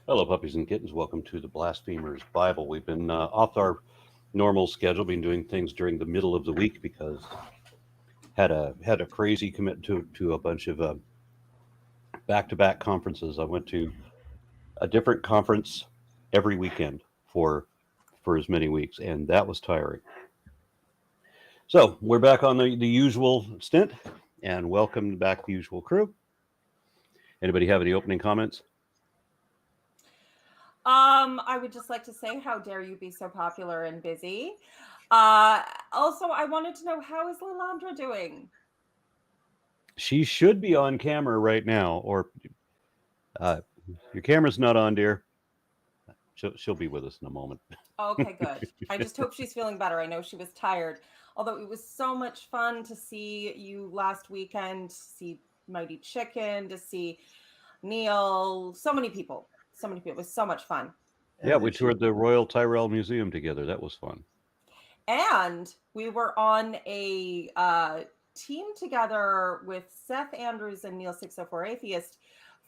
Hello, puppies and kittens. Welcome to the Blasphemer's Bible. We've been off our normal schedule, been doing things during the middle of the week because had a crazy commit to a bunch of back-to-back conferences. I went to a different conference every weekend for as many weeks, and that was tiring. So we're back on the usual stint, and welcome back the usual crew. Anybody have any opening comments? I would just like to say, how dare you be so popular and busy? Also, I wanted to know, how is Lilandra doing? She should be on camera right now, or your camera's not on, dear. She'll be with us in a moment. Okay, good. I just hope she's feeling better. I know she was tired. Although it was so much fun to see you last weekend, to see Mighty Chicken, to see Neil, so many people. So many people. It was so much fun. Yeah, we toured the Royal Tyrrell Museum together. That was fun. And we were on a team together with Seth Andrews and Neil 604 Atheist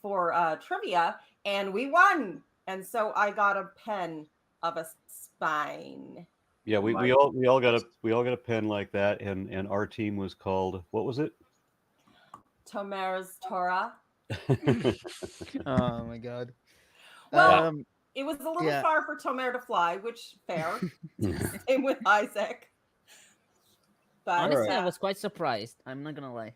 for trivia, and we won. And so I got a pen of a spine. Yeah, we all got a pen like that, and our team was called, what was it? Tomer's Torah. Oh my god. Well, it was a little far for Tomer to fly, which fair. Same with Isaac. But honestly, I was quite surprised. I'm not gonna lie.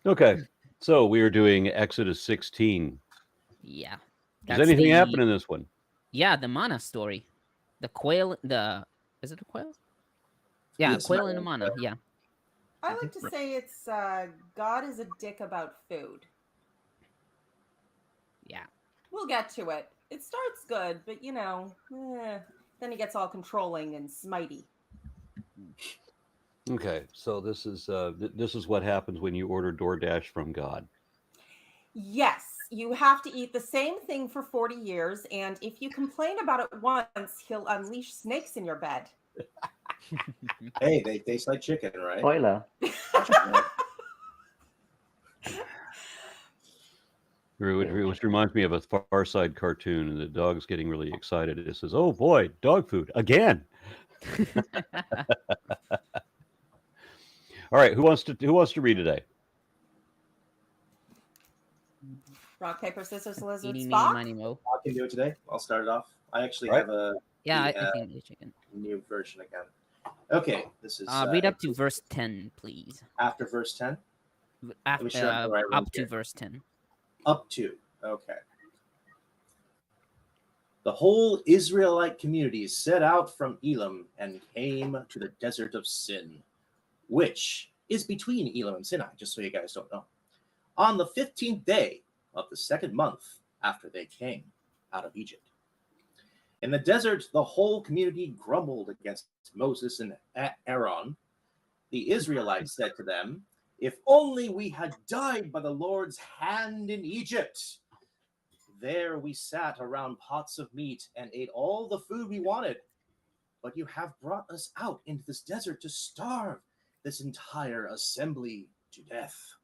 Okay, so we are doing Exodus 16. Yeah. Does anything happen in this one? Yeah, the manna story. The quail, is it a quail? Yeah, yes, quail and the manna, yeah. I like to say it's God is a dick about food. Yeah. We'll get to it. It starts good, but then he gets all controlling and smitey. Okay, so this is what happens when you order DoorDash from God. Yes, you have to eat the same thing for 40 years, and if you complain about it once, he'll unleash snakes in your bed. Hey, they taste like chicken, right? Spoiler. Which reminds me of a Far Side cartoon, and the dog's getting really excited. It says, "Oh boy, dog food again!" All right, who wants to read today? Rock, paper, scissors, lizard, Eeny, Spock. meeny, miny, mo. I can do it today. I'll start it off. I actually have a I think the chicken. new version again. Okay, this is read up to verse 10, please. After verse 10. After up to verse 10. Up to, okay. The whole Israelite community set out from Elim and came to the desert of Sin, which is between Elim and Sinai, just so you guys don't know, on the 15th day of the second month after they came out of Egypt. In the desert, the whole community grumbled against Moses and Aaron. The Israelites said to them, "If only we had died by the Lord's hand in Egypt. There we sat around pots of meat and ate all the food we wanted. But you have brought us out into this desert to starve this entire assembly to death."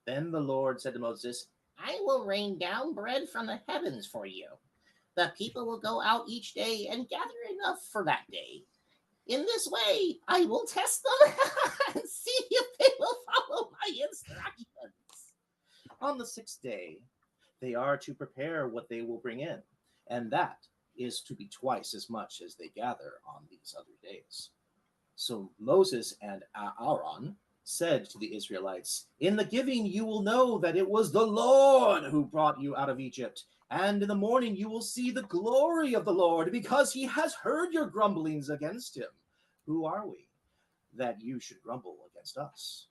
Then the Lord said to Moses, "I will rain down bread from the heavens for you. The people will go out each day and gather enough for that day. In this way, I will test them and see if they will follow my instructions. On the sixth day, they are to prepare what they will bring in, and that is to be twice as much as they gather on these other days." So Moses and Aaron said to the Israelites, "In the giving you will know that it was the Lord who brought you out of Egypt, and in the morning you will see the glory of the Lord, because he has heard your grumblings against him. Who are we, that you should grumble against us?"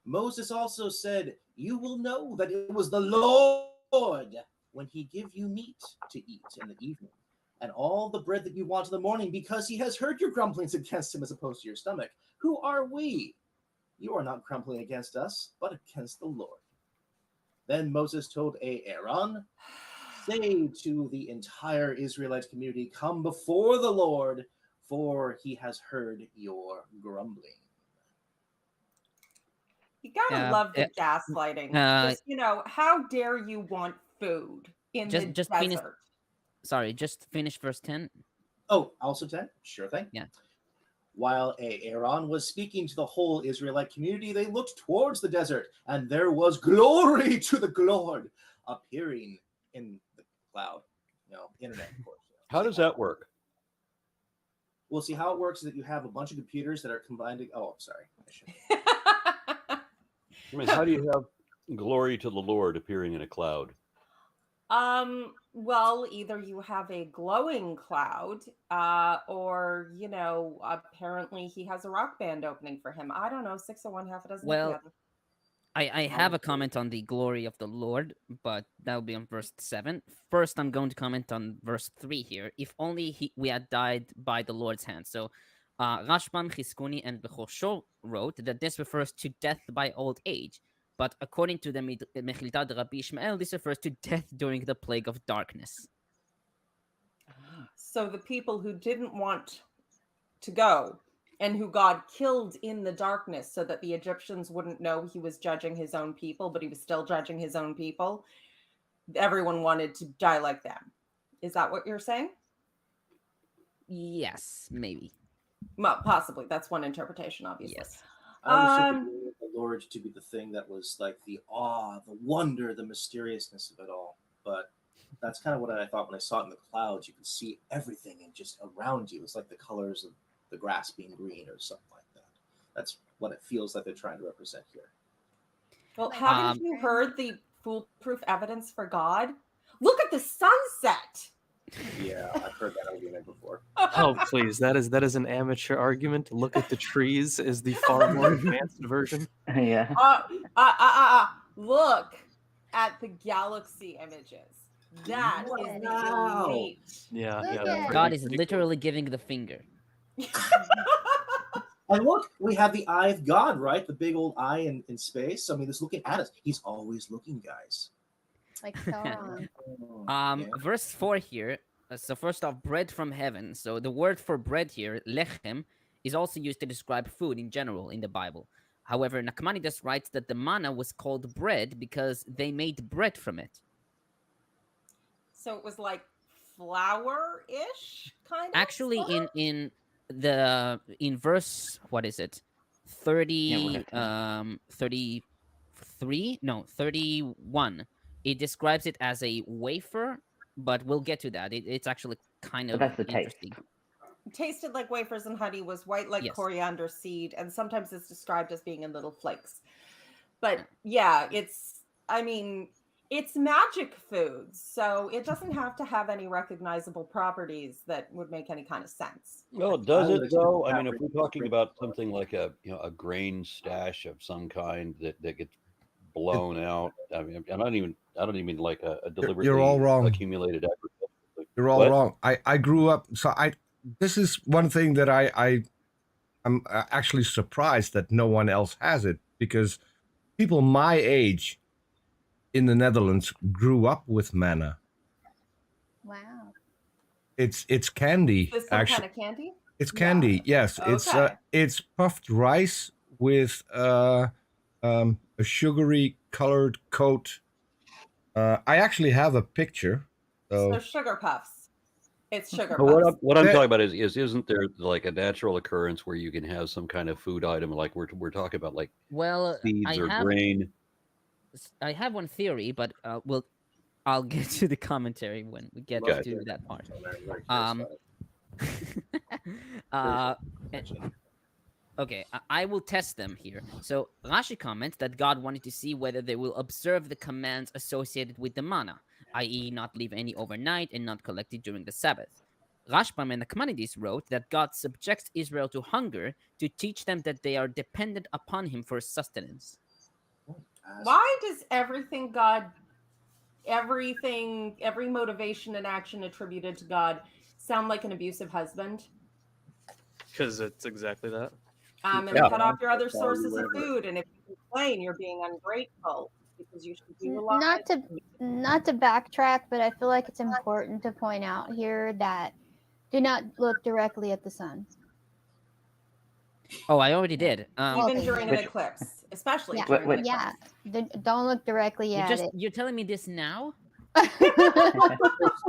Moses also said, "You will know that it was the Lord when he give you meat to eat in the evening, and all the bread that you want in the morning, because he has heard your grumblings against him as opposed to your stomach. Who are we? You are not grumbling against us, but against the Lord." Then Moses told Aaron, "Say to the entire Israelite community, come before the Lord, for he has heard your grumbling." You gotta love the gaslighting. Just, how dare you want food in Just- the just desert. finish- Sorry, just finish verse 10. Oh, also 10? Sure thing. Yeah. While Aaron was speaking to the whole Israelite community, they looked towards the desert, and there was glory to the Lord appearing in the cloud. Internet, of course. How does that work? We'll see how it works is that you have a bunch of computers that are combined. Oh, I'm sorry. I mean, how do you have glory to the Lord appearing in a cloud? Well, either you have a glowing cloud, or apparently he has a rock band opening for him. I don't know. 601 half a dozen of the Well, other. I have a comment on the glory of the Lord, but that'll be on verse 7. First, I'm going to comment on verse 3 here. If only we had died by the Lord's hand. So, Rashbam, Chizkuni, and Bechosho wrote that this refers to death by old age. But according to the Mechilta de Rabbi Ishmael, this refers to death during the plague of darkness. So the people who didn't want to go and who God killed in the darkness so that the Egyptians wouldn't know he was judging his own people, but he was still judging his own people. Everyone wanted to die like them. Is that what you're saying? Yes, maybe. Well, possibly. That's one interpretation, obviously. Yes. I understood the glory of the Lord to be the thing that was like the awe, the wonder, the mysteriousness of it all. But that's kind of what I thought when I saw it in the clouds. You could see everything and just around you. It's like the colors of the grass being green or something like that. That's what it feels like they're trying to represent here. Well, haven't you heard the foolproof evidence for God? Look at the sunset. Yeah, I've heard that argument before. Oh, please. That is an amateur argument. Look at the trees is the far more advanced version. Yeah. Look at the galaxy images. That is Wow. elite. Yeah, Look yeah. at- that's God pretty- is pretty literally giving the finger. And look, we have the eye of God, right? The big old eye in space. I mean, it's looking at us. He's always looking, guys. Like Sauron. Yeah. Verse 4 here. So first off, bread from heaven. So the word for bread here, lechem, is also used to describe food in general in the Bible. However, Nachmanides writes that the manna was called bread because they made bread from it. So it was like flour-ish kind of. Actually, sort of? in verse, what is it? 31. It describes it as a wafer, but we'll get to that. It's actually kind But of that's the taste. interesting. It tasted like wafers and honey, was white like Yes. coriander seed, and sometimes it's described as being in little flakes. But yeah, it's magic foods, so it doesn't have to have any recognizable properties that would make any kind of sense. Well, does I would it though? expect I mean, if that. we're talking about something like a grain stash of some kind that gets blown out, I mean, I don't even like a deliberately You're all wrong. accumulated agriculture. You're all What? wrong. I grew up, so this is one thing that I'm actually surprised that no one else has it, because people my age in the Netherlands grew up with manna. Wow. It's candy, Is this some actually. kind of candy? It's Yeah. candy. Yes, Okay. it's puffed rice with a sugary colored coat. I actually have a picture. So So sugar puffs. It's sugar But puffs. what I'm There- talking about is isn't there like a natural occurrence where you can have some kind of food item like we're talking about like Well, seeds or grain? I have one theory, but I'll get to the commentary when we get Okay. to that part. I'm very curious Um, about it. uh, okay, I will test them here. So Rashi comments that God wanted to see whether they will observe the commands associated with the manna, i.e., not leave any overnight and not collect it during the Sabbath. Rashbam and Nachmanides wrote that God subjects Israel to hunger to teach them that they are dependent upon him for sustenance. Why does every motivation and action attributed to God sound like an abusive husband? Because it's exactly that. And Yeah. cut off your other sources of food, and if you complain, you're being ungrateful because you should be relied. Not to backtrack, but I feel like it's important to point out here that do not look directly at the sun. Oh, I already did. Even Okay. during an Which- eclipse, especially Yeah. during an Wait. eclipse. Yeah, don't look directly at it. You're telling me this now?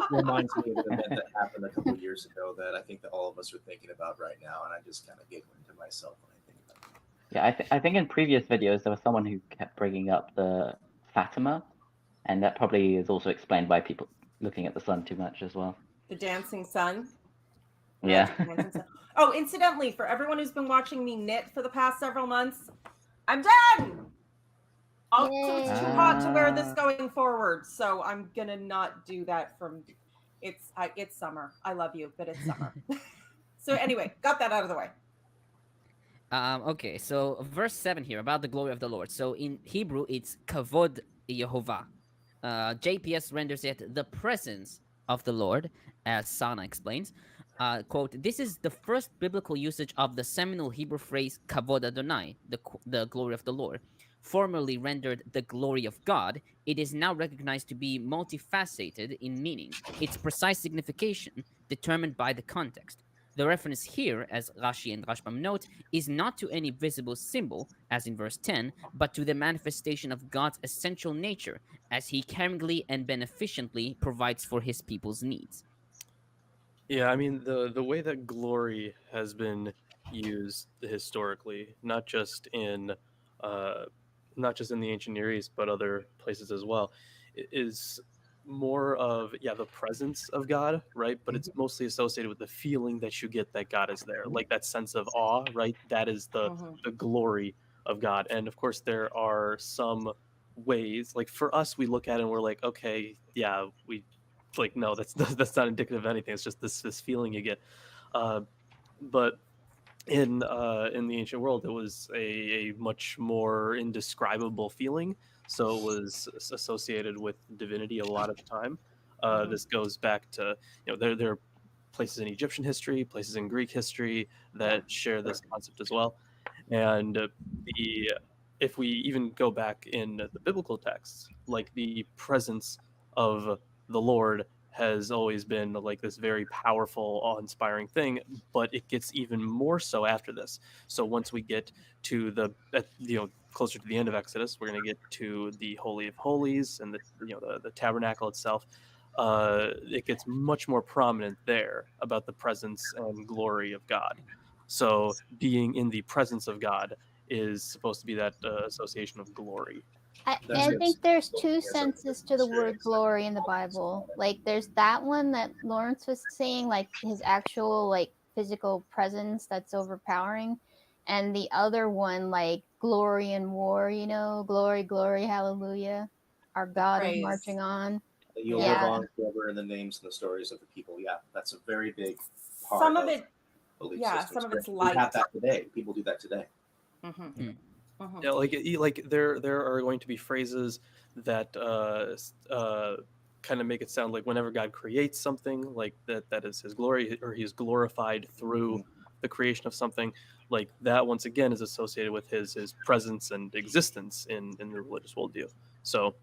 Reminds me of an event that happened a couple of years ago that I think that all of us are thinking about right now, and I just kind of giggling to myself when I think about it. Yeah, I think in previous videos there was someone who kept bringing up the Fatima, and that probably is also explained by people looking at the sun too much as well. The dancing sun. Yeah. Magic dancing sun. Oh, incidentally, for everyone who's been watching me knit for the past several months, I'm done. Also, it's too hot to wear this going forward, so I'm gonna not do that. It's summer. I love you, but it's summer. So anyway, got that out of the way. Okay, so verse 7 here about the glory of the Lord. So in Hebrew, it's kavod Yehovah. JPS renders it the presence of the Lord, as Sana explains. Quote, this is the first biblical usage of the seminal Hebrew phrase kavod Adonai, the glory of the Lord. Formerly rendered the glory of God, it is now recognized to be multifaceted in meaning, its precise signification determined by the context. The reference here, as Rashi and Rashbam note, is not to any visible symbol, as in verse 10, but to the manifestation of God's essential nature, as he caringly and beneficently provides for his people's needs. Yeah, I mean the way that glory has been used historically, not just in the ancient Near East, but other places as well, is more of the presence of God, right? But it's mostly associated with the feeling that you get that God is there, like that sense of awe, right? That is the glory of God. And of course, there are some ways, like for us, we look at it and we're like, okay, yeah, we like no, that's not indicative of anything. It's just this feeling you get. But in the ancient world, it was a much more indescribable feeling. So it was associated with divinity a lot of the time. This goes back to there are places in Egyptian history, places in Greek history that share this concept as well. And if we even go back in the biblical texts, like the presence of the Lord has always been like this very powerful, awe-inspiring thing, but it gets even more so after this. So once we get to closer to the end of Exodus, we're going to get to the Holy of Holies and the tabernacle itself. It gets much more prominent there about the presence and glory of God. So being in the presence of God is supposed to be that association of glory. I think there's two senses to the word glory in the Bible. Like there's that one that Lawrence was saying, like his actual like physical presence that's overpowering, and the other one like glory in war, glory, glory, hallelujah. Our God is marching on. You'll live on forever in the names and the stories of the people. Yeah, that's a very big part some of it belief yeah systems. some of it's We light. have that today. People do that today. Yeah, like there are going to be phrases that kind of make it sound like whenever God creates something, like that is his glory, or he is glorified through the creation of something, like that once again is associated with his presence and existence in the religious worldview. So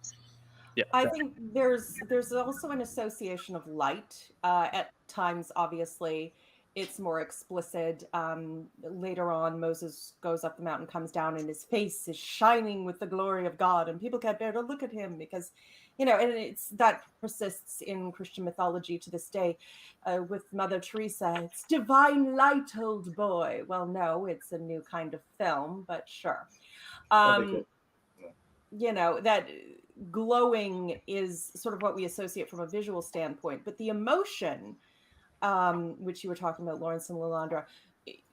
yeah, I think there's also an association of light. At times, obviously, it's more explicit. Later on, Moses goes up the mountain, comes down, and his face is shining with the glory of God, and people can't bear to look at him because, and it's that persists in Christian mythology to this day. With Mother Teresa, it's divine light, old boy. Well, no, it's a new kind of film, but sure. That glowing is sort of what we associate from a visual standpoint, but the emotion, which you were talking about, Lawrence and Lilandra,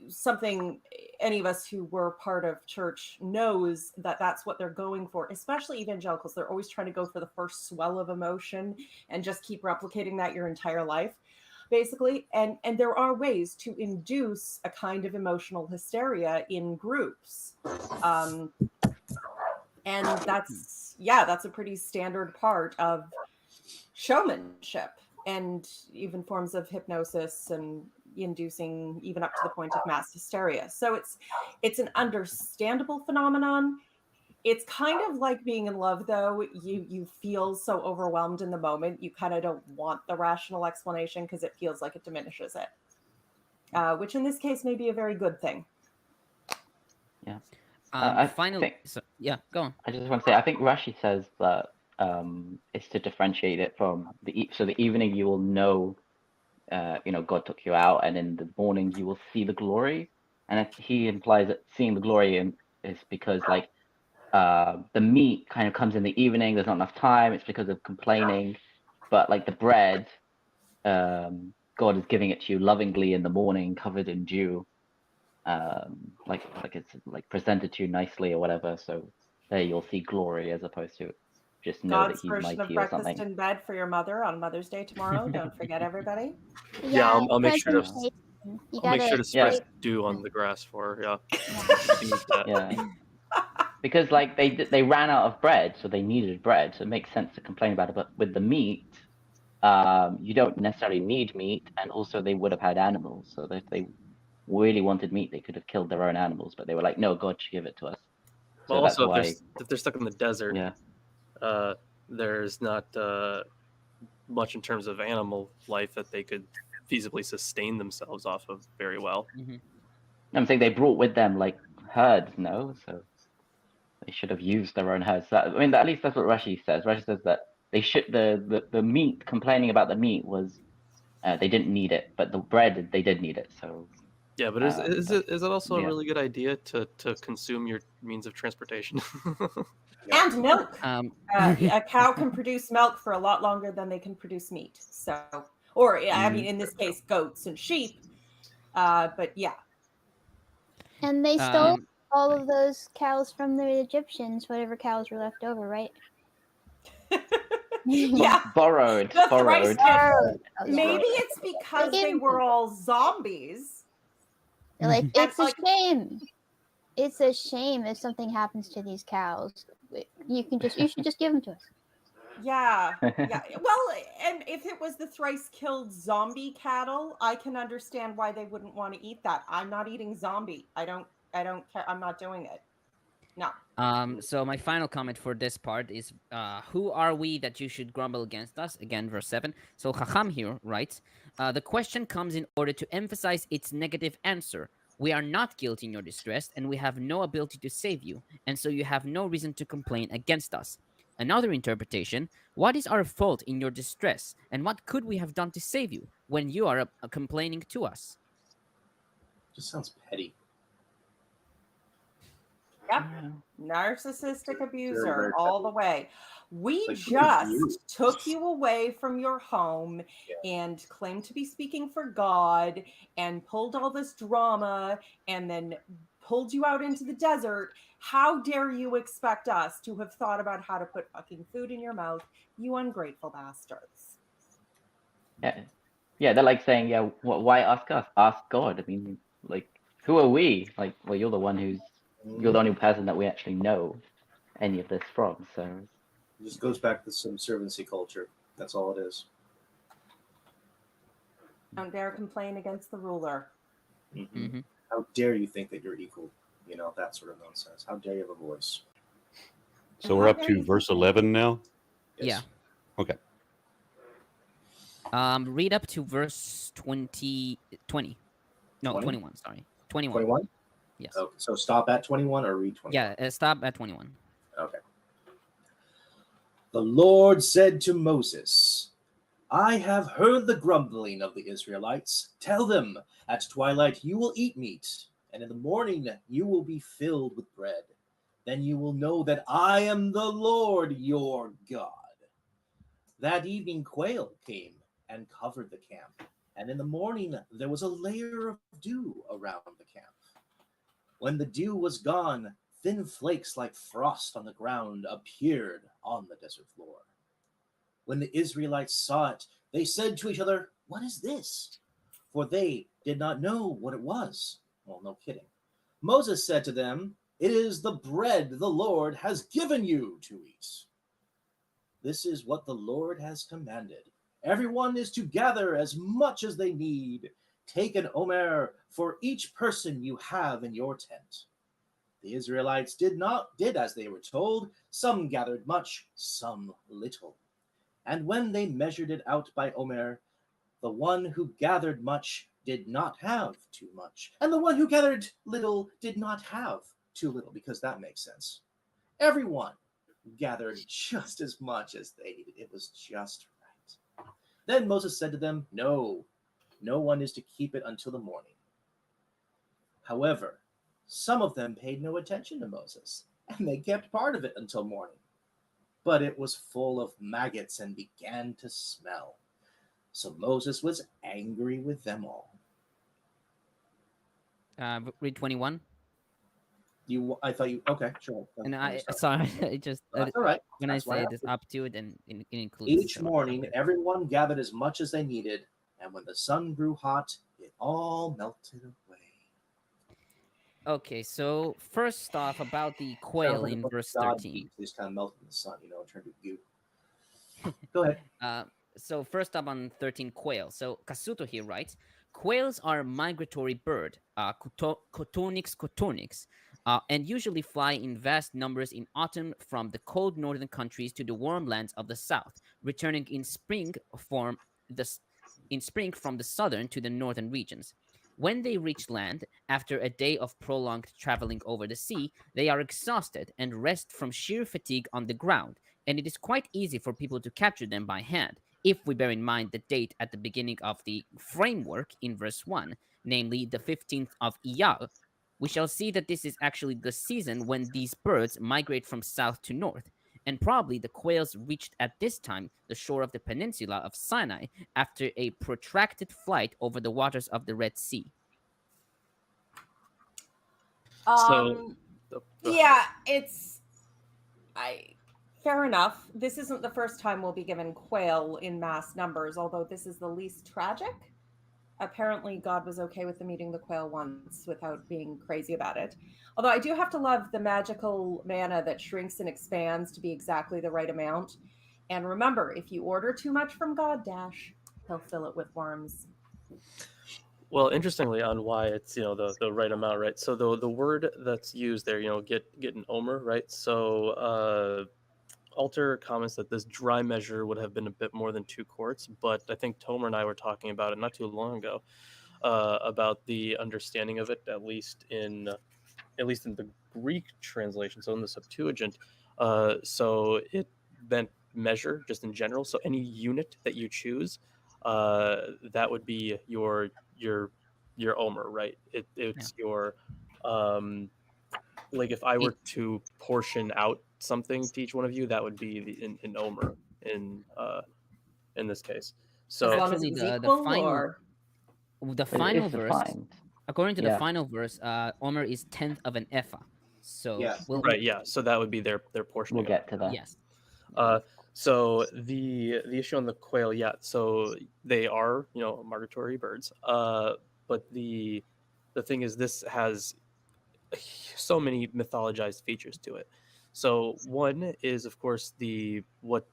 something any of us who were part of church knows that's what they're going for, especially evangelicals. They're always trying to go for the first swell of emotion and just keep replicating that your entire life, basically. And there are ways to induce a kind of emotional hysteria in groups. And that's a pretty standard part of showmanship and even forms of hypnosis and inducing even up to the point of mass hysteria. So it's an understandable phenomenon. It's kind of like being in love, though. You feel so overwhelmed in the moment, you kind of don't want the rational explanation because it feels like it diminishes it, which in this case may be a very good thing. Yeah. Finally, go on. I just want to say, I think Rashi says that is to differentiate it from so the evening you will know, God took you out, and in the morning you will see the glory. And he implies that seeing the glory is because the meat kind of comes in the evening. There's not enough time. It's because of complaining, but like the bread, God is giving it to you lovingly in the morning, covered in dew, like it's like presented to you nicely or whatever. So there you'll see glory as opposed to just know that God's he's version of mighty or breakfast something. in bed for your mother on Mother's Day tomorrow. Don't forget, everybody. Yeah, I'll make sure to presentation. You I'll make sure gotta to spread take- dew on the grass for her. Yeah, yeah. you can eat that. Yeah. Because like they ran out of bread, so they needed bread. So it makes sense to complain about it. But with the meat, you don't necessarily need meat, and also they would have had animals. So that if they really wanted meat, they could have killed their own animals. But they were like, no, God should give it to us. Well, So that's also why. if they're stuck in the desert, Yeah. there's not much in terms of animal life that they could feasibly sustain themselves off of very well. Mhm. I'm saying they brought with them like herds, no? So they should have used their own herds. I mean, at least that's what Rashi says. Rashi says that they should the meat, complaining about the meat was they didn't need it, but the bread they did need it. So Yeah, but is it also a yeah. really good idea to consume your means of transportation? And milk. Um, A cow can produce milk for a lot longer than they can produce meat. So, or I mean, in this case, goats and sheep. But yeah, And they stole Um, all of those cows from the Egyptians, whatever cows were left over, right? yeah. Borrowed. The thrice Borrowed. maybe it's because They they gave were all zombies. They're like, And, it's a like- shame. It's a shame if something happens to these cows. You should just give them to us. Yeah, yeah. Well, and if it was the thrice killed zombie cattle, I can understand why they wouldn't want to eat that. I'm not eating zombie. I don't care. I'm not doing it. No. So my final comment for this part is, who are we that you should grumble against us? Again, verse 7. So Chacham here writes, the question comes in order to emphasize its negative answer. We are not guilty in your distress, and we have no ability to save you, and so you have no reason to complain against us. Another interpretation, what is our fault in your distress, and what could we have done to save you when you are complaining to us? Just sounds petty. Yep. Narcissistic abuser very all the way. We Like, who are you? just took you away from your home and claimed to be speaking for God and pulled all this drama and then pulled you out into the desert. How dare you expect us to have thought about how to put fucking food in your mouth, you ungrateful bastards? Yeah, they're like saying, yeah, why ask us? Ask God. I mean, like, who are we? Like, well, you're the Mm-hmm. only person that we actually know any of this from. So It just goes back to some servancy culture. That's all it is. Don't dare complain against the ruler. Mm-hmm. Mhm. How dare you think that you're equal? You know, that sort of nonsense. How dare you have a voice? So we're up to verse 11 now. Yeah. Okay. Read up to verse 20. No, 20? 21, sorry. 21. 21? Yes. Okay, so stop at 21 or read 21? Yeah, stop at 21. Okay. The Lord said to Moses, I have heard the grumbling of the Israelites. Tell them, at twilight you will eat meat, and in the morning you will be filled with bread. Then you will know that I am the Lord your God. That evening quail came and covered the camp, and in the morning there was a layer of dew around the camp. When the dew was gone, thin flakes like frost on the ground appeared on the desert floor. When the Israelites saw it, they said to each other, What is this? For they did not know what it was. Well, no kidding. Moses said to them, It is the bread the Lord has given you to eat. This is what the Lord has commanded. Everyone is to gather as much as they need. Take an omer for each person you have in your tent. The Israelites did as they were told. Some gathered much, some little. And when they measured it out by omer, the one who gathered much did not have too much, and the one who gathered little did not have too little, because that makes sense. Everyone gathered just as much as they needed. It was just right. Then Moses said to them, no one is to keep it until the morning. However, some of them paid no attention to Moses, and they kept part of it until morning. But it was full of maggots and began to smell. So Moses was angry with them all. Read 21. I thought you, okay, sure. And sorry, I just That's all right. when That's I why say I this asked. up to it, and it includes Each so- morning, okay. everyone gathered as much as they needed, and when the sun grew hot, it all melted away. Okay, so first off, about the quail in verse 13. They just kind of melted in the sun, turned to goo. Go ahead. So first up on 13, quail. So Kasuto here writes, quails are a migratory bird, Cotonix, and usually fly in vast numbers in autumn from the cold northern countries to the warm lands of the south, returning in spring from the southern to the northern regions. When they reach land, after a day of prolonged traveling over the sea, they are exhausted and rest from sheer fatigue on the ground, and it is quite easy for people to capture them by hand, if we bear in mind the date at the beginning of the framework in verse 1, namely the 15th of Iyar. We shall see that this is actually the season when these birds migrate from south to north, and probably the quails reached at this time the shore of the peninsula of Sinai after a protracted flight over the waters of the Red Sea. Yeah, fair enough. This isn't the first time we'll be given quail in mass numbers, although this is the least tragic. Apparently, God was okay with them eating the quail once without being crazy about it. Although I do have to love the magical manna that shrinks and expands to be exactly the right amount. And remember, if you order too much from God, he'll fill it with worms. Well, interestingly, on why it's the right amount, right? So the word that's used there, get an omer, right? So Alter comments that this dry measure would have been a bit more than 2 quarts, but I think Tomer and I were talking about it not too long ago, about the understanding of it, at least in the Greek translation, so in the Septuagint. So it meant measure just in general. So any unit that you choose, that would be your omer, right? It's your like if I were to portion out something to each one of you, that would be an omer in this case. So as long as actually, it's the equal, final or the final It's verse, defined. according to the Yeah. final verse, omer is 10th of an ephah. So Yeah. right, yeah. So that would be their portion. We'll get to that. Yes. So the issue on the quail, yeah. So they are migratory birds. But the thing is, this has so many mythologized features to it. So one is, of course, what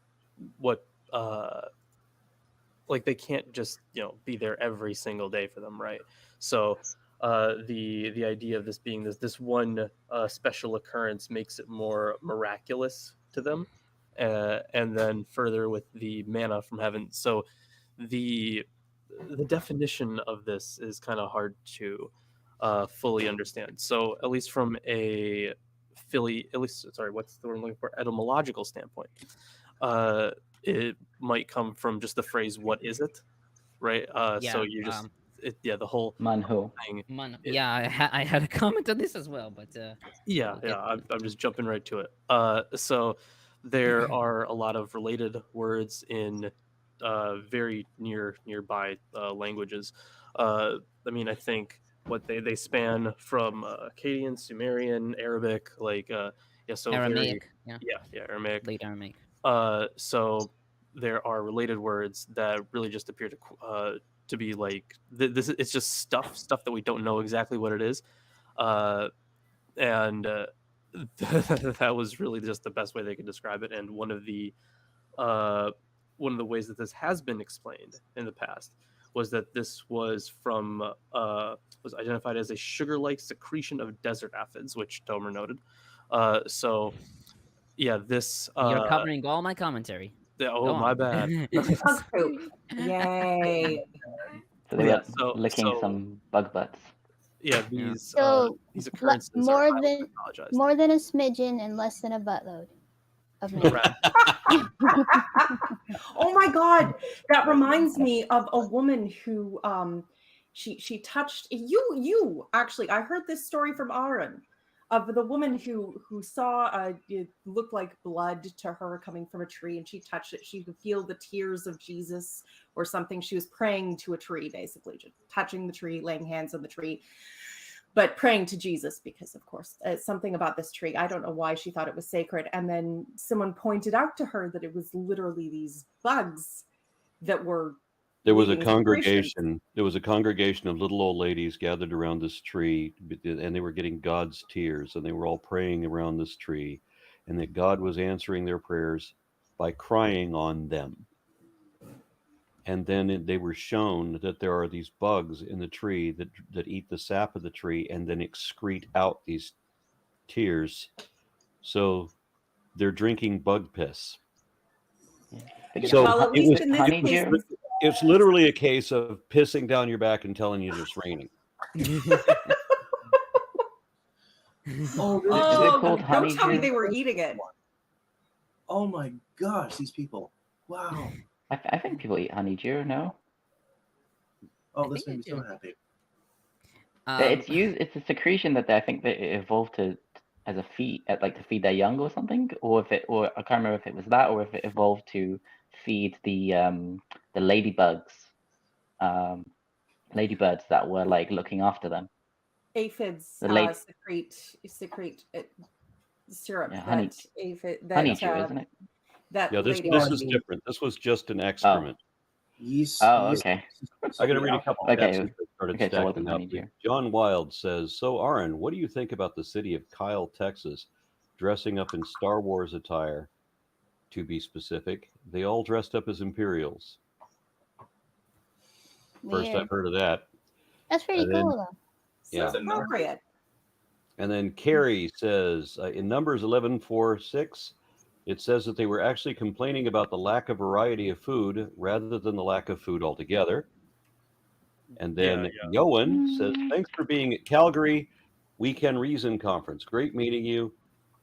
like they can't just be there every single day for them, right? So the idea of this being this one special occurrence makes it more miraculous to them, and then further with the manna from heaven. So the definition of this is kind of hard to fully understand. So at least from what's the word I'm looking for? Etymological standpoint, it might come from just the phrase "what is it," right? So you just the whole Manhu. thing. I had a comment on this as well, but I'm just jumping right to it. So there are a lot of related words in very nearby languages. I mean, I think what they span from Akkadian, Sumerian, Arabic, so Aramaic, Aramaic. late Aramaic. So there are related words that really just appear to be like this. It's just stuff that we don't know exactly what it is, and that was really just the best way they could describe it. And one of the ways that this has been explained in the past was that this was was identified as a sugar-like secretion of desert aphids, which Tomer noted. So yeah, this You're covering all my commentary. Go my on. bad. bug poop. Yay. So they Yeah, were licking some bug butts. Yeah, So these occurrences more are than mythologized. more than a smidgen and less than a buttload. of man. Rat. Oh my God, that reminds me of a woman who she touched you actually. I heard this story from Aaron of the woman who saw it looked like blood to her coming from a tree, and she touched it. She could feel the tears of Jesus or something. She was praying to a tree, basically, just touching the tree, laying hands on the tree, but praying to Jesus because, of course, something about this tree. I don't know why she thought it was sacred. And then someone pointed out to her that it was literally these bugs that were. There was a leaving secretions. congregation. There was a congregation of little old ladies gathered around this tree, and they were getting God's tears, and they were all praying around this tree, and that God was answering their prayers by crying on them. And then they were shown that there are these bugs in the tree that eat the sap of the tree and then excrete out these tears. So they're drinking bug piss. But So well, at it least was- in this honeydew? case, It's literally a case of pissing down your back and telling you it's raining. Oh, really? oh, called don't tell me honeydew? they were eating it. Oh my gosh, these people. Wow. I think people eat honeydew. No, Oh, I this think made me they so do. happy. it's used. It's a secretion that I think that it evolved to as a feed, to feed their young or something, or or I can't remember if it was that, or if it evolved to feed the ladybugs, ladybirds that were like looking after them. Aphids The late- secrete syrup. Yeah, honey- that aphid that Honeydew, isn't it? that Yeah, this ladybug. is different. This was just an excrement. Yeast. Oh, yeast- okay. I got to read a couple of Okay. texts that started Okay, so it stacking wasn't up. honeydew. John Wild says, "So, Aaron, what do you think about the city of Kyle, Texas, dressing up in Star Wars attire? To be specific, they all dressed up as Imperials. First Weird. I've heard of that." That's pretty and then- cool though. Yeah. Seems appropriate. And then Carrie says, in Numbers 11:4-6, it says that they were actually complaining about the lack of variety of food rather than the lack of food altogether. And then Yoan says, "Thanks for being at Calgary Weekend Reason Conference. Great meeting you.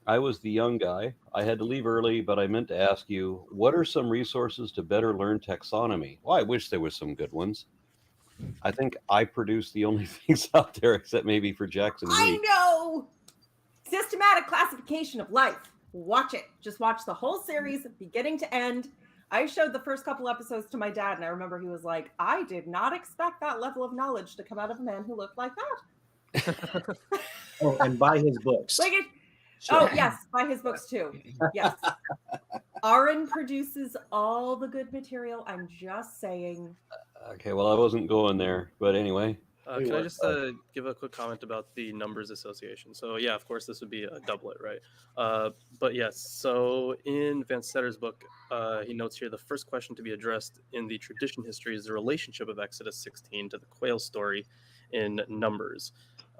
I was the young guy. I had to leave early, but I meant to ask you, what are some resources to better learn taxonomy?" Well, I wish there were some good ones. I think I produce the only things out there, except maybe for Jackson I Lee. know. Systematic classification of life. Watch it. Just watch the whole series, beginning to end. I showed the first couple episodes to my dad, and I remember he was like, "I did not expect that level of knowledge to come out of a man who looked like that." Oh, and buy his books. Like it. Sure. Oh yes, buy his books too. Yes. Aaron produces all the good material. I'm just saying. Okay, well, I wasn't going there, but anyway. Can I just give a quick comment about the numbers association? So yeah, of course, this would be a doublet, right? But yes, so in Van Setter's book, he notes here the first question to be addressed in the tradition history is the relationship of Exodus 16 to the quail story in Numbers.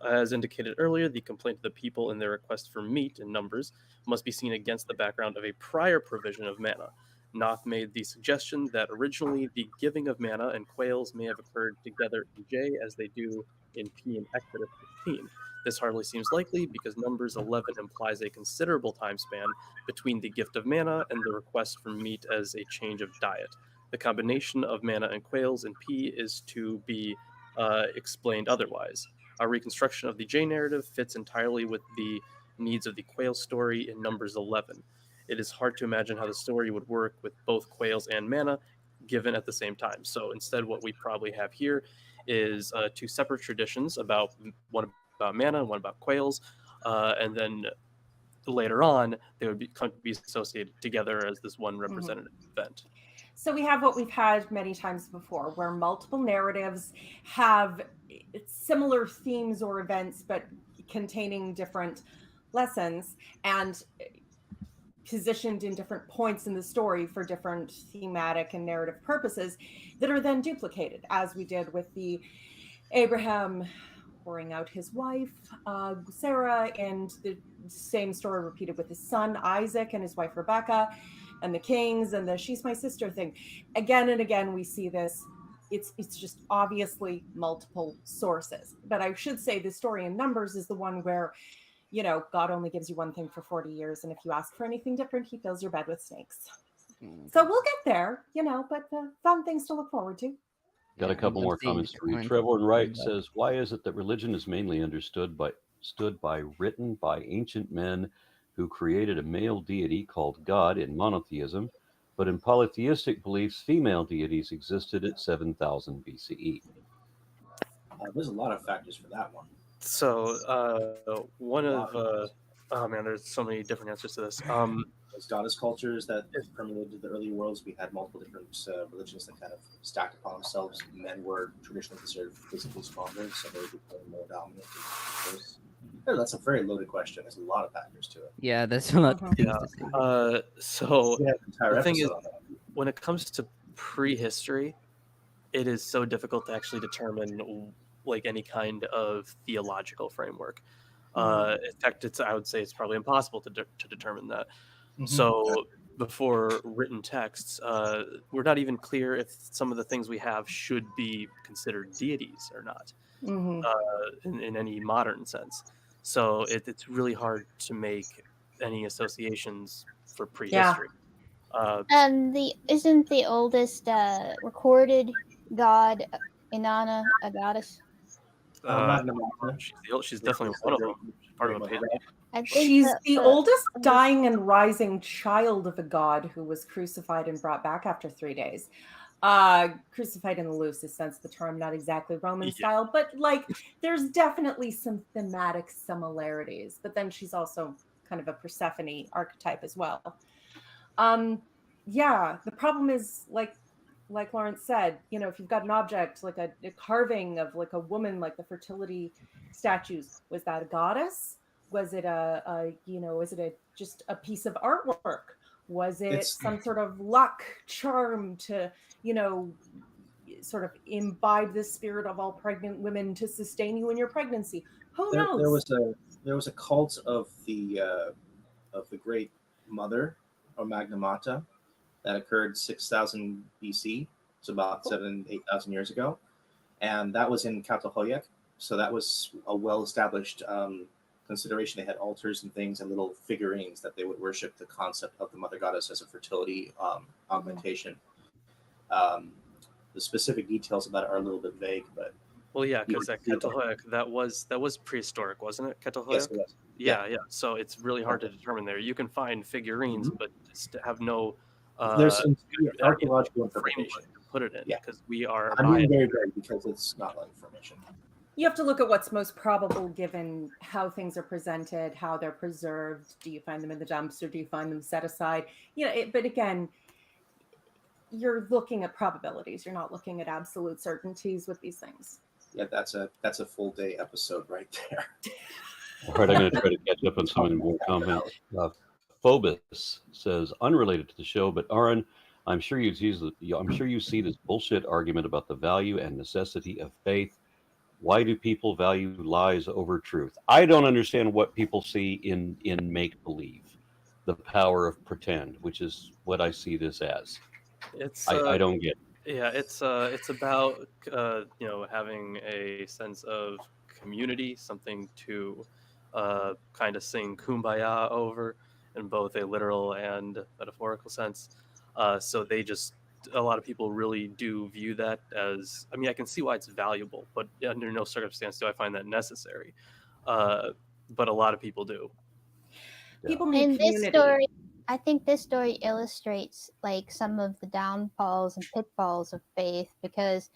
As indicated earlier, the complaint of the people in their request for meat in Numbers must be seen against the background of a prior provision of manna. Noth made the suggestion that originally the giving of manna and quails may have occurred together in J as they do in P in Exodus 16. This hardly seems likely because Numbers 11 implies a considerable time span between the gift of manna and the request for meat as a change of diet. The combination of manna and quails in P is to be explained otherwise. Our reconstruction of the J narrative fits entirely with the needs of the quail story in Numbers 11. It is hard to imagine how the story would work with both quails and manna given at the same time. So instead, what we probably have here is two separate traditions, one about manna and one about quails, and then later on they would be associated together as this one representative event. So we have what we've had many times before, where multiple narratives have similar themes or events, but containing different lessons and positioned in different points in the story for different thematic and narrative purposes that are then duplicated, as we did with the Abraham pouring out his wife, Sarah, and the same story repeated with his son, Isaac, and his wife, Rebecca, and the kings, and the she's my sister thing. Again and again, we see this. It's just obviously multiple sources. But I should say the story in Numbers is the one where you know, God only gives you one thing for 40 years. And if you ask for anything different, he fills your bed with snakes. So we'll get there, you know, but fun things to look forward to. Got a couple more comments to read. Trevor Wright says, "Why is it that religion is mainly understood by written by ancient men who created a male deity called God in monotheism, but in polytheistic beliefs, female deities existed at 7000 BCE?" There's a lot of factors for that one. So one of oh man, there's so many different answers to this. Those goddess cultures that permeated the early worlds, we had multiple different religions that kind of stacked upon themselves. Men were traditionally considered physically stronger, so they became more dominant. That's a very loaded question. There's a lot of factors to it. Yeah, there's a lot of things to say. So We have an entire the thing is, episode on that. when it comes to prehistory, it is so difficult to actually determine like any kind of theological framework. In fact, I would say it's probably impossible to determine that. So before written texts, we're not even clear if some of the things we have should be considered deities or not, in any modern sense. So it's really hard to make any associations for prehistory. Isn't the oldest recorded god Inanna a goddess? She's definitely one of them. She's part of a pantheon. She's the oldest dying and rising child of a god who was crucified and brought back after 3 days. Crucified in the loosest sense of the term, not exactly Roman style, but like there's definitely some thematic similarities. But then she's also kind of a Persephone archetype as well. Yeah, the problem is like Lorence said, you know, if you've got an object like a carving of like a woman, like the fertility statues, was that a goddess? Was it just a piece of artwork? Was it some sort of luck charm to, you know, sort of imbibe the spirit of all pregnant women to sustain you in your pregnancy? Who knows? There was a cult of the great mother or Magna Mater that occurred 6000 BC, so about 8,000 years ago, and that was in Catalhoyuk. So that was a well-established consideration. They had altars and things and little figurines that they would worship the concept of the mother goddess as a fertility augmentation. The specific details about it are a little bit vague, but because that Catalhoyuk, that was prehistoric, wasn't it? Catalhoyuk? Yes, it was. Yeah. So it's really hard to determine there. You can find figurines, but just have no there's some archaeological information to put it in, because we are. I'm being very vague because it's not all information. You have to look at what's most probable given how things are presented, how they're preserved. Do you find them in the dumps or do you find them set aside? You know, but again, you're looking at probabilities. You're not looking at absolute certainties with these things. Yeah, that's a full day episode right there. All right, I'm going to try to catch up on some of the more comments. Phobus says, unrelated to the show, but Aaron, I'm sure you see this bullshit argument about the value and necessity of faith. Why do people value lies over truth? I don't understand what people see in make-believe, the power of pretend, which is what I see this as. I don't get it. Yeah, it's about having a sense of community, something to kind of sing kumbaya over in both a literal and metaphorical sense. So a lot of people really do view that as, I mean, I can see why it's valuable, but under no circumstance do I find that necessary. But a lot of people do. People need community. This story, I think this story illustrates like some of the downfalls and pitfalls of faith, because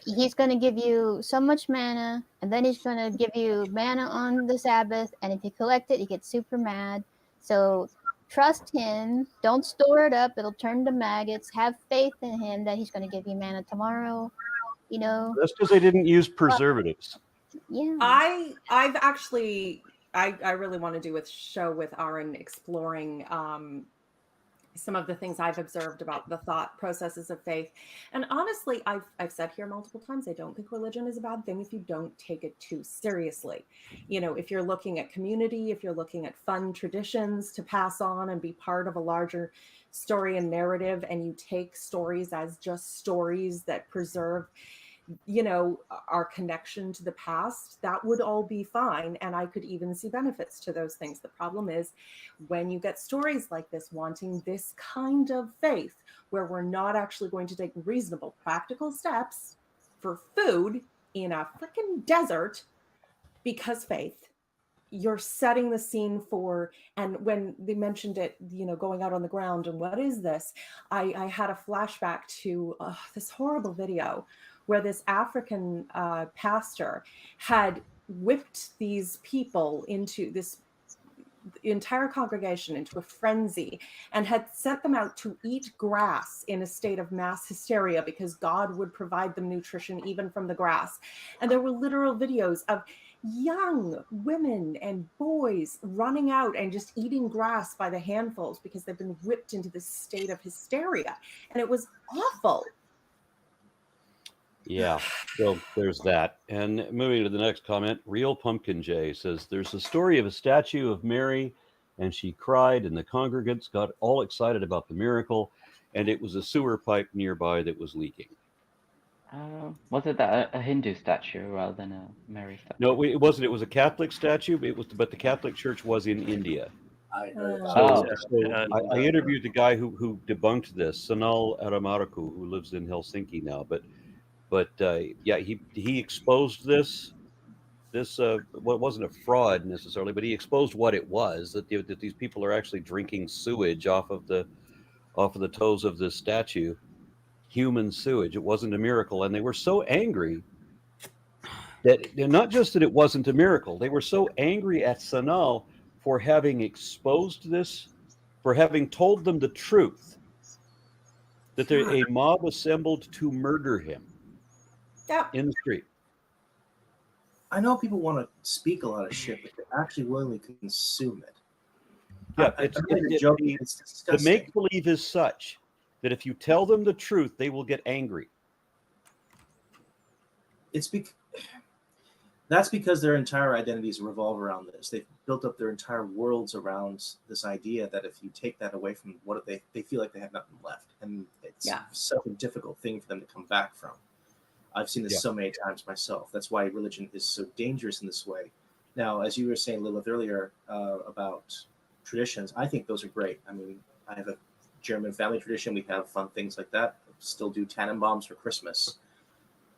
he's going to give you so much mana, and then he's going to give you mana on the Sabbath, and if you collect it, you get super mad. So trust him. Don't store it up. It'll turn to maggots. Have faith in him that he's going to give you mana tomorrow. You know. That's because they didn't use preservatives. Yeah. I've actually, I really want to do a show with Aaron exploring some of the things I've observed about the thought processes of faith. And honestly, I've said here multiple times, I don't think religion is a bad thing if you don't take it too seriously. You know, if you're looking at community, if you're looking at fun traditions to pass on and be part of a larger story and narrative, and you take stories as just stories that preserve our connection to the past, that would all be fine. And I could even see benefits to those things. The problem is when you get stories like this wanting this kind of faith, where we're not actually going to take reasonable, practical steps for food in a freaking desert because faith, you're setting the scene for, and when they mentioned it, going out on the ground and what is this? I had a flashback to this horrible video where this African pastor had whipped these people into this entire congregation into a frenzy and had sent them out to eat grass in a state of mass hysteria because God would provide them nutrition even from the grass. And there were literal videos of young women and boys running out and just eating grass by the handfuls because they've been whipped into this state of hysteria. And it was awful. Yeah, so there's that. And moving to the next comment, Real Pumpkin Jay says, there's a story of a statue of Mary, and she cried, and the congregants got all excited about the miracle, and it was a sewer pipe nearby that was leaking. Was it that a Hindu statue rather than a Mary statue? No, it wasn't. It was a Catholic statue, but the Catholic Church was in India. I heard So, that. so I interviewed the guy who debunked this, Sanal Aramaraku, who lives in Helsinki now, but yeah, he exposed this what wasn't a fraud necessarily, but he exposed what it was, that these people are actually drinking sewage off of the toes of this statue, human sewage. It wasn't a miracle, and they were so angry that, not just that it wasn't a miracle, they were so angry at Sanal for having exposed this, for having told them the truth, that a mob assembled to murder him. Yeah. In the street. I know people want to speak a lot of shit, but they're actually willing to consume it. Yeah, it's disgusting. The make-believe is such that if you tell them the truth, they will get angry. That's because their entire identities revolve around this. They've built up their entire worlds around this idea that if you take that away from what they feel like they have nothing left. And it's such a difficult thing for them to come back from. I've seen this so many times myself. That's why religion is so dangerous in this way. Now, as you were saying, Lilith, earlier about traditions, I think those are great. I mean, I have a German family tradition. We have fun things like that. Still do Tannenbaums for Christmas.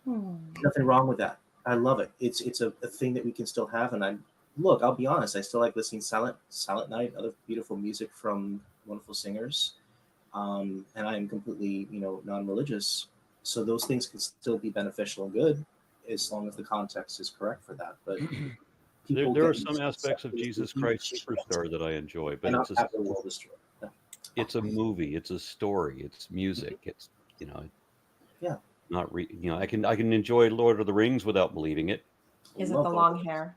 Nothing wrong with that. I love it. It's a thing that we can still have. And I'll be honest, I still like listening Silent Night, other beautiful music from wonderful singers. And I am completely, non-religious. So those things can still be beneficial and good as long as the context is correct for that. But there are some aspects of Jesus Christ Superstar that I enjoy, but it's a movie, it's a story, it's music, it's not I can enjoy Lord of the Rings without believing it. Is it the long hair?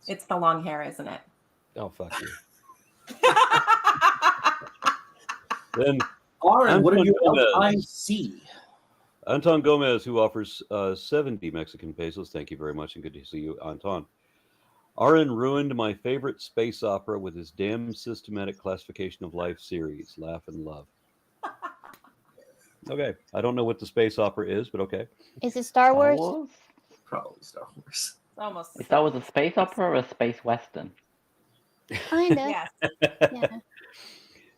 It's the long hair, isn't it? Oh, fuck you. Then Aaron, what are you I see? Anton Gomez, who offers 70 Mexican pesos. Thank you very much, and good to see you, Anton. Aaron ruined my favorite space opera with his damn systematic classification of life series. Laugh and love. Okay, I don't know what the space opera is, but okay. Is it Star Wars? Probably Star Wars. Almost. Is Star Wars a space opera or a space western? Kinda. Yes. Yeah.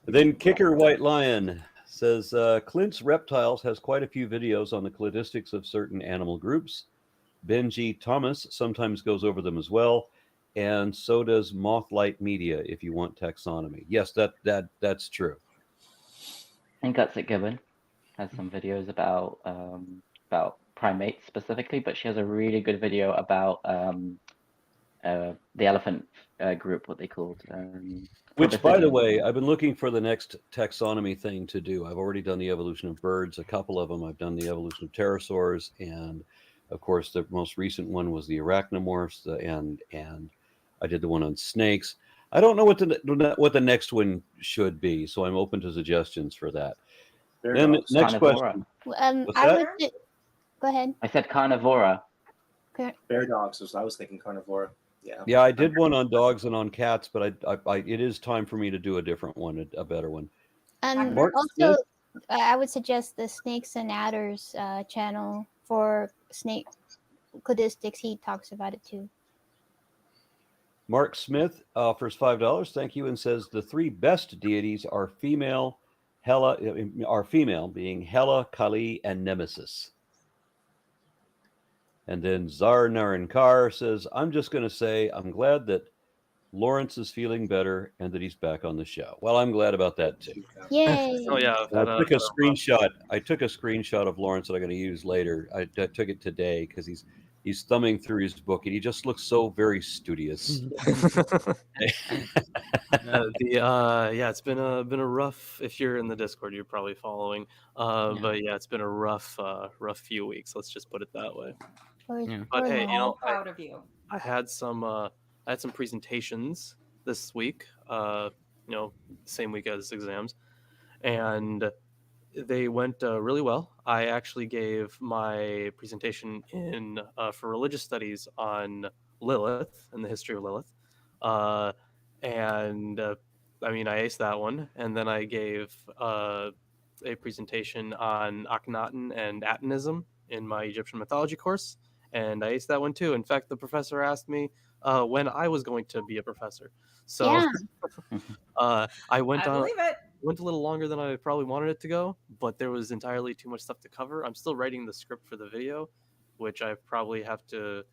Then Kicker White Lion says, Clint's Reptiles has quite a few videos on the cladistics of certain animal groups. Benji Thomas sometimes goes over them as well. And so does Mothlight Media if you want taxonomy. Yes, that's true. I think that's it. Gibbon has some videos about primates specifically, but she has a really good video about the elephant group, what they called. Which, by the way, I've been looking for the next taxonomy thing to do. I've already done the evolution of birds, a couple of them. I've done the evolution of pterosaurs, and of course, the most recent one was the arachnomorphs, and I did the one on snakes. I don't know what the next one should be, so I'm open to suggestions for that. Then next question. Go ahead. I said carnivora. Bear dogs. I was thinking carnivora. Yeah. Yeah, I did one on dogs and on cats, but it is time for me to do a different one, a better one. And also, I would suggest the Snakes and Adders channel for snake codistics, he talks about it too. Mark Smith offers $5. Thank you, and says the three best deities are female, being Hela, Kali, and Nemesis. And then Zar Narankar says, I'm just going to say I'm glad that Lawrence is feeling better and that he's back on the show. Well, I'm glad about that too. Yay! Oh yeah, I took a screenshot. I took a screenshot of Lawrence that I'm going to use later. I took it today because he's thumbing through his book and he just looks so very studious. It's been a rough. If you're in the Discord, you're probably following. But yeah, it's been a rough few weeks. Let's just put it that way. But hey, I'm proud of you. I had some presentations this week. Same week as exams, and they went really well. I actually gave my presentation in for religious studies on Lilith and the history of Lilith, and I aced that one. And then I gave a presentation on Akhenaten and Atonism in my Egyptian mythology course, and I aced that one too. In fact, the professor asked me when I was going to be a professor. So I went on. Believe it. Went a little longer than I probably wanted it to go, but there was entirely too much stuff to cover. I'm still writing the script for the video, which I probably have to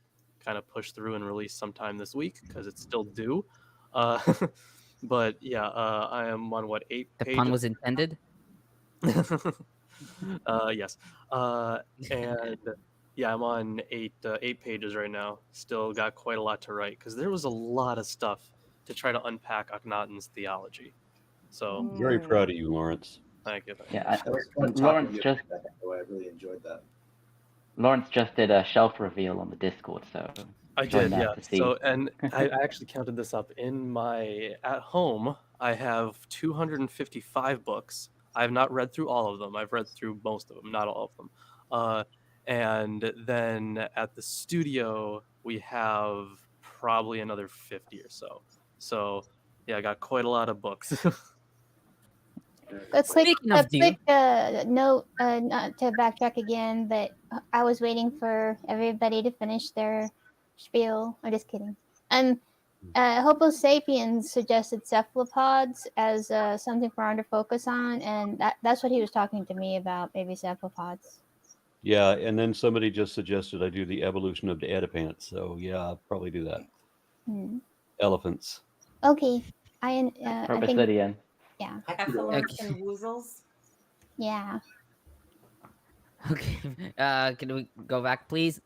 kind of push through and release sometime this week because it's still due. But yeah, I am on 8 The pages. pun was intended. Yes. And yeah, I'm on 8 pages right now. Still got quite a lot to write because there was a lot of stuff to try to unpack Akhenaten's theology. So very proud of you, Lawrence. Thank you. Yeah, That was fun Lawrence talking to you just about that, though. I really enjoyed that. Lawrence just did a shelf reveal on the Discord, so I join did, that yeah. to see. So, and I actually counted this up in my at home. I have 255 books. I have not read through all of them. I've read through most of them, not all of them. And then at the studio, we have probably another 50 or so. So, yeah, I got quite a lot of books. Let's quick Speaking of note, not to backtrack again, but I was waiting for everybody to finish their spiel. I'm just kidding. Homo sapiens suggested cephalopods as something for Ron to focus on, and that's what he was talking to me about, maybe cephalopods. Yeah, and then somebody just suggested I do the evolution of the Adipants. So yeah, I'll probably do that. Elephants. Okay, I think Obsidian. yeah. Ephemerts and woozles. Yeah. Okay. Can we go back, please?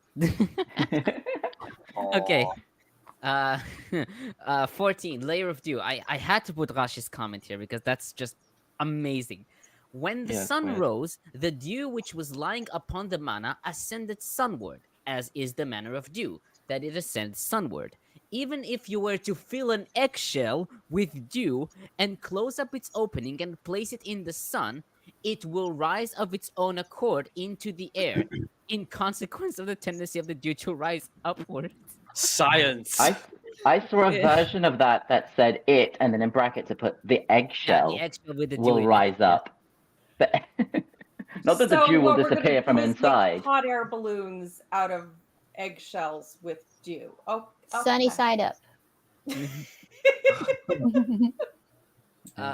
Okay. 14, Layer of Dew. I had to put Rash's comment here because that's just amazing. When the sun rose, the dew which was lying upon the manna ascended sunward, as is the manner of dew, that it ascends sunward. Even if you were to fill an eggshell with dew and close up its opening and place it in the sun, it will rise of its own accord into the air in consequence of the tendency of the dew to rise upwards. Science. I saw a version of that said it, and then in brackets it put the eggshell, the eggshell with the dew will in it, rise up. But not that the dew will disappear from inside. Make hot air balloons out of eggshells with dew. Oh, okay. Sunny side up.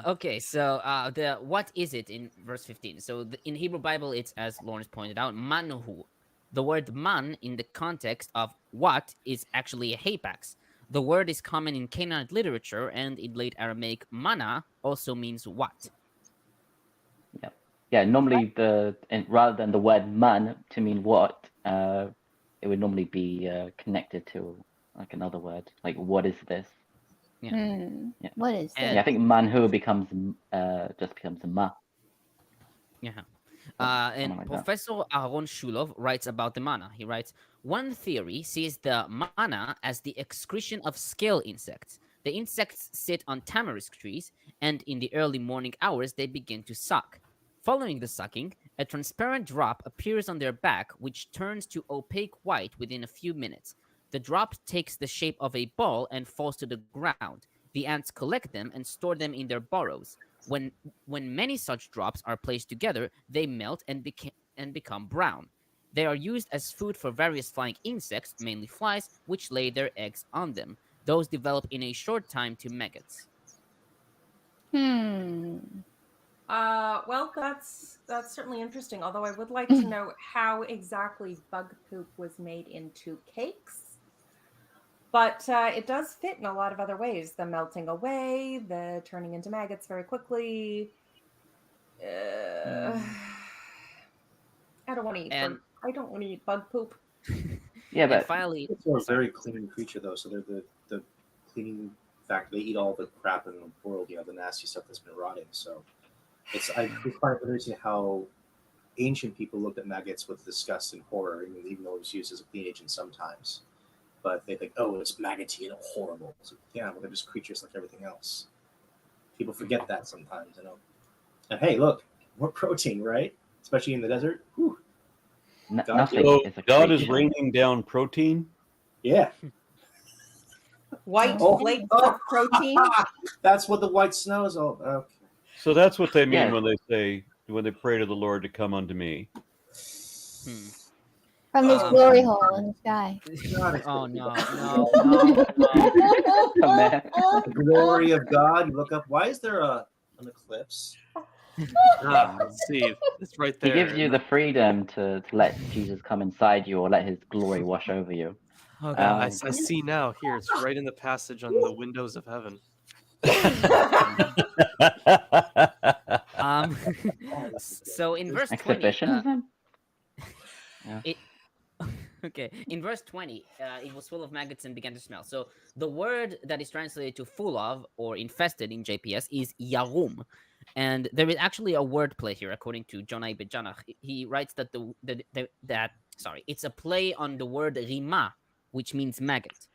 Okay, so the what is it in verse 15? So in Hebrew Bible, it's, as Lawrence pointed out, manhu. The word man in the context of what is actually a hapax. The word is common in Canaanite literature, and in late Aramaic, mana also means what. Yeah. Normally rather than the word man to mean what, it would normally be connected to like another word, like what is this? Yeah. Yeah. What is Yeah, I think manhu becomes just becomes a ma. Yeah. Something And like that. Professor Aaron Shulov writes about the manna. He writes, one theory sees the manna as the excretion of scale insects. The insects sit on tamarisk trees, and in the early morning hours, they begin to suck. Following the sucking, a transparent drop appears on their back, which turns to opaque white within a few minutes. The drop takes the shape of a ball and falls to the ground. The ants collect them and store them in their burrows. When many such drops are placed together, they melt and become brown. They are used as food for various flying insects, mainly flies, which lay their eggs on them. Those develop in a short time to maggots. Well, that's certainly interesting. Although I would like to know how exactly bug poop was made into cakes. But it does fit in a lot of other ways. The melting away, the turning into maggots very quickly. I don't want to eat. I don't want to eat bug poop. Yeah, And but finally, It's a very clean creature, though. So they're the cleaning factor. They eat all the crap in the world, the nasty stuff that's been rotting. So I find it interesting how ancient people looked at maggots with disgust and horror, even though it was used as a clean agent sometimes. But they think, oh, it's maggoty and horrible. So, yeah, well, they're just creatures like everything else. People forget that sometimes, And hey, look, more protein, right? Especially in the desert. Whew. nothing So is a God is creature. raining down protein. Yeah. White flakes of protein. That's what the white snow is all about. Okay. So that's what they mean Yeah. when they pray to the Lord to come unto me. From this glory hole in the sky. Oh no, The glory of God. You look up. Why is there an eclipse? See, it's right He there. gives you the freedom to let Jesus come inside you or let his glory wash over you. Oh God, I see now. Here, it's right in the passage on the windows of heaven. So in verse 20, Exhibitionism? okay, in verse 20, it was full of maggots and began to smell. So the word that is translated to full of or infested in JPS is yarum. And there is actually a wordplay here, according to John Ibn Janach. He writes that it's a play on the word rima, which means maggot.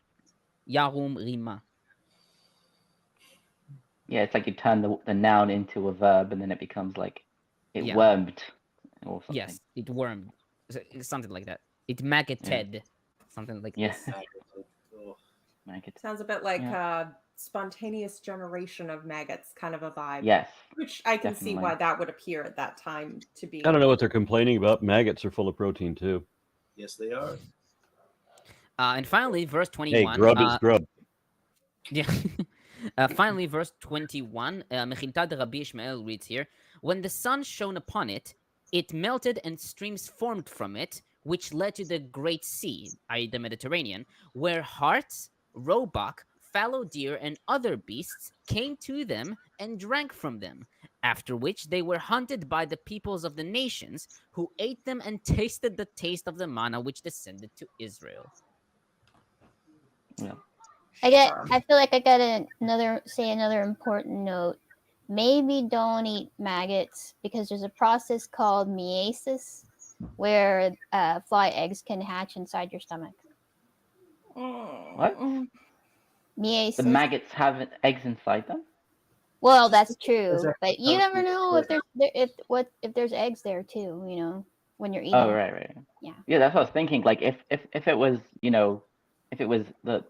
Yarum rima. Yeah, it's like you turn the noun into a verb and then it becomes like it Yeah. wormed or something. Yes, it wormed. Something like that. It maggoted. Something like Yeah. this. Maggot. Sounds a bit like spontaneous generation of maggots kind of a vibe. Yes. Which I can see definitely. why that would appear at that time to be. I don't know what they're complaining about. Maggots are full of protein too. Yes, they are. And finally, verse 21. Hey, grub is grub. Yeah. Finally, verse 21, Mechilta de Rabbi Ishmael reads here, when the sun shone upon it, it melted and streams formed from it, which led to the great sea, i.e. the Mediterranean, where harts, roebuck, fallow deer, and other beasts came to them and drank from them, after which they were hunted by the peoples of the nations, who ate them and tasted the taste of the manna which descended to Israel. Yeah. I feel like I got another important note. Maybe don't eat maggots because there's a process called meiosis where fly eggs can hatch inside your stomach. What? Meiosis. The maggots have eggs inside them? Well, that's true, Exactly. but you never know if there's eggs there too. When you're eating. Oh, right. Yeah. Yeah, that's what I was thinking. Like if it was, if it was the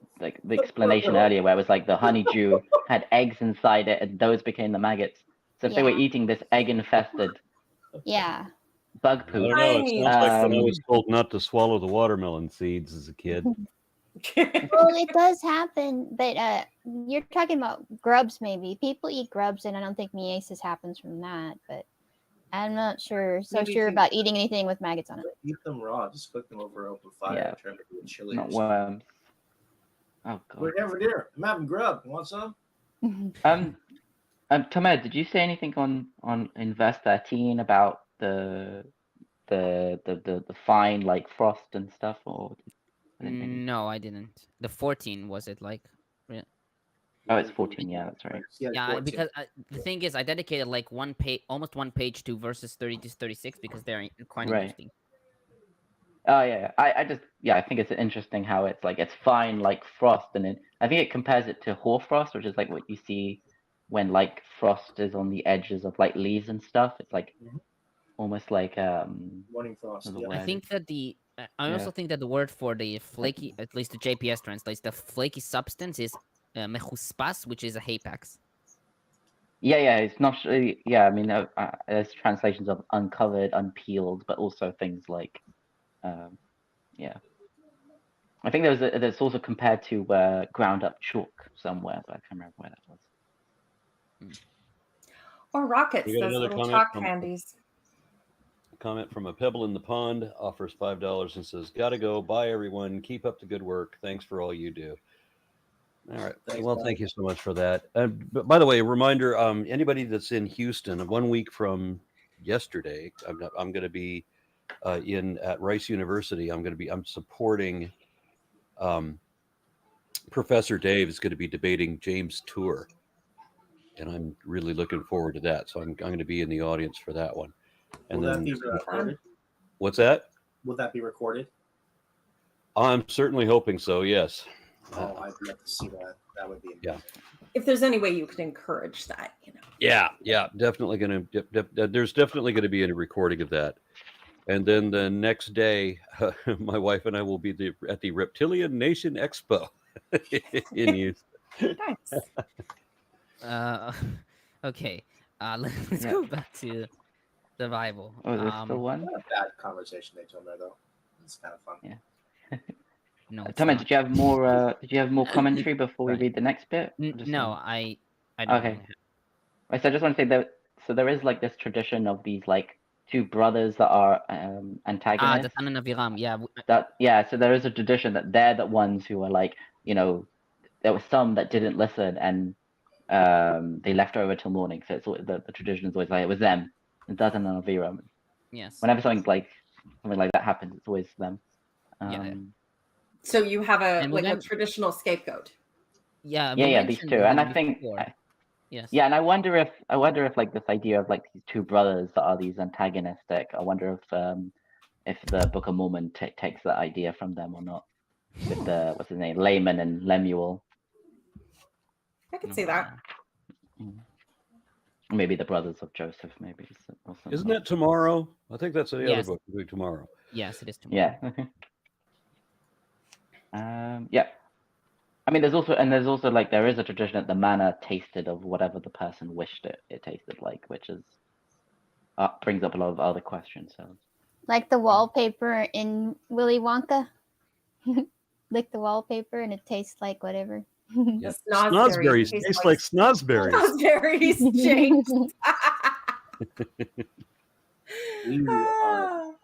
explanation earlier where it was like the honeydew had eggs inside it and those became the maggots. So if they were eating this egg infested bug I poop. don't know. It sounds like when I was told not to swallow the watermelon seeds as a kid. Well, it does happen, but you're talking about grubs maybe. People eat grubs and I don't think meiosis happens from that, but I'm not sure about eating anything with maggots on it. Eat them raw. Just cook them over open fire and turn them into chili. Not worms. Oh god. We're having dinner. I'm having grub. You want some? Tomer, did you say anything on in verse 13 about the fine like frost and stuff, or? No, I didn't. The 14 was it like? Yeah. Oh, it's 14. Yeah, that's right. Yeah, because the thing is, I dedicated like almost one page to verses 30 to 36 because they're quite interesting. Oh yeah, I think it's interesting how it's like it's fine like frost, and I think it compares it to hoarfrost, which is like what you see when like frost is on the edges of like leaves and stuff. It's like almost like morning frost. Yeah. I think that I also think that the word for the flaky, at least the JPS translates, the flaky substance is mechuspas, which is a hapax. Yeah, it's not. Yeah, I mean, there's translations of uncovered, unpeeled, but also things like Yeah. I think there's also compared to ground up chalk somewhere, but I can't remember where that was. Or rockets, We got those another little comment chalk from- candies. Comment from a pebble in the pond, offers $5 and says, "Gotta go. Bye, everyone. Keep up the good work. Thanks for all you do." All right. Thanks, Well, bud. thank you so much for that. But by the way, a reminder: anybody that's in Houston, 1 week from yesterday, I'm going to be at Rice University. I'm supporting. Professor Dave is going to be debating James Tour, and I'm really looking forward to that. So I'm going to be in the audience for that one. And Will then that be recorded? what's that? Will that be recorded? I'm certainly hoping so. Yes. Oh, I'd love to see that. That would be amazing. If there's any way you could encourage that, Yeah, definitely going to. There's definitely going to be a recording of that. And then the next day, my wife and I will be at the Reptilian Nation Expo in Houston. Nice. Okay. Let's Yeah. go back to the Bible. Oh, there's still one. What a bad conversation they told me though. It's kind of fun. Yeah. No, it's Thomas, not. did you have more? Did you have more commentary before we Right. read the next bit? No, I don't. Okay. really have- Right, so I just want to say that there is like this tradition of these like two brothers that are the antagonists. Canon of Iram. Yeah. So there is a tradition that they're the ones who are like, there were some that didn't listen and they left over till morning. So it's the tradition is always like it was them. It doesn't know Aviram. Yes. Whenever something like that happens, it's always them. Yeah. So you have And we a went- traditional scapegoat. Yeah. we Yeah, these mentioned two, and I them think. before. Yes. Yeah, and I wonder if like this idea of like these two brothers that are these antagonistic. I wonder if the Book of Mormon takes that idea from them or not. With the what's his name, Laman and Lemuel. I could see that. Maybe the brothers of Joseph, maybe. Or something. Isn't that tomorrow? I think that's the other Yes. book we'll do tomorrow. Yes, it is tomorrow. Yeah. Yeah. I mean, there's also like there is a tradition that the manna tasted of whatever the person wished it tasted like, which is brings up a lot of other questions. So Like the wallpaper in Willy Wonka. Lick the wallpaper and it tastes like whatever. Yeah. The snozberries Tastes like snozberries. Snozberries, James. We are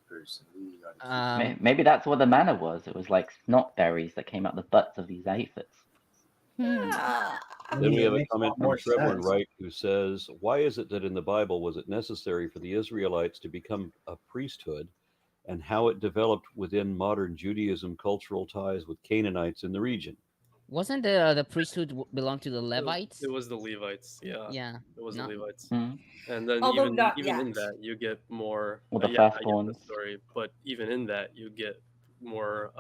person. We are maybe that's what the manna was. It was like snot berries that came out the butts of these aphids. Then we have a comment from Trevor Wright who says, "Why is it that in the Bible was it necessary for the Israelites to become a priesthood, and how it developed within modern Judaism cultural ties with Canaanites in the region?" Wasn't the priesthood belong to the Levites? It was the Levites. Yeah. Yeah. It was not- the Levites. Mhm. And then Although even not in yet. that you get more Well, the I get firstborns. the story, but even in that you get more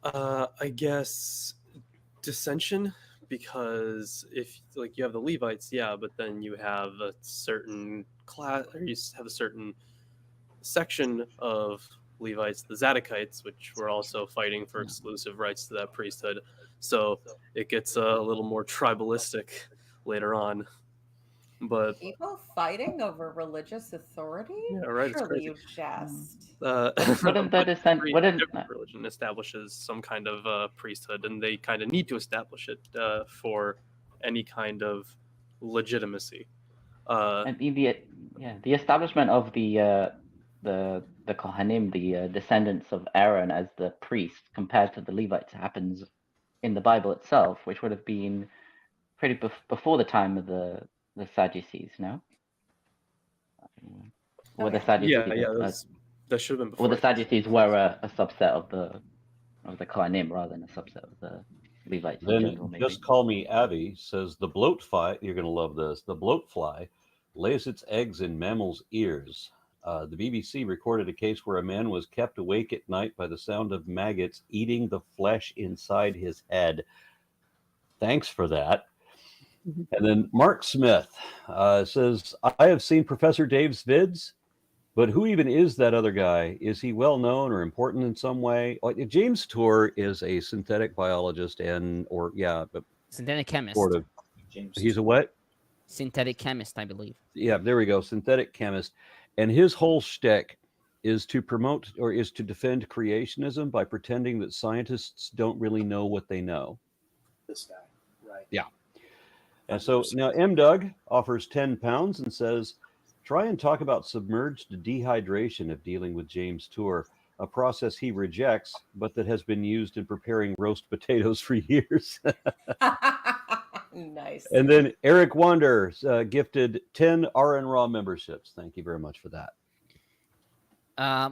I guess dissension, because if like you have the Levites, yeah, but then you have a certain class, or you have a certain section of Levites, the Zadokites, which were also fighting for exclusive rights to that priesthood. So it gets a little more tribalistic later on. But People fighting over religious authority? Yeah, right, it's Surely crazy. you jest. Wouldn't the dissent? Wouldn't every religion establishes some kind of priesthood, and they kind of need to establish it for any kind of legitimacy. and the establishment of the Kohanim, the descendants of Aaron as the priest, compared to the Levites, happens in the Bible itself, which would have been pretty before the time of the Sadducees, no? Or the Sadducees? That should have been before. Well, the Sadducees were a subset of the Kohanim rather than a subset of the Levites in Then general, maybe. Just Call Me Avi says the bloatfly. You're going to love this. The bloatfly lays its eggs in mammals' ears. The BBC recorded a case where a man was kept awake at night by the sound of maggots eating the flesh inside his head. Thanks for that. And then Mark Smith says, I have seen Professor Dave's vids, but who even is that other guy? Is he well known or important in some way? James Tour is a synthetic biologist but synthetic chemist. sort of. James. He's a what? Synthetic chemist, I believe. Yeah, there we go. Synthetic chemist. And his whole shtick is to promote or is to defend creationism by pretending that scientists don't really know what they know. This guy, right? Yeah. And so now M. Doug offers £10 and says, try and talk about submerged dehydration of dealing with James Tour, a process he rejects, but that has been used in preparing roast potatoes for years. Nice. And then Eric Wander gifted 10 RN Raw memberships. Thank you very much for that.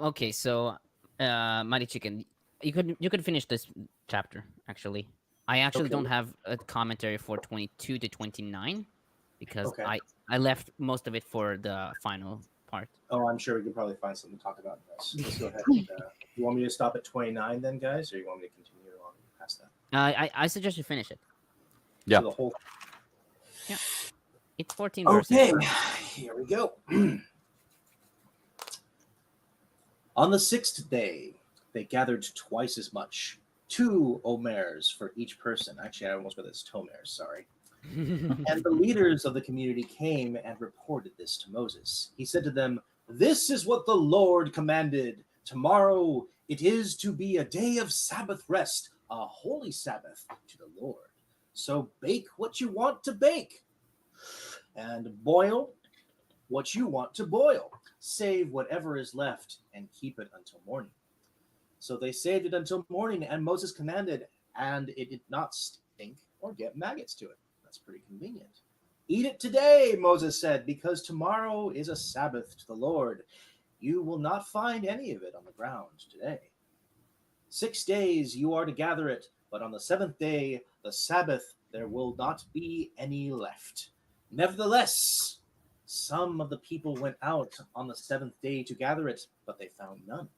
Okay, so Mighty Chicken, you could finish this chapter actually. I actually Okay. don't have a commentary for 22 to 29 because Okay. I left most of it for the final part. Oh, I'm sure we can probably find something to talk about in this. Let's go ahead. And, you want me to stop at 29 then, guys, or you want me to continue on past that? I suggest you finish it. Yeah. So the whole. It's 14 verses. Okay, here we go. On the 6th day, they gathered twice as much, 2 omers for each person. Actually, I almost got this tomers, sorry. And the leaders of the community came and reported this to Moses. He said to them, "This is what the Lord commanded. Tomorrow it is to be a day of Sabbath rest, a holy Sabbath to the Lord. So bake what you want to bake, and boil what you want to boil. Save whatever is left and keep it until morning." So they saved it until morning, and Moses commanded, and it did not stink or get maggots to it. That's pretty convenient. "Eat it today," Moses said, "because tomorrow is a Sabbath to the Lord. You will not find any of it on the ground today. 6 days you are to gather it, but on the 7th day, the Sabbath, there will not be any left." Nevertheless, some of the people went out on the 7th day to gather it, but they found none.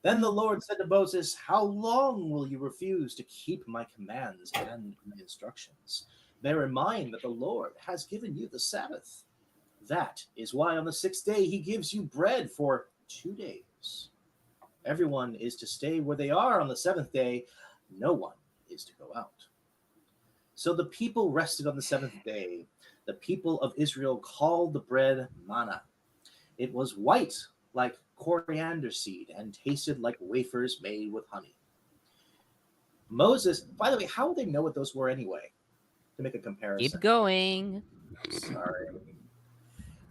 Then the Lord said to Moses, "How long will you refuse to keep my commands and my instructions? Bear in mind that the Lord has given you the Sabbath. That is why on the 6th day he gives you bread for 2 days. Everyone is to stay where they are on the 7th day. No one is to go out." So the people rested on the 7th day. The people of Israel called the bread manna. It was white like coriander seed and tasted like wafers made with honey. Moses, by the way, how would they know what those were anyway? To make a comparison. Keep going. Sorry.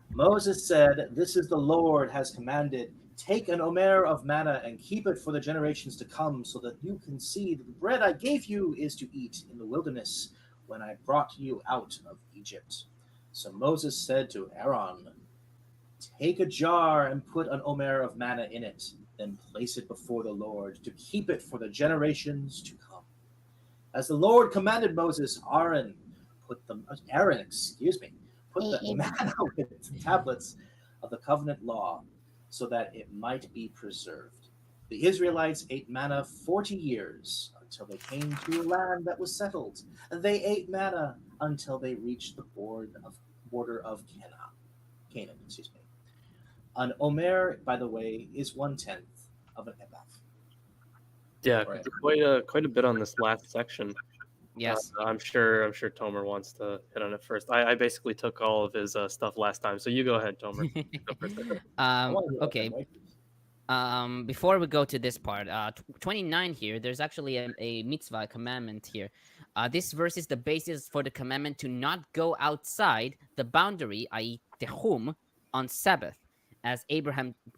Moses said, "This is the Lord has commanded. Take an omer of manna and keep it for the generations to come, so that you can see that the bread I gave you is to eat in the wilderness when I brought you out of Egypt." So Moses said to Aaron, "Take a jar and put an omer of manna in it, then place it before the Lord to keep it for the generations to come. As the Lord commanded Moses, Aaron put the manna with the tablets of the covenant law, so that it might be preserved. The Israelites ate manna 40 years until they came to a land that was settled. They ate manna until they reached the border of Canaan. An omer, by the way, is 1/10 of an ephah. Yeah, Right. quite a bit on this last section. Yes. I'm sure Tomer wants to hit on it first. I basically took all of his stuff last time, so you go ahead, Tomer. Go for it. Okay. Before we go to this part, 29 here, there's actually a mitzvah, a commandment here. This verse is the basis for the commandment to not go outside the boundary, i.e. tehum, on Sabbath. As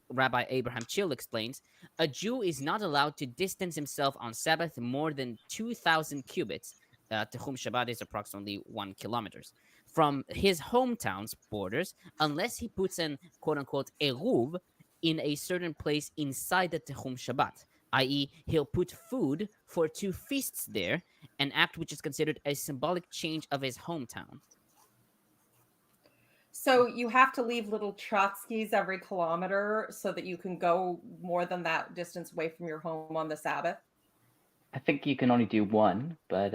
Rabbi Abraham Chill explains, a Jew is not allowed to distance himself on Sabbath more than 2,000 cubits. Tehum Shabbat is approximately 1 kilometer from his hometown's borders, unless he puts an quote-unquote eruv in a certain place inside the Tehum Shabbat, i.e. he'll put food for 2 feasts there, an act which is considered a symbolic change of his hometown. So you have to leave little Trotskys every kilometer so that you can go more than that distance away from your home on the Sabbath? I think you can only do one, but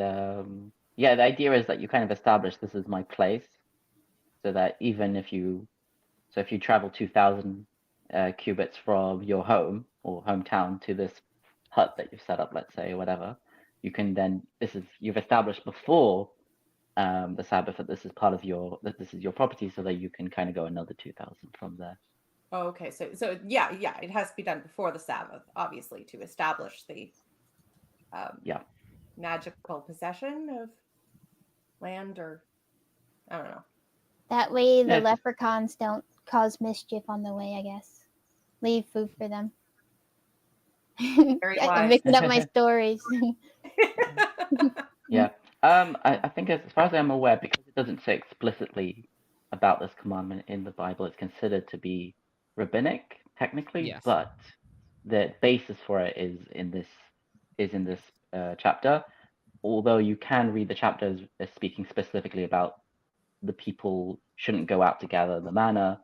yeah, the idea is that you kind of establish this is my place, so that even if you travel 2,000 cubits from your home or hometown to this hut that you've set up, let's say, or whatever, you can then you've established before the Sabbath that this is your property, so that you can kind of go another 2,000 from there. Okay, so yeah, it has to be done before the Sabbath, obviously, to establish the Yeah. magical possession of land, or I don't know. That way the Yeah. leprechauns don't cause mischief on the way, I guess. Leave food for them. Very I'm wise. mixing up my stories. Yeah. I think as far as I'm aware, because it doesn't say explicitly about this commandment in the Bible, it's considered to be rabbinic technically, Yes. but the basis for it is in this chapter. Although you can read the chapter as speaking specifically about the people shouldn't go out to gather the manna,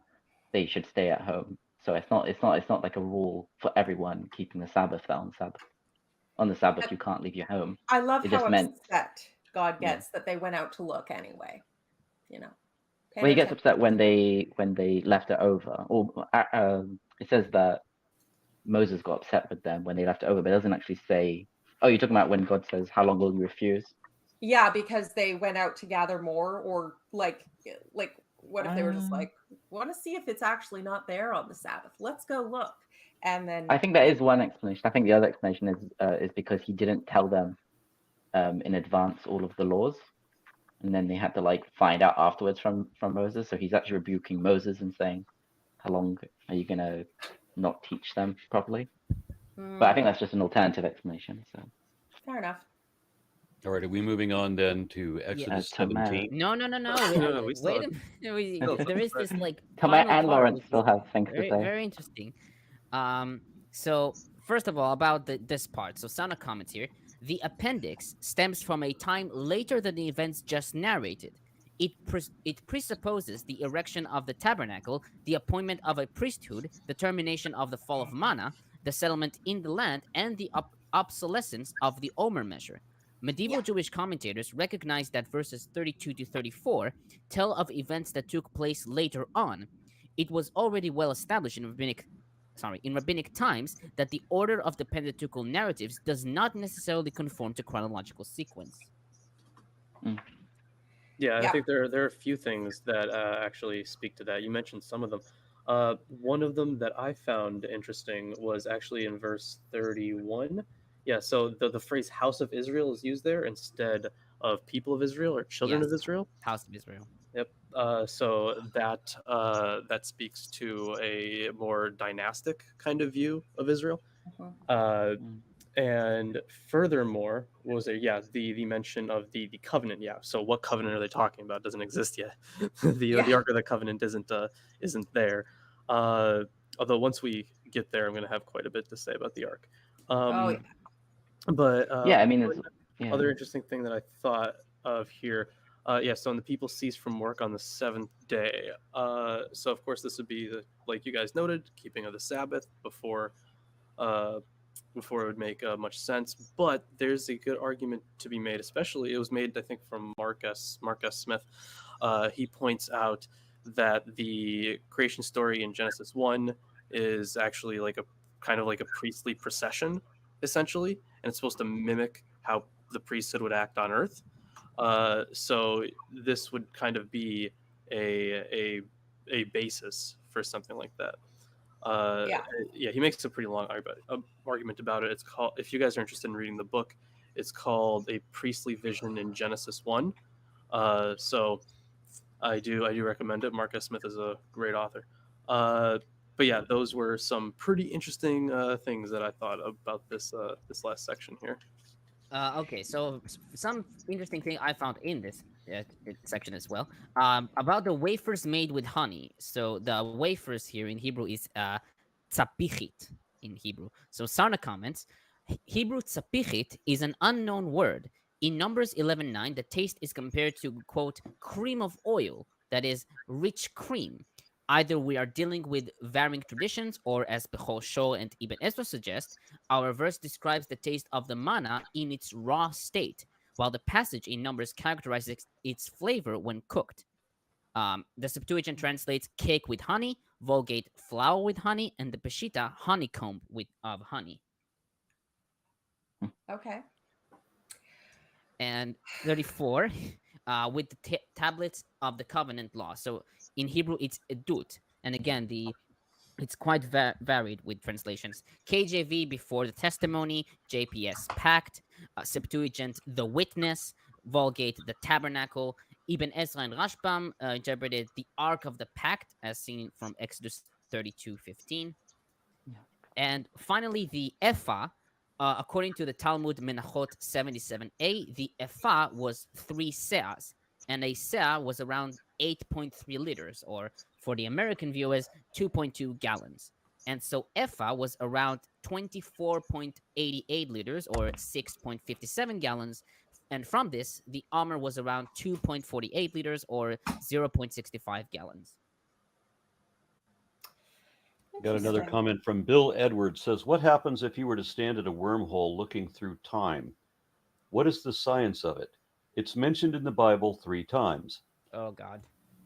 they should stay at home. So it's not like a rule for everyone keeping the Sabbath. That on the Sabbath you can't leave your home. I love It how just meant upset God yeah. gets that they went out to look anyway. You know. Pay Well, he no gets attention. upset when they left it over. Or it says that Moses got upset with them when they left it over, but it doesn't actually say. Oh, you're talking about when God says, "How long will you refuse?" Yeah, because they went out to gather more, or like what if they were just like, want to see if it's actually not there on the Sabbath? Let's go look. And then I think that is one explanation. I think the other explanation is because he didn't tell them in advance all of the laws, and then they had to like find out afterwards from Moses. So he's actually rebuking Moses and saying, "How long are you gonna not teach them properly?" But I think that's just an alternative explanation. So fair enough. All right, are we moving on then to Exodus Tomato. 17? No. No, we still Wait have- a minute. still There is have- this like Tomato final and part, Lawrence which still is have things to very say. very interesting. So first of all, about this part. So Sana comments here. The appendix stems from a time later than the events just narrated. It presupposes the erection of the tabernacle, the appointment of a priesthood, the termination of the fall of manna, the settlement in the land, and the obsolescence of the Omer measure. Medieval Jewish commentators recognize that verses 32 to 34 tell of events that took place later on. It was already well established in rabbinic times that the order of the Pentateuchal narratives does not necessarily conform to chronological sequence. Yeah, I Yeah. think there are a few things that actually speak to that. You mentioned some of them. One of them that I found interesting was actually in verse 31. Yeah, so the phrase "house of Israel" is used there instead of "people of Israel" or "children of Yes. Israel." House of Israel. Yep. So that speaks to a more dynastic kind of view of Israel. Uh, and furthermore, what was it? Yeah, the mention of the covenant. Yeah. So what covenant are they talking about? Doesn't exist yet. The Ark of the Covenant isn't there. Although once we get there, I'm going to have quite a bit to say about the Ark. Oh yeah. But Yeah, I mean, yeah. other interesting thing that I thought of here. Yeah, so when the people cease from work on the seventh day. So of course this would be like you guys noted, keeping of the Sabbath before it would make much sense. But there's a good argument to be made, especially it was made, I think, from Mark S. Smith. He points out that the creation story in Genesis 1 is actually like a kind of like a priestly procession, essentially, and it's supposed to mimic how the priesthood would act on Earth. So this would kind of be a basis for something like that. Yeah, he makes a pretty long argument about it. It's called, if you guys are interested in reading the book, it's called A Priestly Vision in Genesis 1. So I do recommend it. Marcus Smith is a great author. But yeah, those were some pretty interesting things that I thought about this last section here. Okay, so some interesting thing I found in this section as well, about the wafers made with honey. So the wafers here in Hebrew is tzapichit in Hebrew. So Sarna comments, Hebrew tzapichit is an unknown word. In Numbers 11:9, the taste is compared to, quote, cream of oil, that is, rich cream. Either we are dealing with varying traditions, or as Bechol Shol and Ibn Ezra suggest, our verse describes the taste of the manna in its raw state, while the passage in Numbers characterizes its flavor when cooked. The Septuagint translates cake with honey, Vulgate flour with honey, and the Peshitta honeycomb of honey. Okay. And 34, with the tablets of the covenant law. So in Hebrew, it's edut. And again, the It's quite varied with translations. KJV, before the testimony; JPS, pact; Septuagint, the witness; Vulgate, the tabernacle. Ibn Ezra and Rashbam interpreted the Ark of the Pact, as seen from Exodus 32:15. Yeah. And finally, the Ephah. According to the Talmud Menachot 77a, the Ephah was 3 seahs, and a seah was around 8.3 liters, or for the American viewers, 2.2 gallons. And so Ephah was around 24.88 liters, or 6.57 gallons. And from this, the Omer was around 2.48 liters, or 0.65 gallons. Got another Interesting. comment from Bill Edwards. Says, what happens if you were to stand at a wormhole looking through time? What is the science of it? It's mentioned in the Bible 3 times. Oh, God.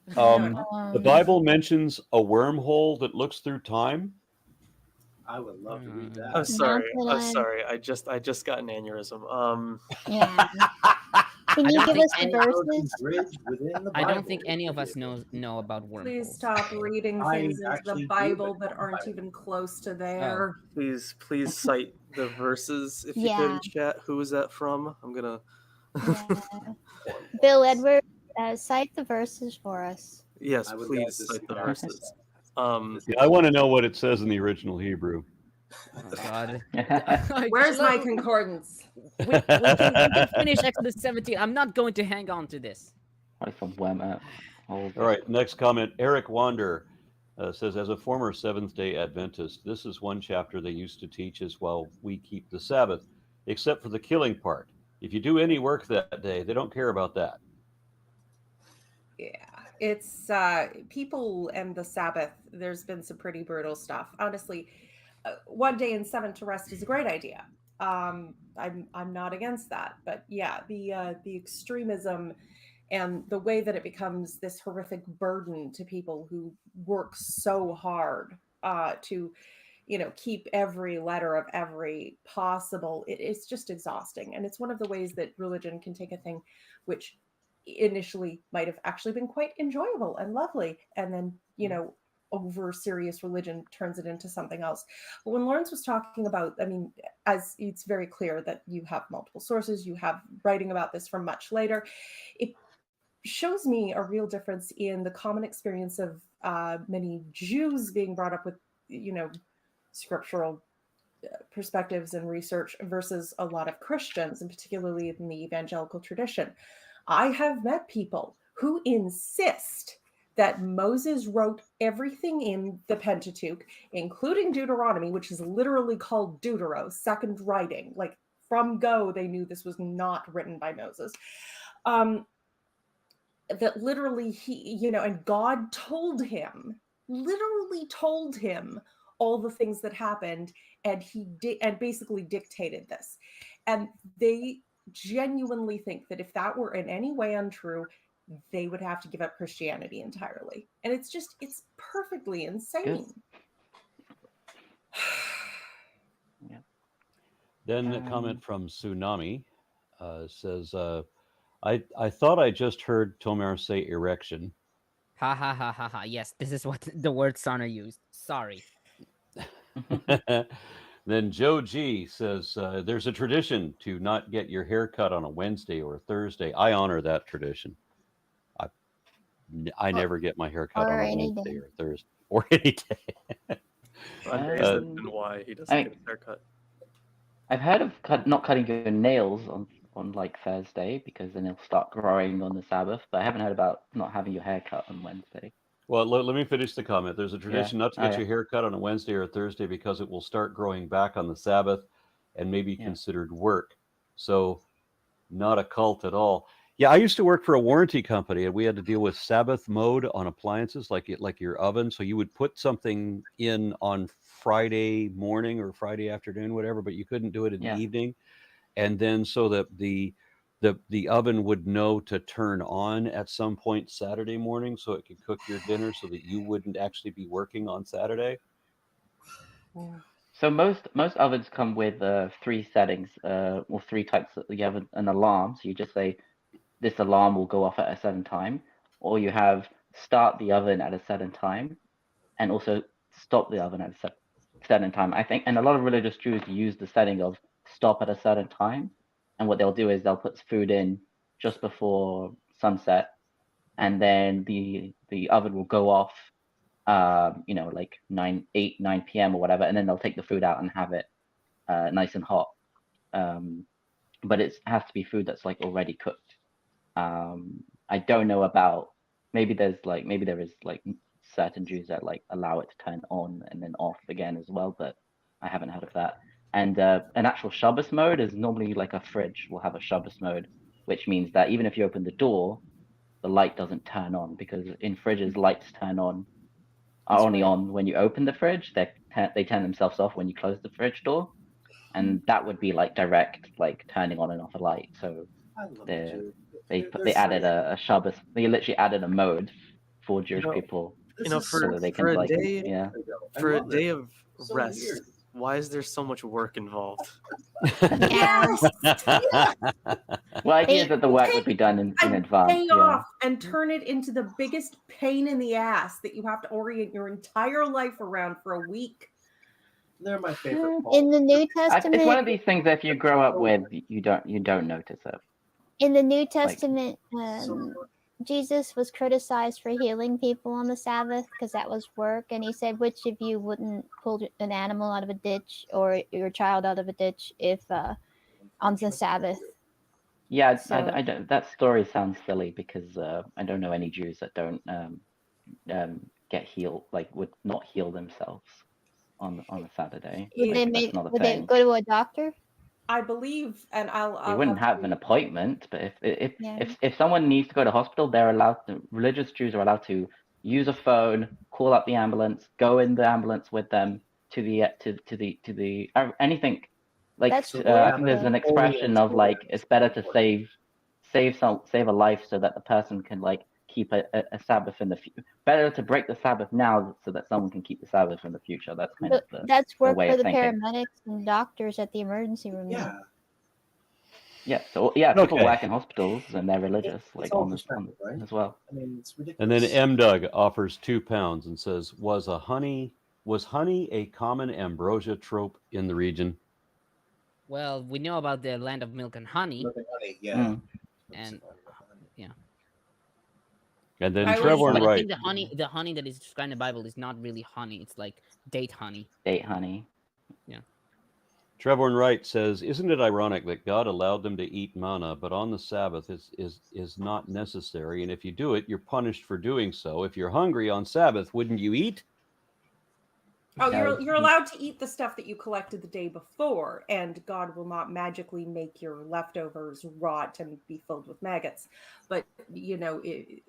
The Bible mentions a wormhole that looks through time. I would love to read that. I'm sorry. Not I'm that sorry. I just got an aneurysm. Yeah. Can I you don't give think us the any- verses? Bridge within the I don't Bible. think any of us know about wormholes. Please stop reading I things into actually the do, Bible but that aren't I- even close to there. Please cite the verses if you could Yeah. in chat. Who is that from? I'm gonna. Yeah. Bill Edwards, cite the verses for us. Yes, I would love please to cite see the that. verses. Yeah, I want to know what it says in the original Hebrew. Oh, God. Where's my Look, concordance? we can finish Exodus 17. I'm not going to hang on to this. Probably some worm. All right, next comment. Eric Wander says, as a former Seventh-day Adventist, this is one chapter they used to teach us while we keep the Sabbath, except for the killing part. If you do any work that day, they don't care about that. Yeah, it's people and the Sabbath. There's been some pretty brutal stuff. Honestly, 1 day and 7 to rest is a great idea. I'm not against that, but yeah, the extremism and the way that it becomes this horrific burden to people who work so hard to keep every letter of every possible, it's just exhausting. And it's one of the ways that religion can take a thing which initially might have actually been quite enjoyable and lovely, and then over serious religion turns it into something else. But when Lawrence was talking about, I mean, as it's very clear that you have multiple sources, you have writing about this from much later, it shows me a real difference in the common experience of many Jews being brought up with scriptural perspectives and research versus a lot of Christians, and particularly in the evangelical tradition. I have met people who insist that Moses wrote everything in the Pentateuch, including Deuteronomy, which is literally called Deutero, second writing. Like from go, they knew this was not written by Moses. That literally he, and God literally told him all the things that happened, and he did, and basically dictated this. And they genuinely think that if that were in any way untrue, they would have to give up Christianity entirely. And it's perfectly insane. Yeah. Then a comment from Tsunami says, I thought I just heard Tomer say erection. Ha ha ha ha ha. Yes, this is what the word Sana used. Sorry. Then Joe G says, there's a tradition to not get your hair cut on a Wednesday or a Thursday. I honor that tradition. I never get my hair cut Or on a any Wednesday day. or Thursday or any day. And why he doesn't get his haircut. I've heard of not cutting your nails on like Thursday because then they'll start growing on the Sabbath, but I haven't heard about not having your hair cut on Wednesday. Well, let me finish the comment. There's a tradition not to get yeah. your hair cut on a Wednesday or a Thursday because it will start growing back on the Sabbath and maybe considered work. So not a cult at all. Yeah, I used to work for a warranty company, and we had to deal with Sabbath mode on appliances like your oven. So you would put something in on Friday morning or Friday afternoon, whatever, but you couldn't do it in the evening. And then so that the oven would know to turn on at some point Saturday morning so it could cook your dinner so that you wouldn't actually be working on Saturday. So most ovens come with 3 settings, or 3 types. You have an alarm, so you just say this alarm will go off at a certain time, or you have start the oven at a certain time, and also stop the oven at a certain time. I think, and a lot of religious Jews use the setting of stop at a certain time. And what they'll do is they'll put food in just before sunset, and then the oven will go off, like 9 p.m. or whatever, and then they'll take the food out and have it nice and hot. But it has to be food that's like already cooked. I don't know about, maybe there is like certain Jews that like allow it to turn on and then off again as well, but I haven't heard of that. And an actual Shabbos mode is normally like a fridge will have a Shabbos mode, which means that even if you open the door, the light doesn't turn on, because in fridges lights are only on when you open the fridge. They turn themselves off when you close the fridge door, and that would be like direct like turning on and off a light. So they added a Shabbos. They literally added a mode for Jewish people. For so that they can a like day, for a day of So rest, weird. why is there so much work involved? Yes. Well, idea is that the work would be done in advance. Pay Yeah. off and turn it into the biggest pain in the ass that you have to orient your entire life around for a week. They're my favorite. In the New It's one of Testament, these things that if you grow up with, you don't notice it. in the New Testament, Jesus was criticized for healing people on the Sabbath because that was work, and he said, "Which of you wouldn't pull an animal out of a ditch or your child out of a ditch if on the Sabbath?" Yeah, So- I don't. That story sounds silly because I don't know any Jews that don't get healed, like would not heal themselves on a Saturday. Would Like, that's not a would they thing. go to a doctor? I believe, and I'll You wouldn't have to- an appointment, but Yeah. if someone needs to go to hospital, they're allowed to. Religious Jews are allowed to use a phone, call up the ambulance, go in the ambulance with them to the anything. Like That's I think there's weird. an expression of like it's better to save a life so that the person can like keep a Sabbath in the future. Better to break the Sabbath now so that someone can keep the Sabbath in the future. That's kind of That's work way for of the thinking. paramedics and doctors at the emergency room. Yeah. Yeah. So yeah, people Okay. work in hospitals and they're religious, It's like all on perspective, right? as well. I mean, it's ridiculous. And then M. Doug offers £2 and says, was honey a common ambrosia trope in the region? Well, we know about the land of milk and honey. Look at honey, yeah. Mm. And And then I was- Trevor but I Wright. think the honey that is described in the Bible is not really honey. It's like date honey. Date honey. Trevor Wright says, isn't it ironic that God allowed them to eat manna, but on the Sabbath is not necessary, and if you do it, you're punished for doing so. If you're hungry on Sabbath, wouldn't you eat? Oh, No, you're allowed to eat the stuff that you collected the day before, and God will not magically make your leftovers rot and be filled with maggots. But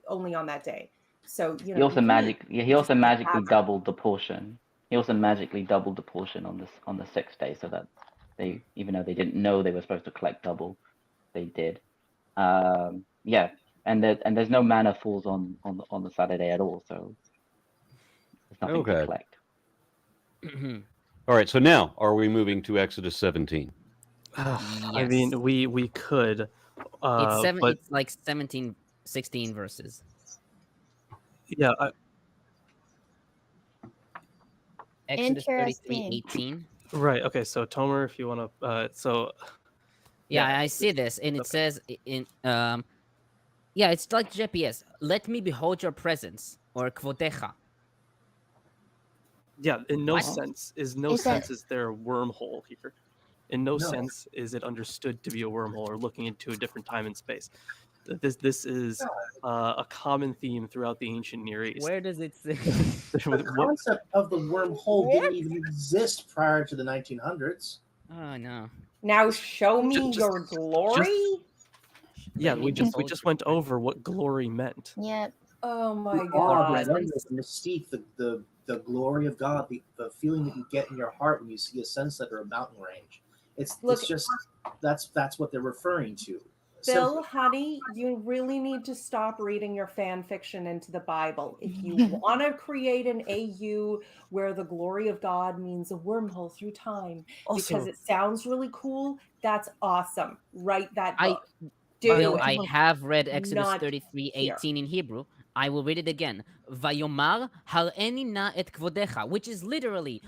only on that day. So He also magically have it. doubled the portion. He also magically doubled the portion on the sixth day, so that they, even though they didn't know they were supposed to collect double, they did. Yeah, and there's no manna falls on the Saturday at all, so there's nothing to Okay. collect. All right, so now are we moving to Exodus 17? I mean, we could. But It's like 17, 16 verses. yeah, Exodus 33, Interesting. 18. right. Okay, so Tomer, if you want to, Yeah, I see this, and it Okay. says it's like GPS. Let me behold your presence, or kvotecha. yeah, in no What? sense is there a wormhole here. In no No. sense is it understood to be a wormhole or looking into a different time and space. This is a common theme throughout the ancient Near East. Where does it say? The concept of the wormhole didn't even exist prior to the 1900s. Oh no. Now show me Just- your glory. Yeah, Let me we just behold went over what glory meant. Yep. Oh my God, God. the oneness, the mystique, the glory of God, the feeling that you get in your heart when you see a sunset or a mountain range. It's Look- just that's what they're referring to. Bill, Simply. honey, you really need to stop reading your fan fiction into the Bible. If you want to create an AU where the glory of God means a wormhole through time because Also, it sounds really cool, that's awesome. Write that I- book. Do Bill, it. I have read Exodus Not 33, here. 18 in Hebrew. I will read it again. Vayomar hareni na et kvodecha, which is literally,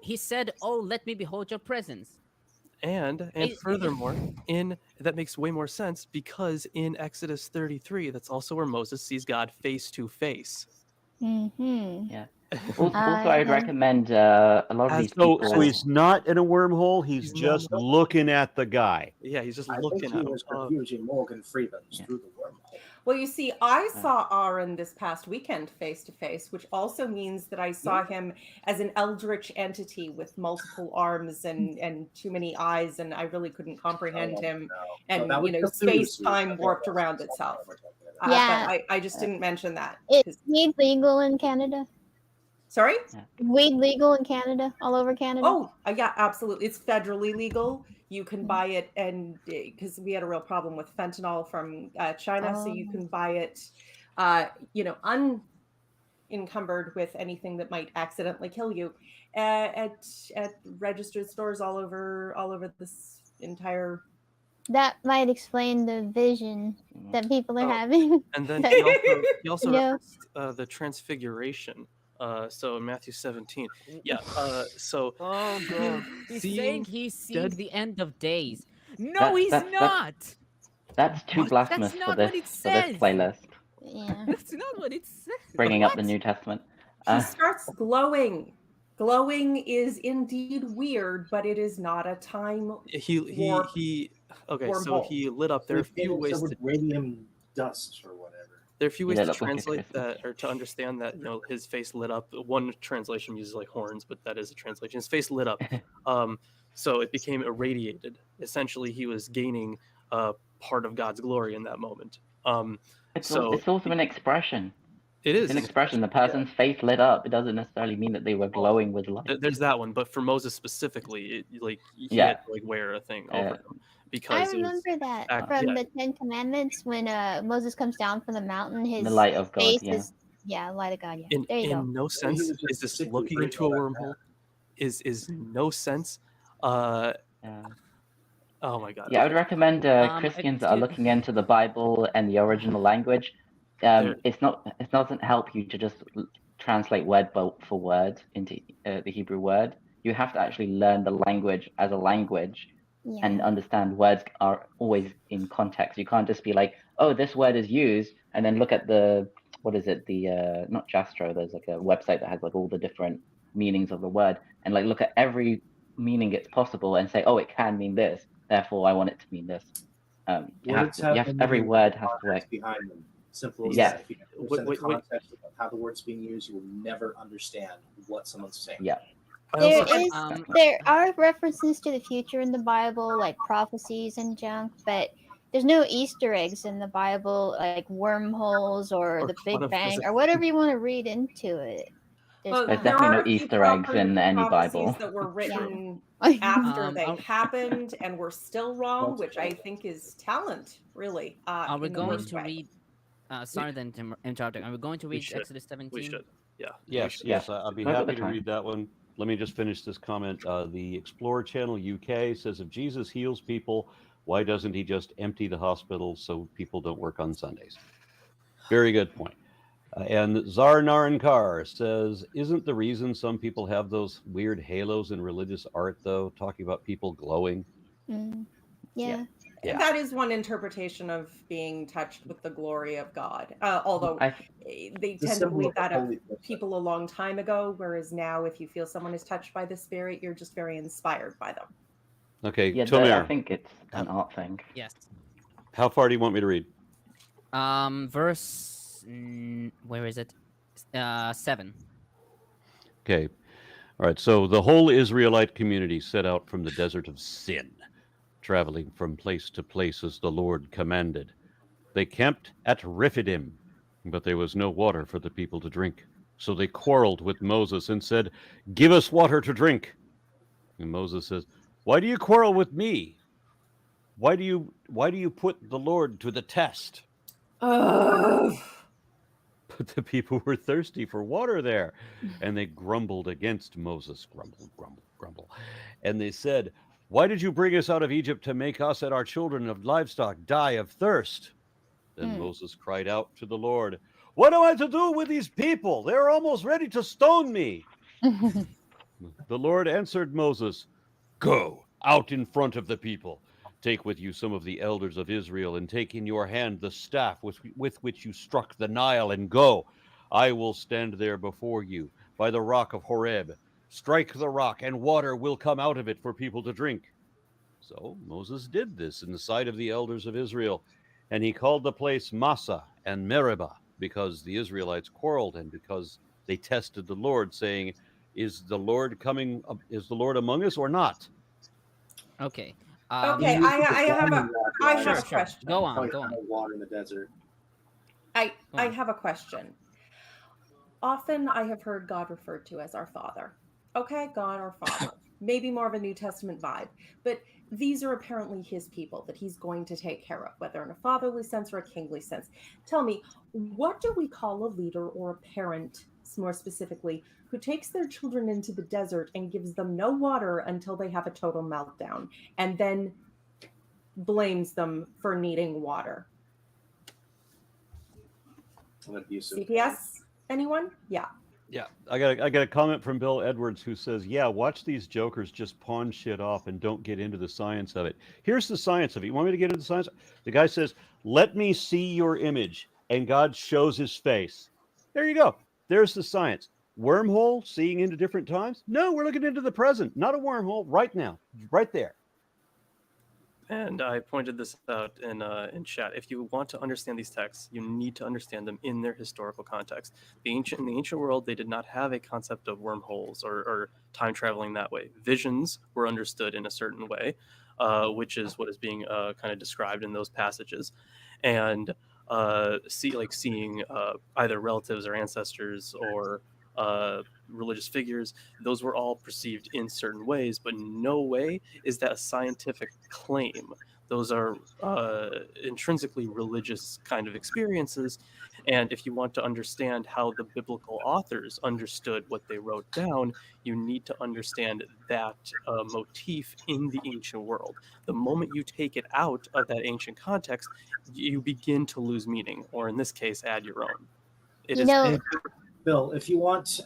he said, oh, let me behold your presence. And furthermore, that makes way more sense because in Exodus 33, that's also where Moses sees God face to face. Mm-hmm. Yeah. Also, I'd recommend a lot of these So people. he's not in a wormhole. He's just looking at the guy. Yeah, he's just I looking think at he him. was confusing Morgan Freeman's through the wormhole. Well, you see, I saw Aaron this past weekend face to face, which also means that I saw him as an eldritch entity with multiple arms and too many eyes, and I really couldn't comprehend him. And that was space Cthulhu. time warped around itself. Yeah. But I just didn't mention that. Is weed legal in Canada? Sorry? Weed legal in Canada, all over Canada? Oh, yeah, absolutely. It's federally legal. You can buy it, and because we had a real problem with fentanyl from China, so you can buy it, unencumbered with anything that might accidentally kill you at registered stores all over this entire. That might explain the vision that people are having. And then he also Yeah. referenced the transfiguration. So in Matthew 17, so Oh god, he's saying he's seeing the end of days. No, he's not. That's too blasphemous That's for not this what it for this says. playlist. Yeah. That's not what it says. Bringing up the New Testament. He starts glowing. Glowing is indeed weird, but it is not a time. Okay, so he lit up. There are a few ways to radium dust or whatever. There are a few ways to translate that or to understand that. His face lit up. One translation uses like horns, but that is a translation. His face lit up, so it became irradiated. Essentially, he was gaining part of God's glory in that moment. It's also an expression. It is an expression. The person's face lit up. It doesn't necessarily mean that they were glowing with light. There's that one, but for Moses specifically, he had to wear a thing over him because I remember that from the Ten Commandments when Moses comes down from the mountain. His the light of God. face is light of God. Yeah, there you go. In no sense is this looking into a wormhole. Is no sense. Oh my God. Yeah, I would recommend Christians that are looking into the Bible and the original language. It doesn't help you to just translate word for word into the Hebrew word. You have to actually learn the language as a language and understand words are always in context. You can't just be like, oh, this word is used, and then look at not Jastro, there's like a website that has like all the different meanings of the word, and like look at every meaning it's possible and say, oh, it can mean this, therefore I want it to mean this. Every word has to work behind them. Simple as that. If you don't understand the context of how the word's being used, you will never understand what someone's saying. Yeah. There are references to the future in the Bible, like prophecies and junk, but there's no Easter eggs in the Bible, like wormholes or the Big Bang or whatever you want to read into it. There's definitely no Easter eggs in any Bible. That were written after they happened and were still wrong, which I think is talent, really. Are we going to read? Sorry, then interrupting. Are we going to read Exodus 17? We should. Yeah. Yes. I'd be happy to read that one. Let me just finish this comment. The Explorer Channel UK says, if Jesus heals people, why doesn't he just empty the hospitals so people don't work on Sundays? Very good point. And Zarnarankar says, isn't the reason some people have those weird halos in religious art, though, talking about people glowing? Yeah. That is one interpretation of being touched with the glory of God. Although they tend to believe that of people a long time ago, whereas now if you feel someone is touched by the Spirit, you're just very inspired by them. Okay, yeah, Tomer. I think it's an art thing. Yes. How far do you want me to read? Verse... where is it? 7. Okay. All right, so the whole Israelite community set out from the desert of Sin, traveling from place to place as the Lord commanded. They camped at Rephidim, but there was no water for the people to drink. So they quarreled with Moses and said, give us water to drink. And Moses says, why do you quarrel with me? Why do you put the Lord to the test? But the people were thirsty for water there, and they grumbled against Moses. Grumble. And they said, why did you bring us out of Egypt to make us and our children of livestock die of thirst? Then Moses cried out to the Lord, What am I to do with these people? They're almost ready to stone me. The Lord answered Moses, Go out in front of the people. Take with you some of the elders of Israel, and take in your hand the staff with which you struck the Nile, and go. I will stand there before you by the rock of Horeb. Strike the rock, and water will come out of it for people to drink. So Moses did this in the sight of the elders of Israel, and he called the place Massa and Meribah, because the Israelites quarreled and because they tested the Lord, saying, Is the Lord among us or not? Okay. Okay, I have a Sure. question. Go on. Water in the desert. I have a question. Often I have heard God referred to as our Father. Okay, God our Father. Maybe more of a New Testament vibe, but these are apparently his people that he's going to take care of, whether in a fatherly sense or a kingly sense. Tell me, what do we call a leader or a parent, more specifically, who takes their children into the desert and gives them no water until they have a total meltdown and then blames them for needing water? CPS? Anyone? Yeah. Yeah, I got a comment from Bill Edwards who says, "Yeah, watch these jokers just pawn shit off and don't get into the science of it." Here's the science of it. You want me to get into the science? The guy says, "Let me see your image," and God shows his face. There you go. There's the science. Wormhole, seeing into different times? No, we're looking into the present, not a wormhole. Right now, right there. And I pointed this out in chat. If you want to understand these texts, you need to understand them in their historical context. In the ancient world, they did not have a concept of wormholes or time traveling that way. Visions were understood in a certain way, which is what is being kind of described in those passages, and seeing either relatives or ancestors or religious figures. Those were all perceived in certain ways, but in no way is that a scientific claim. Those are intrinsically religious kind of experiences. And if you want to understand how the biblical authors understood what they wrote down, you need to understand that motif in the ancient world. The moment you take it out of that ancient context, you begin to lose meaning, or in this case, add your own. Bill, if you want,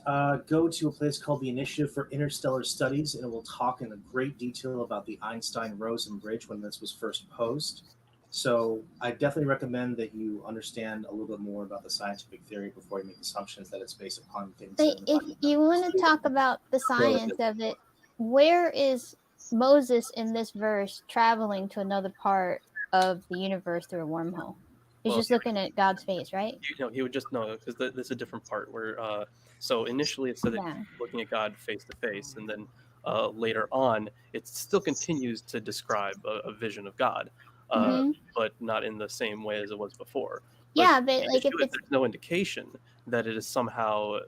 go to a place called the Initiative for Interstellar Studies, and it will talk in great detail about the Einstein-Rosen bridge when this was first posed. So I definitely recommend that you understand a little bit more about the scientific theory before you make assumptions that it's based upon things. If you want to talk about the science of it, where is Moses in this verse traveling to another part of the universe through a wormhole? He's just looking at God's face, right? He would just know, because there's a different part where. So initially it said that he's looking at God face to face, and then later on it still continues to describe a vision of God, but not in the same way as it was before. But like if there's no indication that it is somehow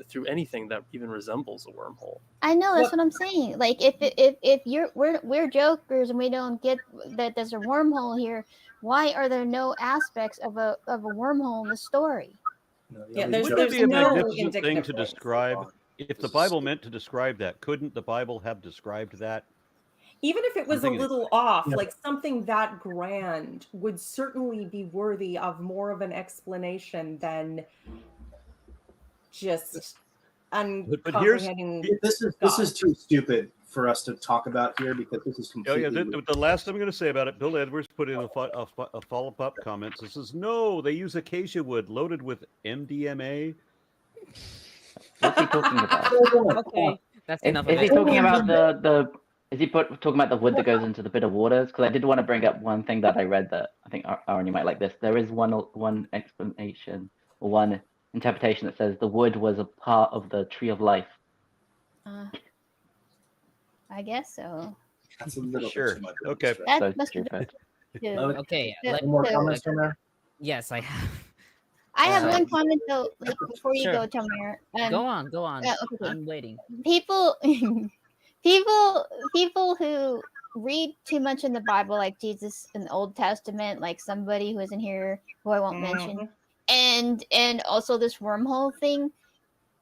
through anything that even resembles a wormhole. I know, that's what I'm saying. Like if we're jokers and we don't get that there's a wormhole here, why are there no aspects of a wormhole in the story? Yeah, Wouldn't it be a magnificent thing to describe? If the Bible meant to describe that, couldn't the Bible have described that? Even if it was a little off, like something that grand would certainly be worthy of more of an explanation than just uncomprehending. This is too stupid for us to talk about here, because this is completely. The last I'm going to say about it, Bill Edwards put in a follow-up comment. This is no, they use acacia wood loaded with MDMA. What's he talking about? Okay, that's enough. Is he talking about the? Is he talking about the wood that goes into the bitter waters? Because I did want to bring up one thing that I read that I think Aaron, you might like this. There is one explanation or one interpretation that says the wood was a part of the tree of life. I guess so. That's a little sure. bit too much. Okay. That must have Okay. Okay. More comments from there? Yes, I have. I have one comment though, like before you go, Tamir. Go on. Okay. I'm waiting. People who read too much in the Bible, like Jesus in the Old Testament, like somebody who isn't here, who I won't mention, and also this wormhole thing.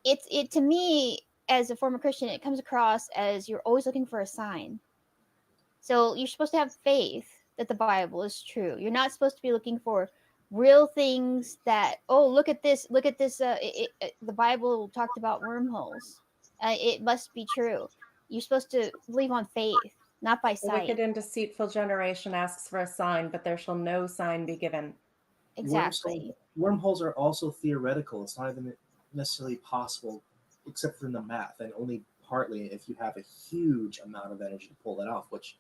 It to me, as a former Christian, it comes across as you're always looking for a sign. So you're supposed to have faith that the Bible is true. You're not supposed to be looking for real things that, oh, look at this, the Bible talked about wormholes. It must be true. You're supposed to believe on faith, not by The sight. wicked and deceitful generation asks for a sign, but there shall no sign be given. Exactly. Wormholes are also theoretical. It's not even necessarily possible, except for in the math, and only partly if you have a huge amount of energy to pull that off, which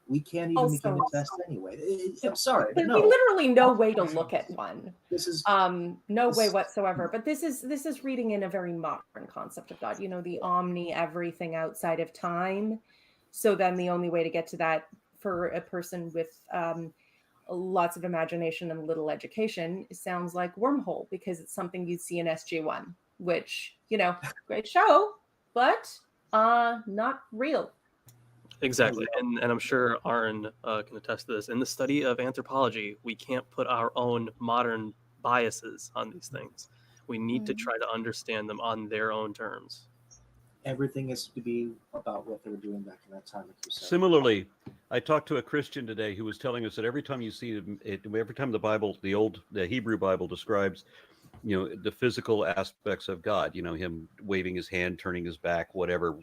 we can't even begin to test anyway. I'm sorry, but There's no. literally no way to look at one. This is no way whatsoever. But this is reading in a very modern concept of God. You know, the omni everything outside of time. So then the only way to get to that for a person with lots of imagination and little education sounds like wormhole, because it's something you'd see in SG1, which, you know, great show, but not real. Exactly, and I'm sure Aaron can attest to this. In the study of anthropology, we can't put our own modern biases on these things. We need to try to understand them on their own terms. everything is to be about what they were doing back in that time. Like you said. Similarly, I talked to a Christian today who was telling us that every time you see it, every time the Bible, the Hebrew Bible describes, you know, the physical aspects of God, you know, him waving his hand, turning his back, whatever.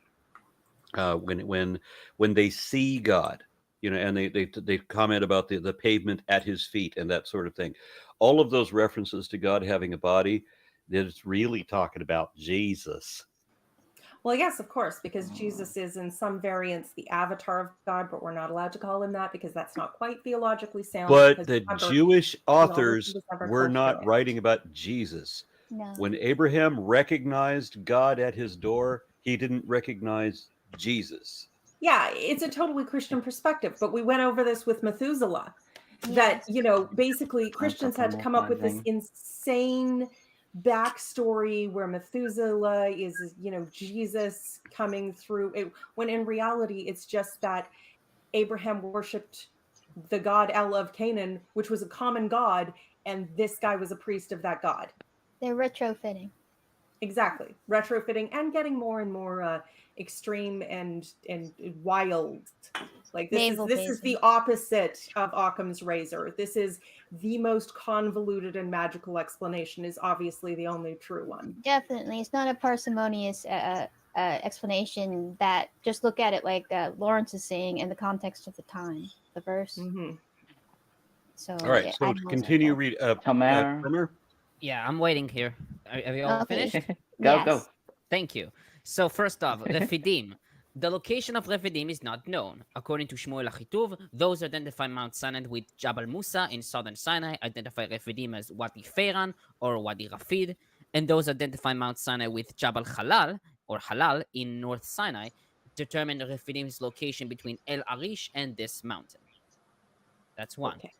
When they see God, you know, and they comment about the pavement at his feet and that sort of thing, all of those references to God having a body, that it's really talking about Jesus. Well, yes, of course, because Jesus is in some variants the avatar of God, but we're not allowed to call him that because that's not quite theologically sound. But the Jewish authors were not fulfilled. writing about Jesus. No. When Abraham recognized God at his door, he didn't recognize Jesus. Yeah, it's a totally Christian perspective, but we went over this with Methuselah. That, you know, basically Christians had to come up with this insane backstory where Methuselah is, you know, Jesus coming through it, when in reality it's just that Abraham worshipped the god El of Canaan, which was a common god, and this guy was a priest of that god. They're retrofitting. Exactly, retrofitting and getting more and more extreme and wild. Like this is the opposite of Occam's razor. This is the most convoluted and magical explanation, is obviously the only true one. Definitely, it's not a parsimonious explanation. That just look at it like Lawrence is saying in the context of the time, the verse. Mm-hmm. So all right, so to continue read Tomer. Yeah, I'm waiting here. Are you all finished? Go. Thank you. So first off, Rephidim. The location of Rephidim is not known. According to Shmuel Achituv, those identify Mount Sinai with Jabal Musa in southern Sinai identify Rephidim as Wadi Feiran or Wadi Rafid, and those identify Mount Sinai with Jabal Halal or Halal in North Sinai determine Rephidim's location between El Arish and this mountain. That's one. Okay.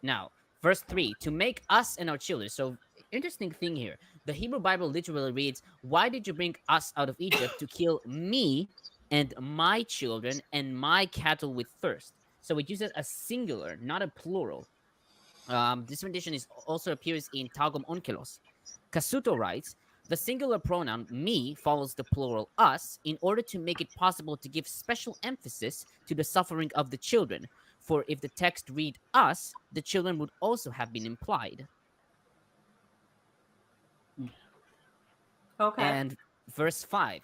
Now, verse 3, to make us and our children. So, interesting thing here. The Hebrew Bible literally reads, why did you bring us out of Egypt to kill me and my children and my cattle with thirst? So it uses a singular, not a plural. This rendition also appears in Targum Onkelos. Kasuto writes, the singular pronoun me follows the plural us in order to make it possible to give special emphasis to the suffering of the children. For if the text read us, the children would also have been implied. Okay. And verse 5,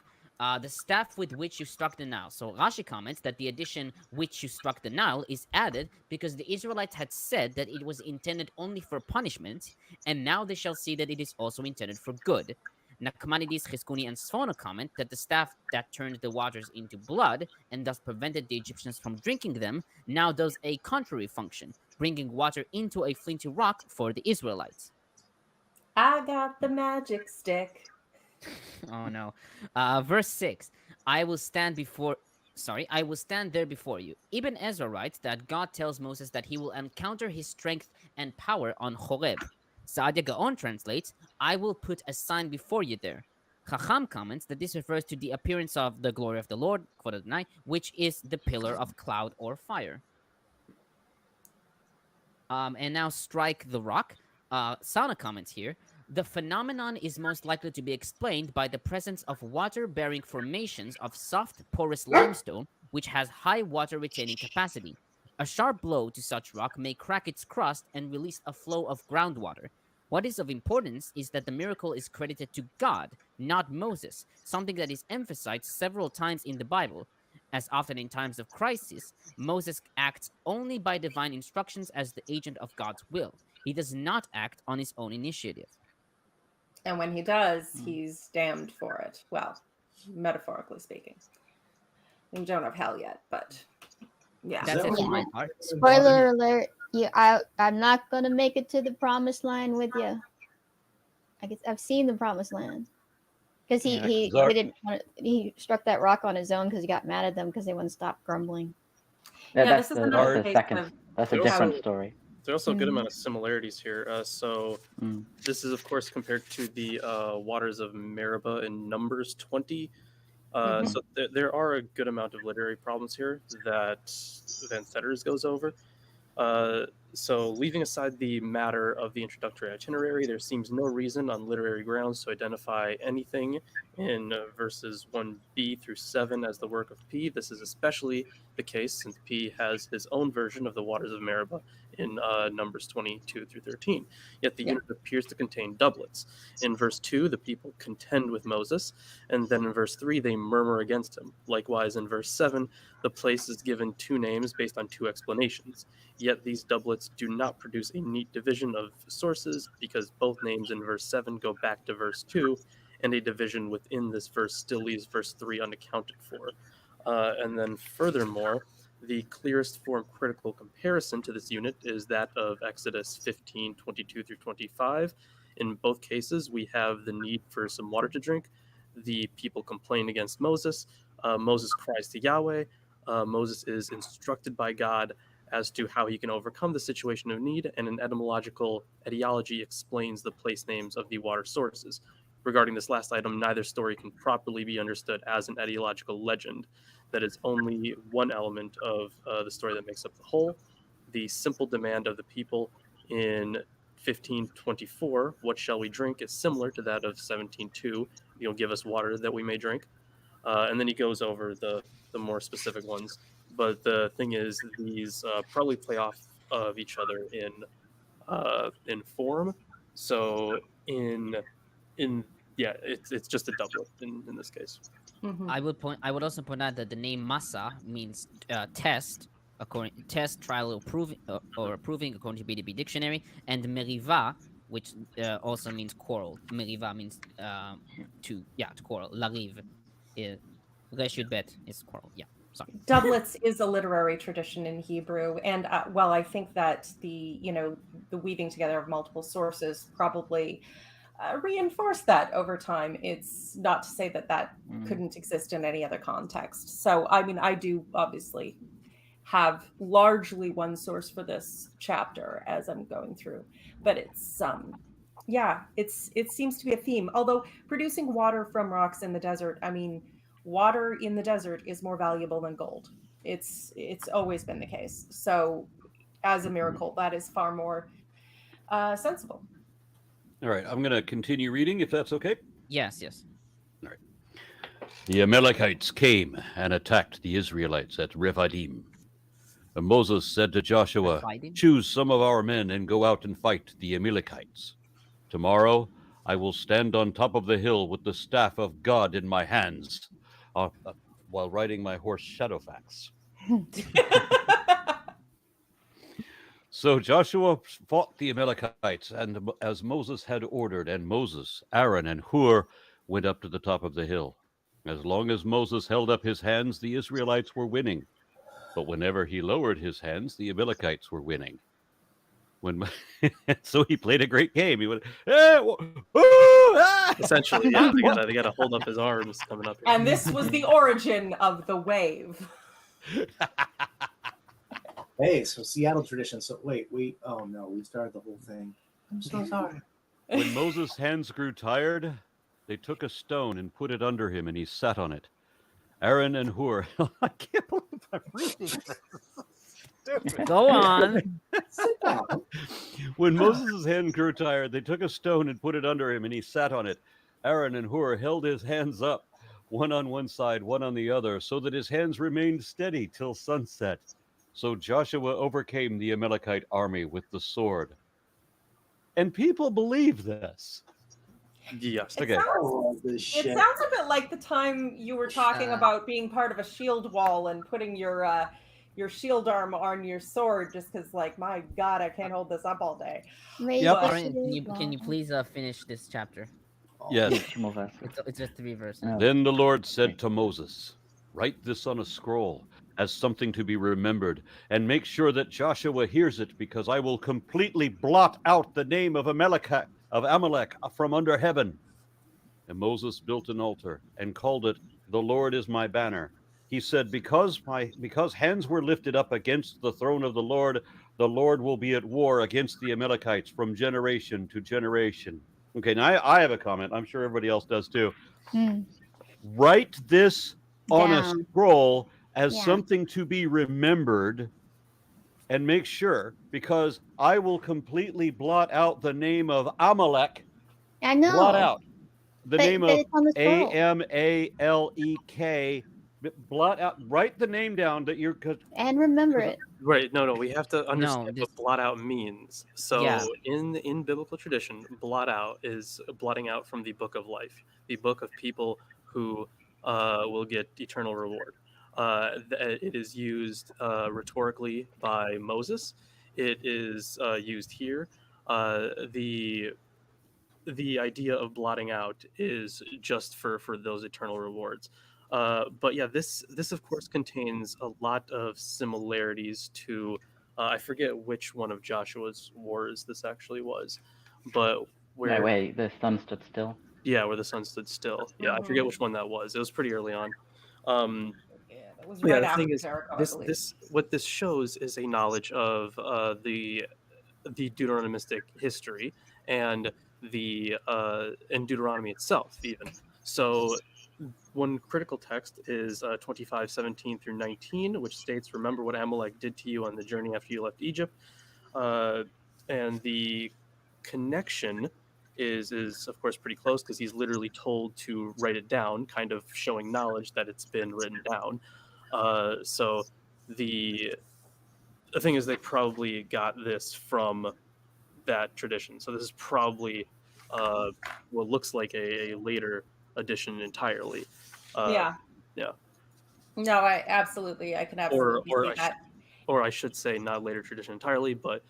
the staff with which you struck the Nile. So Rashi comments that the addition which you struck the Nile is added because the Israelites had said that it was intended only for punishment, and now they shall see that it is also intended for good. Nachmanides, Chizkuni, and Sforno comment that the staff that turned the waters into blood and thus prevented the Egyptians from drinking them now does a contrary function, bringing water into a flinty rock for the Israelites. I got the magic stick. Oh no. Verse 6, I will stand there before you. Ibn Ezra writes that God tells Moses that he will encounter his strength and power on Horeb. Saadia Gaon translates, I will put a sign before you there. Chacham comments that this refers to the appearance of the glory of the Lord, which is the pillar of cloud or fire. And now strike the rock. Sana comments here, the phenomenon is most likely to be explained by the presence of water-bearing formations of soft, porous limestone, which has high water-retaining capacity. A sharp blow to such rock may crack its crust and release a flow of groundwater. What is of importance is that the miracle is credited to God, not Moses, something that is emphasized several times in the Bible. As often in times of crisis, Moses acts only by divine instructions as the agent of God's will. He does not act on his own initiative. And when he does, he's damned for it. Well, metaphorically speaking. We don't have hell yet, but yeah. That's it what for my you- part. Spoiler alert! I'm not gonna make it to the promised land with you. I guess I've seen the promised land because he Zark- didn't want he struck that rock on his own because he got mad at them because they wouldn't stop grumbling. Yeah, That's this is the, another that's the case second. of That's a how- different story. There's also a good Mhm. amount of similarities here. So this is, of course, compared to the waters of Meribah in Numbers 20. So there are a good amount of literary problems here that Van Setters goes over. So leaving aside the matter of the introductory itinerary, there seems no reason on literary grounds to identify anything in verses 1b through 7 as the work of P. This is especially the case since P has his own version of the waters of Meribah in Numbers 22 through 13. Yet the unit appears to contain doublets. In verse 2, the people contend with Moses, and then in verse 3, they murmur against him. Likewise, in verse 7, the place is given two names based on two explanations. Yet these doublets do not produce a neat division of sources because both names in verse 7 go back to verse 2, and a division within this verse still leaves verse 3 unaccounted for. And then furthermore, the clearest form critical comparison to this unit is that of Exodus 15:22 through 25. In both cases, we have the need for some water to drink. The people complain against Moses. Moses cries to Yahweh. Moses is instructed by God as to how he can overcome the situation of need, and an etymological etiology explains the place names of the water sources. Regarding this last item, neither story can properly be understood as an etiological legend. That is only one element of the story that makes up the whole. The simple demand of the people in 15:24, what shall we drink, is similar to that of 17:2, you'll give us water that we may drink. And then he goes over the more specific ones. But the thing is, these probably play off of each other in form. So it's just a doublet in this case. I would also point out that the name Massa means test, trial or approving according to BDB dictionary, and Meriva, which also means quarrel. Meriva means to quarrel. Lariv, reshut bet is quarrel. Yeah, sorry. Doublets is a literary tradition in Hebrew, and well, I think that the weaving together of multiple sources probably reinforced that over time. It's not to say that couldn't exist in any other context. So, I mean, I do obviously have largely one source for this chapter as I'm going through, but it's it seems to be a theme. Although producing water from rocks in the desert, I mean, water in the desert is more valuable than gold. It's always been the case. So, as a miracle, that is far more sensible. All right, I'm going to continue reading if that's okay. Yes. All right. The Amalekites came and attacked the Israelites at Rephidim. And Moses said to Joshua, Rephidim? "Choose some of our men and go out and fight the Amalekites. Tomorrow I will stand on top of the hill with the staff of God in my hands, while riding my horse Shadowfax." So Joshua fought the Amalekites, and as Moses had ordered, and Moses, Aaron, and Hur went up to the top of the hill. As long as Moses held up his hands, the Israelites were winning. But whenever he lowered his hands, the Amalekites were winning. So he played a great game. He went, Essentially, they gotta hold up his arms coming up here. And this was the origin of the wave. Hey, so Seattle tradition. So wait. Oh no, we started the whole thing. I'm so sorry. When Moses' hands grew tired, they took a stone and put it under him, and he sat on it. Aaron and Hur. I can't believe I'm reading this. Go on. Sit down. When Moses' hand grew tired, they took a stone and put it under him, and he sat on it. Aaron and Hur held his hands up, one on one side, one on the other, so that his hands remained steady till sunset. So Joshua overcame the Amalekite army with the sword. And people believe this. Yes. Okay. I love this It shit. sounds a bit like the time you were talking Uh, about being part of a shield wall and putting your shield arm on your sword just because, like, my God, I can't hold this up all day. Raise Yep. the Aaron, city can you wall. please finish this chapter? Yes. Yeah, 2 more verses. It's just 3 verses. Oh, Then the Lord said okay. to Moses, "Write this on a scroll as something to be remembered, and make sure that Joshua hears it, because I will completely blot out the name of Amalek from under heaven." And Moses built an altar and called it, "The Lord is my banner." He said, because hands were lifted up against the throne of the Lord will be at war against the Amalekites from generation to generation. Okay, now I have a comment. I'm sure everybody else does too. Hmm. Write this on a Down. scroll as Yeah. something to be remembered, and make sure, because I will completely blot out the name of Amalek. I know. Blot out the name but of it's on the scroll. Amalek. Blot out. Write the name down that you're. And remember it. Right. No, we have to understand this- what blot out means. So Yeah. in biblical tradition, blot out is blotting out from the book of life, the book of people who will get eternal reward. It is used rhetorically by Moses. It is used here. The idea of blotting out is just for those eternal rewards. But yeah, this of course contains a lot of similarities to I forget which one of Joshua's wars this actually was, but where Wait, the sun stood still. yeah, where the sun stood still. Yeah, I forget which one that was. It was pretty early on. Yeah, that was Yeah, right the after thing is, Jericho, I this believe. this what this shows is a knowledge of the Deuteronomistic history and the and Deuteronomy itself even. So one critical text is 25:17 through 19, which states, "Remember what Amalek did to you on the journey after you left Egypt." And the connection is of course pretty close, because he's literally told to write it down, kind of showing knowledge that it's been written down. So the thing is, they probably got this from that tradition. So this is probably what looks like a later edition entirely. Yeah. Yeah. No, I can absolutely see that. Or I should say, not later tradition entirely, but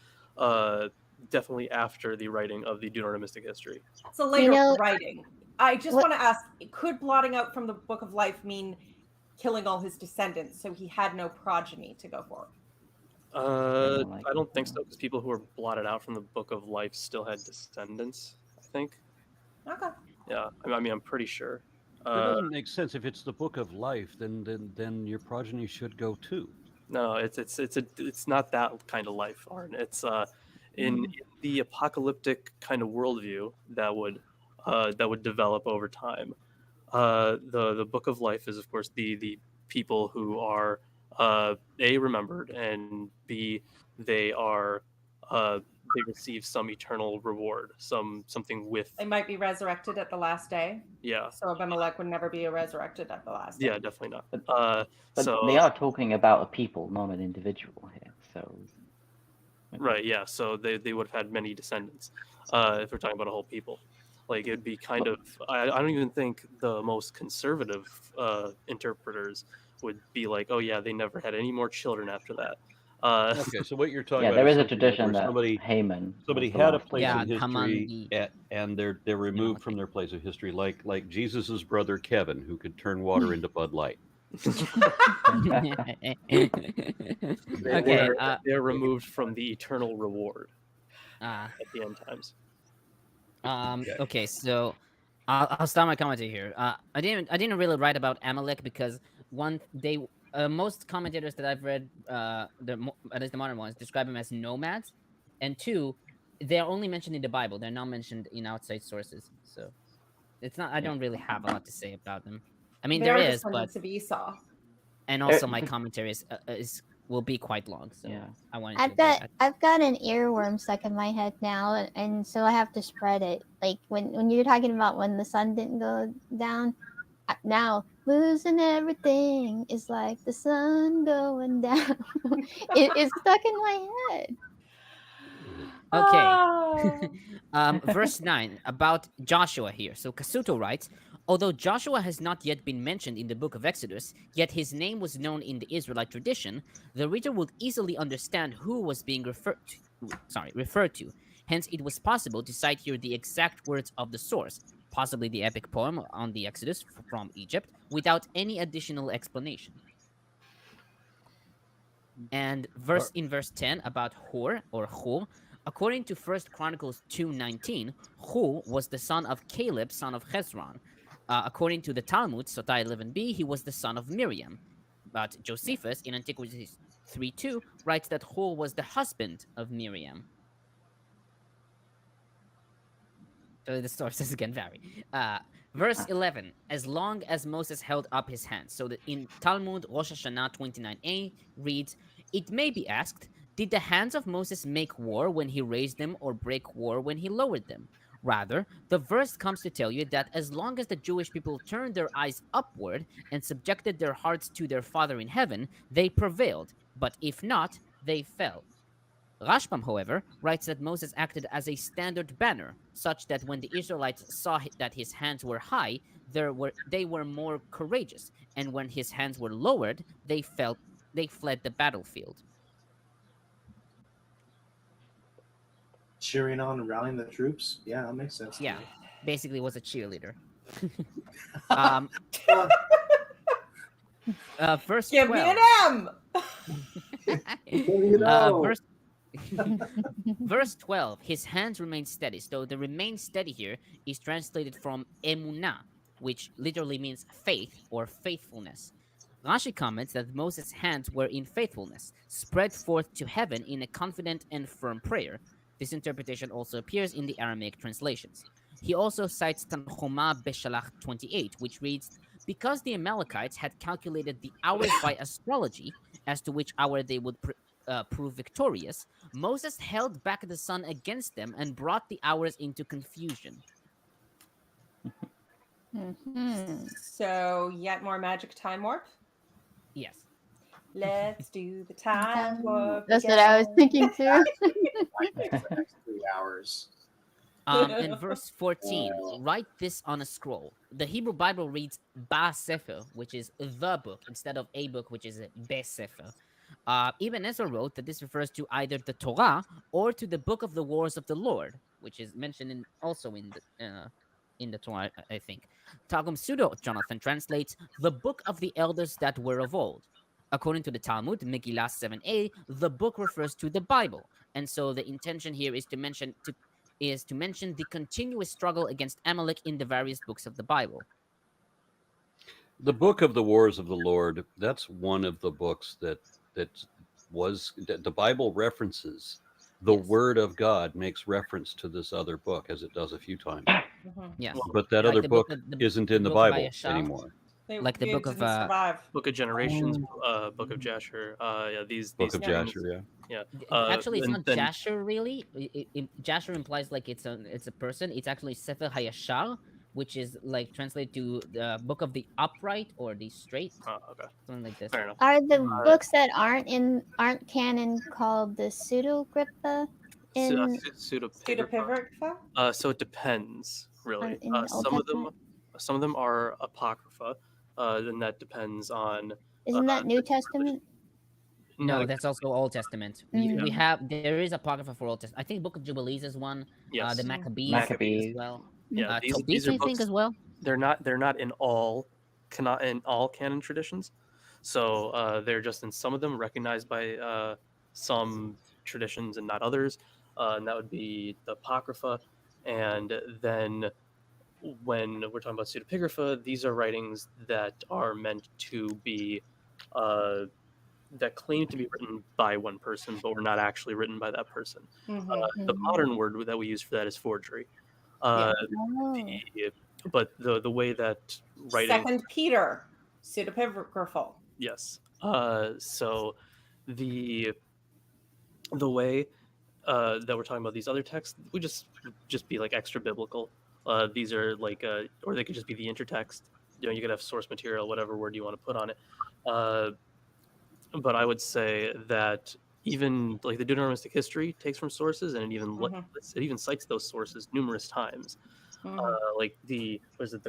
definitely after the writing of the Deuteronomistic history. It's a later know- writing. I just What- want to ask, could blotting out from the Book of Life mean killing all his descendants so he had no progeny to go for? I don't think so, because people who were blotted out from the Book of Life still had descendants, I think. Okay. Yeah, I mean, I'm pretty sure. That doesn't make sense. If it's the book of life, then your progeny should go too. No, it's not that kind of life, Arn. It's in the apocalyptic kind of worldview that would develop over time. The Book of Life is, of course, the people who are A, remembered, and B, they are they receive some eternal reward, something with They might be resurrected at the last day. yeah. So Abimelech would never be resurrected at the last day. Yeah, definitely not. But So they are talking about a people, not an individual here. So right, yeah. So they would have had many descendants. If we're talking about a whole people, like it'd be kind of. I don't even think the most conservative interpreters would be like, oh yeah, they never had any more children after that. Okay, so what you're talking yeah, about there is a something tradition where that somebody Haman. somebody was the had a last place Yeah, in history and they're removed from their place of history, like Jesus's brother Kevin, who could turn water into Bud Light. Okay. They're removed from the eternal reward uh, at the end times. Okay, so I'll start my commentary here. I didn't really write about Amalek because most commentators that I've read, at least the modern ones, describe them as nomads, and two, they're only mentioned in the Bible. They're not mentioned in outside sources. So it's not. I don't really have a lot to say about them. I mean, there They're is, but descendants of Esau. and also my commentary will be quite long. So Yeah. I wanted to avoid that. I've got an earworm stuck in my head now, and so I have to spread it. Like when you're talking about when the sun didn't go down, now Losing everything is like the sun going down. It's stuck in my head. Okay. Oh. Verse 9 about Joshua here. So Kasuto writes, although Joshua has not yet been mentioned in the book of Exodus, yet his name was known in the Israelite tradition, the reader would easily understand who was being referred to. Hence, it was possible to cite here the exact words of the source, possibly the epic poem on the Exodus from Egypt, without any additional explanation. And verse 10 about Hur or Hu, according to 1 Chronicles 2:19, Hu was the son of Caleb, son of Hezron. According to the Talmud, Sotah 11b, he was the son of Miriam. But Josephus in Antiquities 3:2 writes that Hu was the husband of Miriam. So the sources can vary. Verse 11, as long as Moses held up his hands. So in Talmud, Rosh Hashanah 29a reads, it may be asked, did the hands of Moses make war when he raised them or break war when he lowered them? Rather, the verse comes to tell you that as long as the Jewish people turned their eyes upward and subjected their hearts to their Father in heaven, they prevailed. But if not, they fell. Rashbam, however, writes that Moses acted as a standard banner, such that when the Israelites saw that his hands were high, they were more courageous, and when his hands were lowered, they fled the battlefield. Cheering on and rallying the troops. Yeah, that makes sense. Yeah, basically was a cheerleader. Verse Give 12. me an M. Verse 12, his hands remain steady. So the remain steady here is translated from emunah, which literally means faith or faithfulness. Rashi comments that Moses' hands were in faithfulness, spread forth to heaven in a confident and firm prayer. This interpretation also appears in the Aramaic translations. He also cites Tanchuma Beshalach 28, which reads, because the Amalekites had calculated the hours by astrology, as to which hour they would prove victorious, Moses held back the sun against them and brought the hours into confusion. Mm-hmm. So, yet more magic time warp. Yes. Let's do the time warp. That's what I was thinking too. For the next 3 hours. In verse 14, write this on a scroll. The Hebrew Bible reads Ba Sefer, which is the book, instead of a book, which is Be Sefer. Ibn Ezra wrote that this refers to either the Torah or to the book of the wars of the Lord, which is mentioned also in the Torah, I think. Targum Pseudo Jonathan translates the book of the elders that were of old. According to the Talmud, Megillah 7a, the book refers to the Bible, and so the intention here is to mention the continuous struggle against Amalek in the various books of the Bible. The book of the wars of the Lord, that's one of the books that the Bible references. The Yes. Word of God makes reference to this other book, as it does a few times. Yes. But that Like other the book of- isn't in the book of Bible Ayashar. anymore. Like the It book of, didn't survive. Book of Generations, Book of Jasher. Yeah, these Book of things. Jasher, yeah. Actually, it's and not then- Jasher really. Jasher implies like it's a person. It's actually Sefer Hayashar, which is like translated to the book of the upright or the straight, Okay, something like this. fair enough. Are the books that aren't canon called the pseudepigrapha in Pseudepigrapha. So it depends, really. in the Old Testament? Some of them are apocrypha. Then that depends on. Isn't that New Testament? No, Not that's also Old Testament. There is apocrypha for Old Testament. I think Book of Jubilees is one. Yes. The Maccabees Maccabees. as well. Yeah, Tobit, are I think, books. as well. They're not in all canon traditions. So they're just in some of them recognized by some traditions and not others. And that would be the apocrypha. And then when we're talking about pseudepigrapha, these are writings that are meant to be that claim to be written by one person, but were not actually written by that person. The modern word that we use for that is forgery. Oh. But the way that writing. Second Peter, pseudepigraphal. Yes. So the way that we're talking about these other texts would just be like extra biblical. These are like, or they could just be the intertext. you could have source material, whatever word you want to put on it. But I would say that even like the Deuteronomistic history takes from sources, and Mhm. it even cites those sources numerous times. Mhm. Like the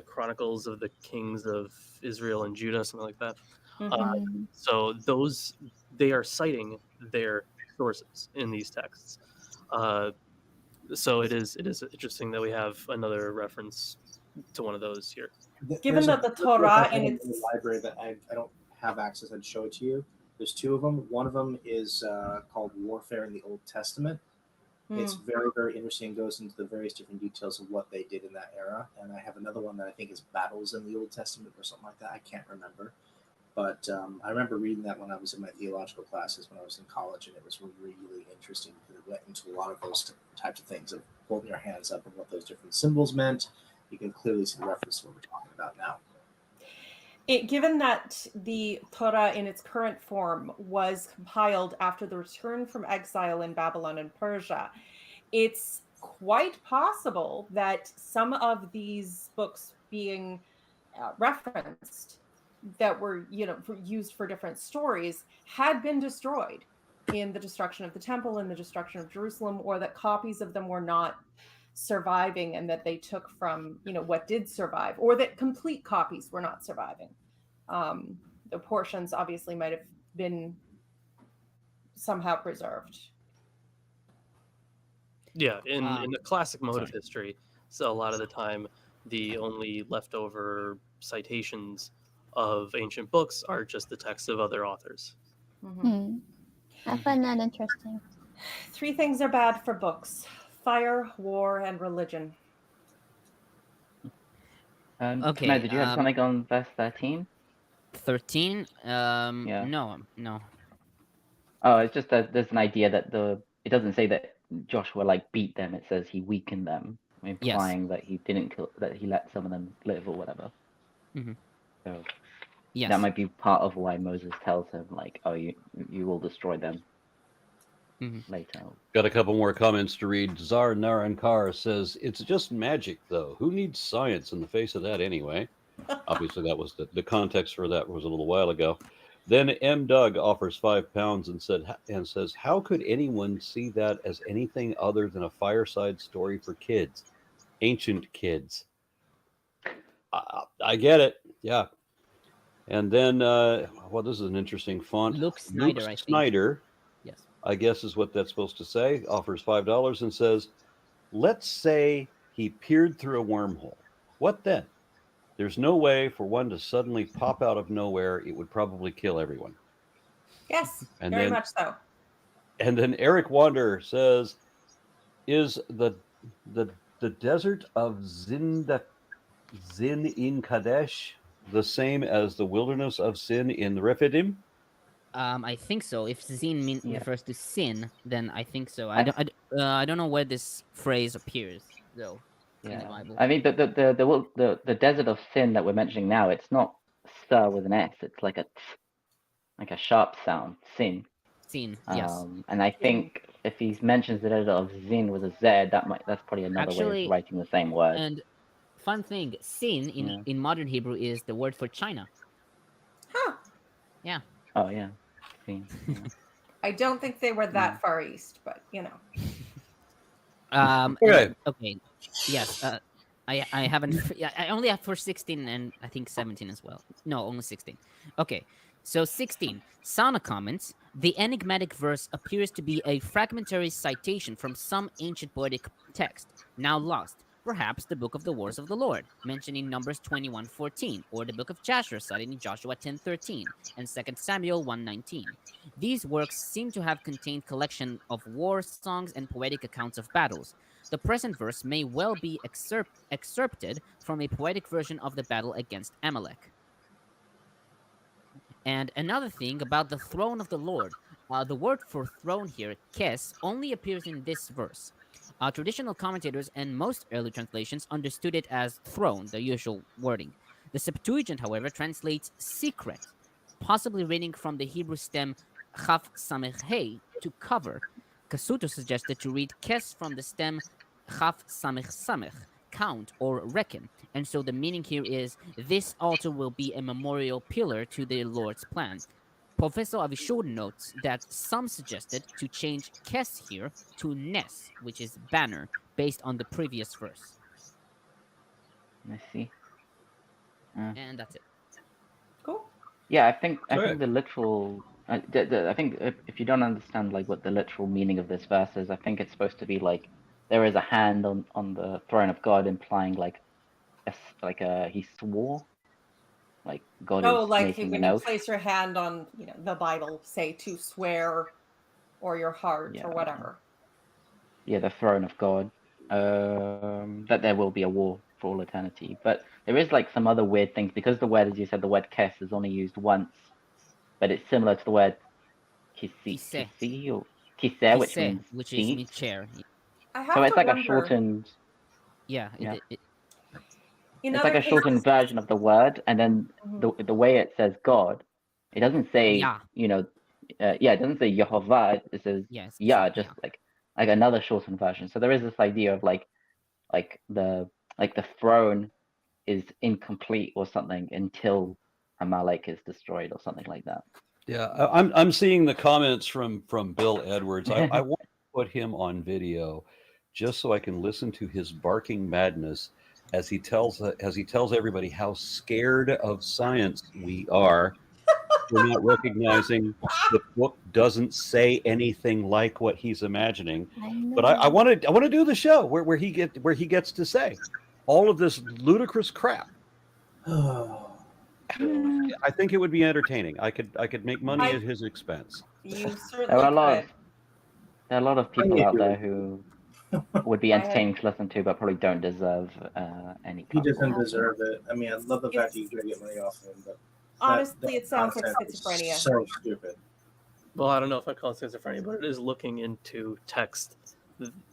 Chronicles of the Kings of Israel and Judah, something like that. Mhm. So they are citing their sources in these texts. So it is interesting that we have another reference to one of those here. Given There's a that the book Torah I have in in the its library that I don't have access. I'd show it to you. There's two of them. One of them is called Warfare in the Old Testament. It's Mm. very, very interesting. Goes into the various different details of what they did in that era. And I have another one that I think is Battles in the Old Testament or something like that. I can't remember. But I remember reading that when I was in my theological classes when I was in college, and it was really interesting because it went into a lot of those types of things of holding your hands up and what those different symbols meant. You can clearly see the reference to what we're talking about now. Given that the Torah in its current form was compiled after the return from exile in Babylon and Persia, it's quite possible that some of these books being referenced that were used for different stories had been destroyed in the destruction of the temple and the destruction of Jerusalem, or that copies of them were not surviving and that they took from what did survive, or that complete copies were not surviving. The portions obviously might have been somehow preserved. Yeah, in the classic mode of sorry. history, so a lot of the time, the only leftover citations of ancient books are just the texts of other authors. Mhm. I find that interesting. 3 things are bad for books: fire, war, and religion. Okay, Matt, did you have something on verse 13? 13. Yeah. No. Oh, it's just that there's an idea that it doesn't say that Joshua like beat them. It says he weakened them, implying that he didn't kill, that he let some of them live or whatever. Mhm. So Yes. that might be part of why Moses tells him like, "Oh, you will destroy them later." Got a couple more comments to read. Zar Narankar says, it's just magic, though. Who needs science in the face of that anyway? Obviously, that was the context for that was a little while ago. Then M. Doug offers £5 and says, how could anyone see that as anything other than a fireside story for kids? Ancient kids. I get it. Yeah. And then, well, this is an interesting font. Luke Snyder, I think. Snyder, Yes. I guess is what that's supposed to say, offers $5 and says, let's say he peered through a wormhole. What then? There's no way for one to suddenly pop out of nowhere. It would probably kill everyone. Yes, And very then, much so. And then Eric Wander says, is the desert of Zin in Kadesh the same as the wilderness of Sin in the Rephidim? I think so. If zin Yeah. refers to sin, then I think so. I- I don't know where this phrase appears though in the Yeah. Bible. I mean, the desert of sin that we're mentioning now, it's not "sir" with an S. It's like a sharp sound, sin. Sin, yes. And I think if he mentions the desert of zin with a Z, that's probably another way Actually, of writing the same word. And fun thing, sin in modern Hebrew is the word for China. Huh. Yeah. Oh yeah. Sin. Yeah. I don't think they were that far east, but Okay. Okay. Yes. I haven't. I only have for 16 and I think 17 as well. No, only 16. Okay. So 16. Sana comments, the enigmatic verse appears to be a fragmentary citation from some ancient poetic text, now lost. Perhaps the Book of the Wars of the Lord, mentioned in Numbers 21:14, or the Book of Jasher, cited in Joshua 10:13 and 2 Samuel 1:19. These works seem to have contained collection of war songs and poetic accounts of battles. The present verse may well be excerpted from a poetic version of the battle against Amalek. And another thing about the throne of the Lord, the word for throne here, kes, only appears in this verse. Traditional commentators and most early translations understood it as throne, the usual wording. The Septuagint, however, translates secret, possibly reading from the Hebrew stem chaf samech hey, to cover. Kasuto suggested to read kes from the stem chaf samech samech, count or reckon. And so the meaning here is this altar will be a memorial pillar to the Lord's plan. Professor Avishor notes that some suggested to change kes here to nes, which is banner, based on the previous verse. I see. And that's it. Cool. Yeah, I think Right. the literal. I think if you don't understand like what the literal meaning of this verse is, I think it's supposed to be like there is a hand on the throne of God, implying like he swore, like God Oh, is like making when an you oath. place your hand on, the Bible, say to swear, or your heart, Yeah. or whatever. Yeah, the throne of God. That there will be a war for all eternity, but there is like some other weird things because the word, as you said, the word kes is only used once, but it's similar to the word Kise. kisi or kise, which means seat. chair. I have So it's to like wonder. a shortened. Yeah. Yeah. In It's other like a shortened cases- version of the word, and then Mhm. the way it says God, it doesn't say Yeah. it doesn't say Yehovah. It says Yes. yeah, just like another shortened version. So there is this idea of like the throne is incomplete or something until Amalek is destroyed or something like that. Yeah, I'm seeing the comments from Bill Edwards. I want to put him on video just so I can listen to his barking madness as he tells everybody how scared of science we are. We're not recognizing the book doesn't say anything like what he's imagining. I know. But I want to do the show where he gets to say all of this ludicrous crap. I think it would be entertaining. I could make money at his expense. You There certainly are could. a lot of people you out do there it. who would be entertaining to listen to, but probably don't deserve any He platform. doesn't deserve it. I mean, I love the fact that you try to get money off of him, but Honestly, it sounds like content is schizophrenia. So stupid. Well, I don't know if I call it schizophrenia, but it is looking into text,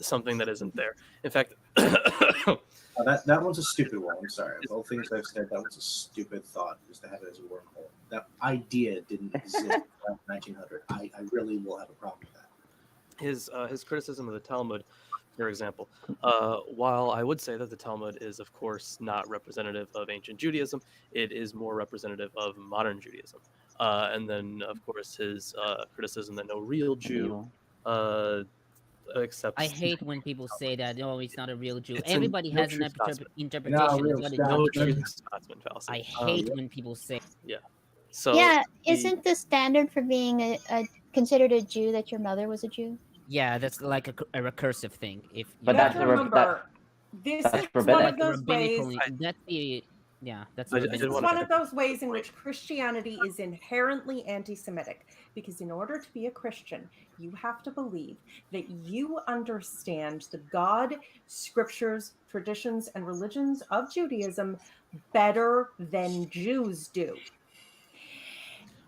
something that isn't there. In fact, That one's a stupid one. I'm sorry. Of all things I've said, that was a stupid thought, just to have it as a wormhole. That idea didn't exist in 1900. I really will have a problem with that. his criticism of the Talmud, for example, while I would say that the Talmud is, of course, not representative of ancient Judaism, it is more representative of modern Judaism. And then, of course, his criticism that no real Jew accepts. I hate when people say that. Oh, he's not a real Jew. It's Everybody no has an true Scotsman. interpretation real of what a No Jew true is. Scotsman fallacy. I hate when people say. So yeah, the- isn't the standard for being a considered a Jew that your mother was a Jew? Yeah, that's like a recursive thing. If you But You have that's to a rab- remember, this that's is one rabbinic. of those ways. That's the yeah. That's I the did This rabbinic is wanna- one of those ways in which Christianity is inherently anti-Semitic, because in order to be a Christian, you have to believe that you understand the God, scriptures, traditions, and religions of Judaism better than Jews do.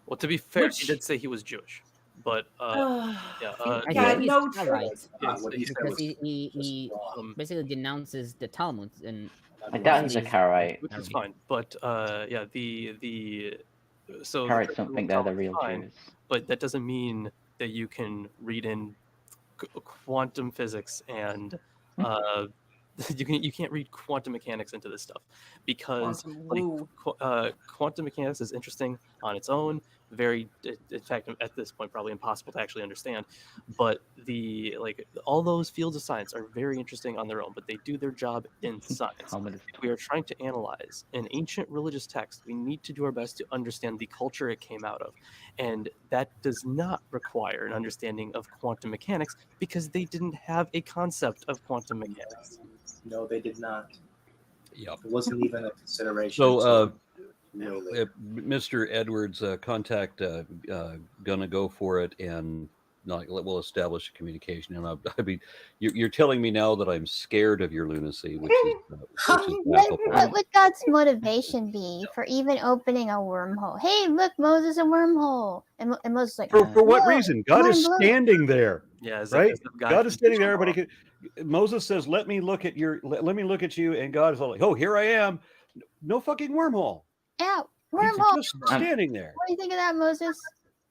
Well, to be fair, Which- he did say he was Jewish, but I yeah, think he's no Karaite, truth. What he said because was he just basically denounces the Talmud and I doubt he's a He's- Karaite. which is fine. But yeah, the so Karaites don't think they're the real fine, Jews. but that doesn't mean that you can read in quantum physics and you can't read quantum mechanics into this stuff because Quantum like woo. quantum mechanics is interesting on its own, very in fact at this point probably impossible to actually understand, but all those fields of science are very interesting on their own, but they do their job in science. Talmud is- If we are trying to analyze an ancient religious text, we need to do our best to understand the culture it came out of. And that does not require an understanding of quantum mechanics because they didn't have a concept of quantum mechanics. No, they did not. Yep. It wasn't even a consideration. So, really. Mr. Edwards, contact gonna go for it, and we'll establish a communication. And I mean, you're telling me now that I'm scared of your lunacy, which is What would God's motivation be for even opening a wormhole? Hey, look, Moses, a wormhole. And Moses is like, for what "Whoa, reason? God is mind blown." standing there. Yeah, Right? as if God is standing there. Everybody can. Moses says, "Let me look at let me look at you," and God is like, "Oh, here I am." No fucking wormhole. Yeah, He's wormhole. just standing there. What do you think of that, Moses?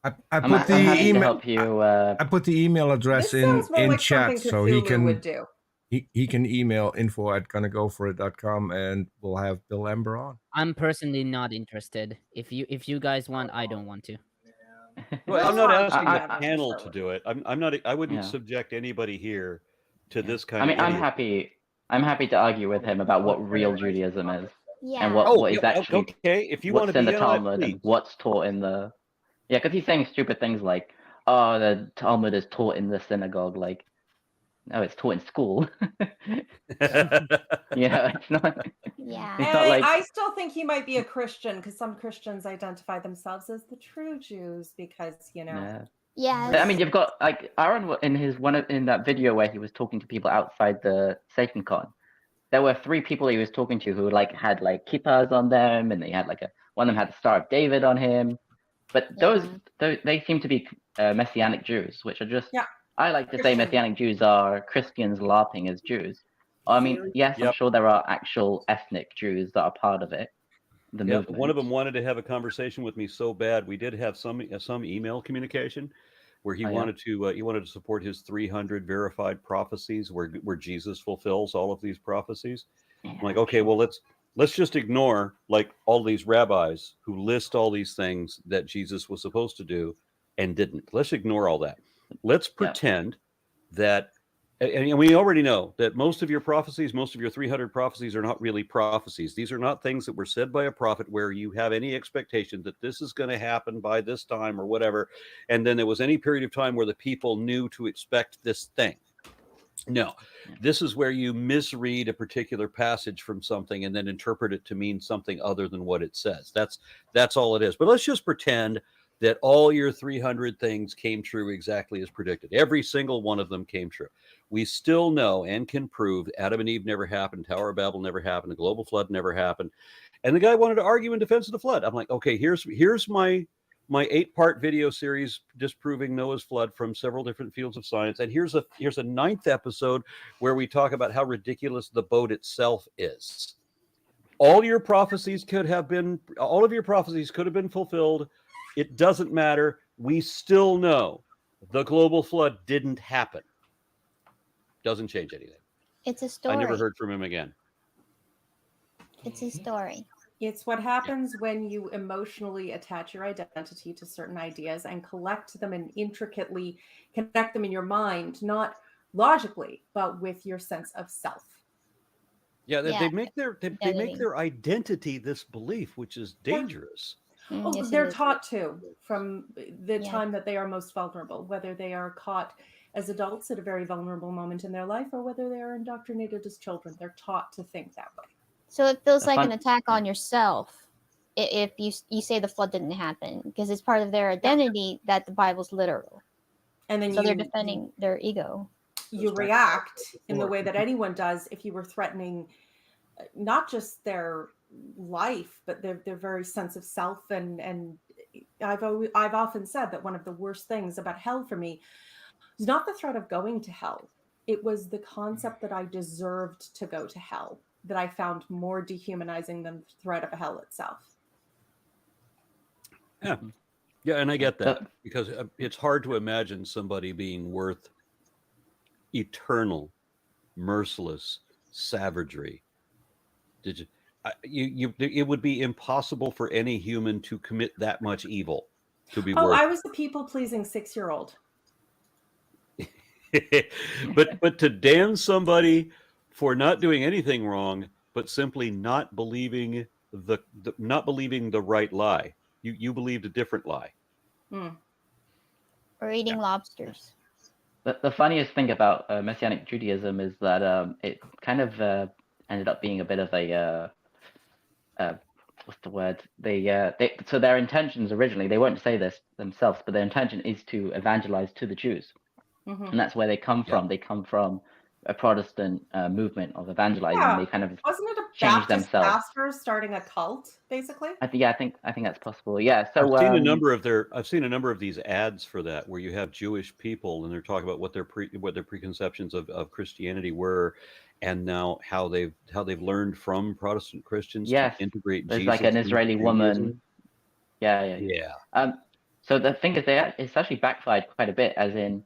I I'm put the happy to email. help you. I put the email address This sounds more in like chat something so he Cthulhu can would do. he can email info@gonnagoforit.com and we'll have Bill Ember on. I'm personally not interested. If you guys want, I don't want to. Well, I'm not We'll asking talk the about it, panel sure. to do it. I'm not. I wouldn't Yeah. subject anybody here to Yeah. this I kind mean, of I'm idiot. happy to argue with him about what real Judaism is Yeah. and what Oh, is yeah, actually okay. If you want to what's in be the in on it, Talmud and please. what's taught in the because he's saying stupid things like, "Oh, the Talmud is taught in the synagogue." Like, no, it's taught in school. It's not. Yeah. It's And not like I still think he might be a Christian because some Christians identify themselves as the true Jews because, yeah. Yes. I mean, you've got like Aaron in his in that video where he was talking to people outside the Satan Con. There were 3 people he was talking to who like had like kippas on them, and they had like one of them had the Star of David on him. But those they seem to be Messianic Jews, which are just I like to say Christian. Messianic Jews are Christians LARPing as Jews. I mean, yes, I'm Yep. sure there are actual ethnic Jews that are part of it. The Yeah, movement. one of them wanted to have a conversation with me so bad. We did have some email communication where he Oh, yeah. wanted to support his 300 verified prophecies where Jesus fulfills all of these prophecies. I'm like, okay, well let's just ignore like all these rabbis who list all these things that Jesus was supposed to do and didn't. Let's ignore all that. Let's pretend that. And we already know that most of your prophecies, most of your 300 prophecies are not really prophecies. These are not things that were said by a prophet where you have any expectation that this is going to happen by this time or whatever. And then there was any period of time where the people knew to expect this thing. No, this is where you misread a particular passage from something and then interpret it to mean something other than what it says. That's all it is. But let's just pretend that all your 300 things came true exactly as predicted. Every single one of them came true. We still know and can prove Adam and Eve never happened, Tower of Babel never happened, the global flood never happened. And the guy wanted to argue in defense of the flood. I'm like, okay, here's my 8-part video series disproving Noah's flood from several different fields of science. And here's a 9th episode where we talk about how ridiculous the boat itself is. All of your prophecies could have been fulfilled. It doesn't matter. We still know the global flood didn't happen. Doesn't change anything. It's a story. I never heard from him again. It's a story. It's what happens when you emotionally attach your identity to certain ideas and collect them and intricately connect them in your mind, not logically, but with your sense of self. Yeah, Yeah, they make their identity. identity this belief, which is dangerous. Oh, Yes, it they're is. taught to from the Yeah. time that they are most vulnerable, whether they are caught as adults at a very vulnerable moment in their life or whether they are indoctrinated as children. They're taught to think that way. So it feels The like fun- an attack on yourself if you say the flood didn't happen, because it's part of their identity that the Bible's literal. And then So they're defending their ego. you react in the way that anyone does if you were threatening not just their life but their very sense of self. And I've often said that one of the worst things about hell for me is not the threat of going to hell. It was the concept that I deserved to go to hell that I found more dehumanizing than the threat of hell itself. Yeah, and I get that because it's hard to imagine somebody being worth eternal, merciless savagery. It would be impossible for any human to commit that much evil to be worth. I was a people-pleasing 6-year-old. but to damn somebody for not doing anything wrong, but simply not believing the right lie. You believed a different lie. Or eating lobsters. The funniest thing about Messianic Judaism is that it kind of ended up being a bit of a what's the word? So their intentions originally, they won't say this themselves, but their intention is to evangelize to the Jews, and that's where they come from. They come from a Protestant movement of evangelizing. Yeah. They kind of Wasn't it a change Baptist themselves. pastor starting a cult, basically? I think that's possible. Yeah. So I've seen a number of these ads for that where you have Jewish people and they're talking about what their preconceptions of Christianity were, and now how they've learned from Protestant Christians to integrate there's Jesus. like an Israeli woman. Yeah. So the thing is, it's actually backfired quite a bit, as in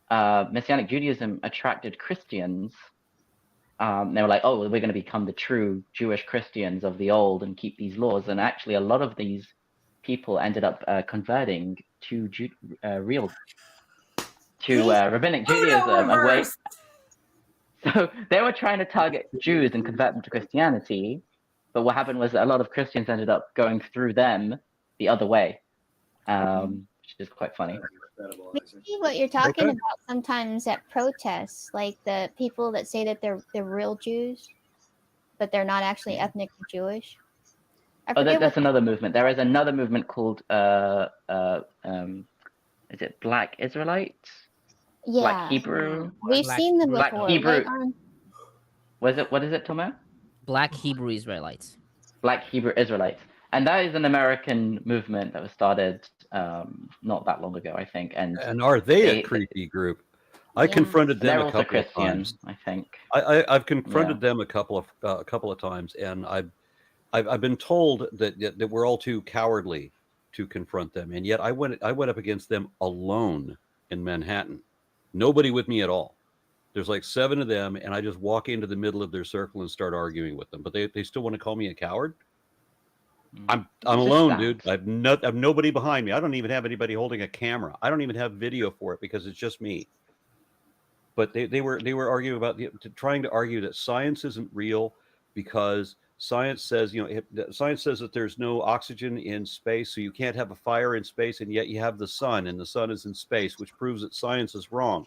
Messianic Judaism attracted Christians they were like, oh, we're going to become the true Jewish Christians of the old and keep these laws. And actually, a lot of these people ended up converting to rabbinic Judaism away. Reverse. So they were trying to target Jews and convert them to Christianity, but what happened was that a lot of Christians ended up going through them the other way, which is quite funny. Maybe what you're talking Okay. about sometimes at protests, like the people that say that they're real Jews, but they're not actually ethnically Jewish. I Oh, forget that's what- another movement. There is another movement called is it Black Israelites? yeah, Black Hebrew? we've Black- seen them Black before. Hebrew. Like on, What is it, Tomo? Black Hebrew Israelites. Black Hebrew Israelites. And that is an American movement that was started not that long ago, I think. And And are they They- a creepy group? I Yeah. confronted them they're a also couple of Christian, times. I think. I've confronted them a couple of times, and I've been told that we're all too cowardly to confront them, and yet I went up against them alone in Manhattan. Nobody with me at all. There's like 7 of them, and I just walk into the middle of their circle and start arguing with them. But they still want to call me a coward. I'm Just alone, that. dude. I've nobody behind me. I don't even have anybody holding a camera. I don't even have video for it because it's just me. But they were arguing about trying to argue that science isn't real because science says science says that there's no oxygen in space, so you can't have a fire in space, and yet you have the sun, and the sun is in space, which proves that science is wrong.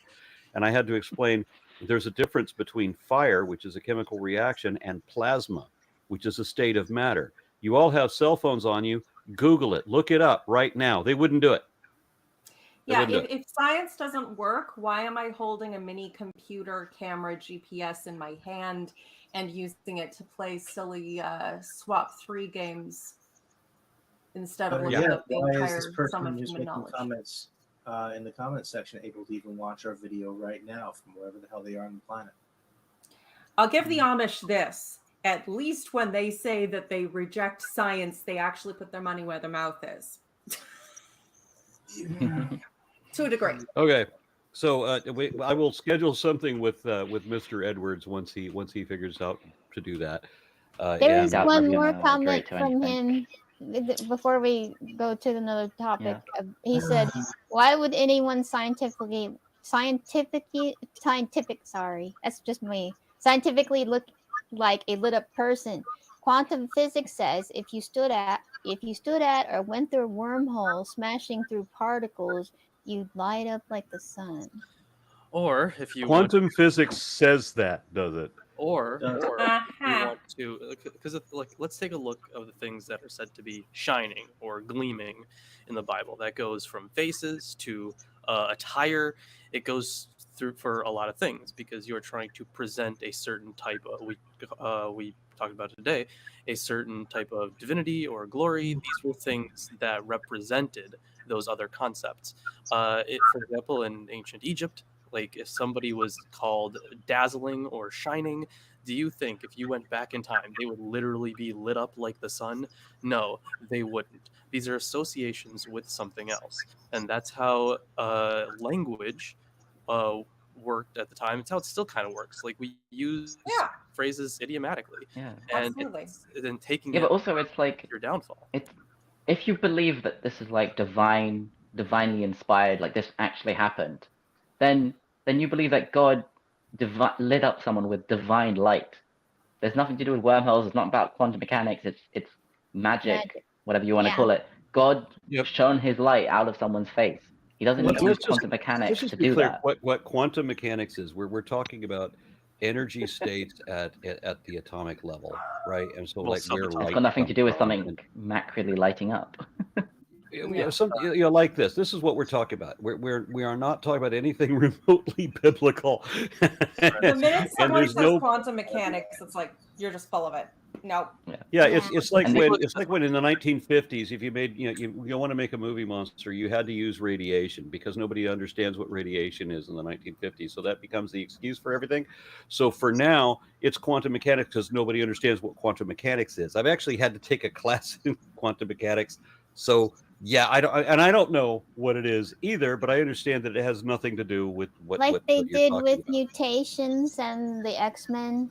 And I had to explain there's a difference between fire, which is a chemical reaction, and plasma, which is a state of matter. You all have cell phones on you. Google it. Look it up right now. They wouldn't do it. Yeah, if science doesn't work, why am I holding a mini computer camera GPS in my hand and using it to play silly swap 3 games instead of But looking yeah, up the why is entire this sum person of who's human making knowledge? comments in the comment section able to even watch our video right now from wherever the hell they are on the planet? I'll give the Amish this. At least when they say that they reject science, they actually put their money where their mouth is. To a degree. Okay, so I will schedule something with Mr. Edwards once he figures out to do that. There's Doubt one he's more gonna comment agree to from anything. him before we go to another topic. He said, "Why would anyone scientifically, sorry, that's just me, scientifically look like a lit up person? Quantum physics says if you stood at or went through a wormhole, smashing through particles, you'd light up like the sun." Or if you want, Quantum physics says that, does it? or if you Uh-huh. want to, because like let's take a look of the things that are said to be shining or gleaming in the Bible. That goes from faces to attire. It goes through for a lot of things because you're trying to present a certain type of we talked about it today, a certain type of divinity or glory. These were things that represented those other concepts. For example, in ancient Egypt, like if somebody was called dazzling or shining, do you think if you went back in time, they would literally be lit up like the sun? No, they wouldn't. These are associations with something else. And that's how language worked at the time. It's how it still kind of works. Like we use Yeah. phrases idiomatically. Yeah. And Absolutely. then taking Yeah, it but also it's like your downfall. if you believe that this is like divinely inspired, like this actually happened, then you believe that God lit up someone with divine light. There's nothing to do with wormholes. It's not about quantum mechanics. It's magic, whatever you want to Yeah. call it. God Yep. shone His light out of someone's face. He doesn't Let's use just- quantum Let's mechanics just to be do clear that. what quantum mechanics is. We're talking about energy states at the atomic level, right? And so Well, like where subatomic. light It's got nothing to comes do with from. something macroly lighting up. Like this. This is what we're talking about. We are not talking about anything remotely biblical. The minute And somebody there's says no quantum mechanics, it's like you're just full of it. No. Yeah, it's like And when in the 1950s, if you made you want to make a movie monster, you had to use radiation because nobody understands what radiation is in the 1950s. So that becomes the excuse for everything. So for now, it's quantum mechanics because nobody understands what quantum mechanics is. I've actually had to take a class in quantum mechanics so Yeah, I don't know what it is either, but I understand that it has nothing to do with what Like what they you're did talking with about. mutations and the X-Men.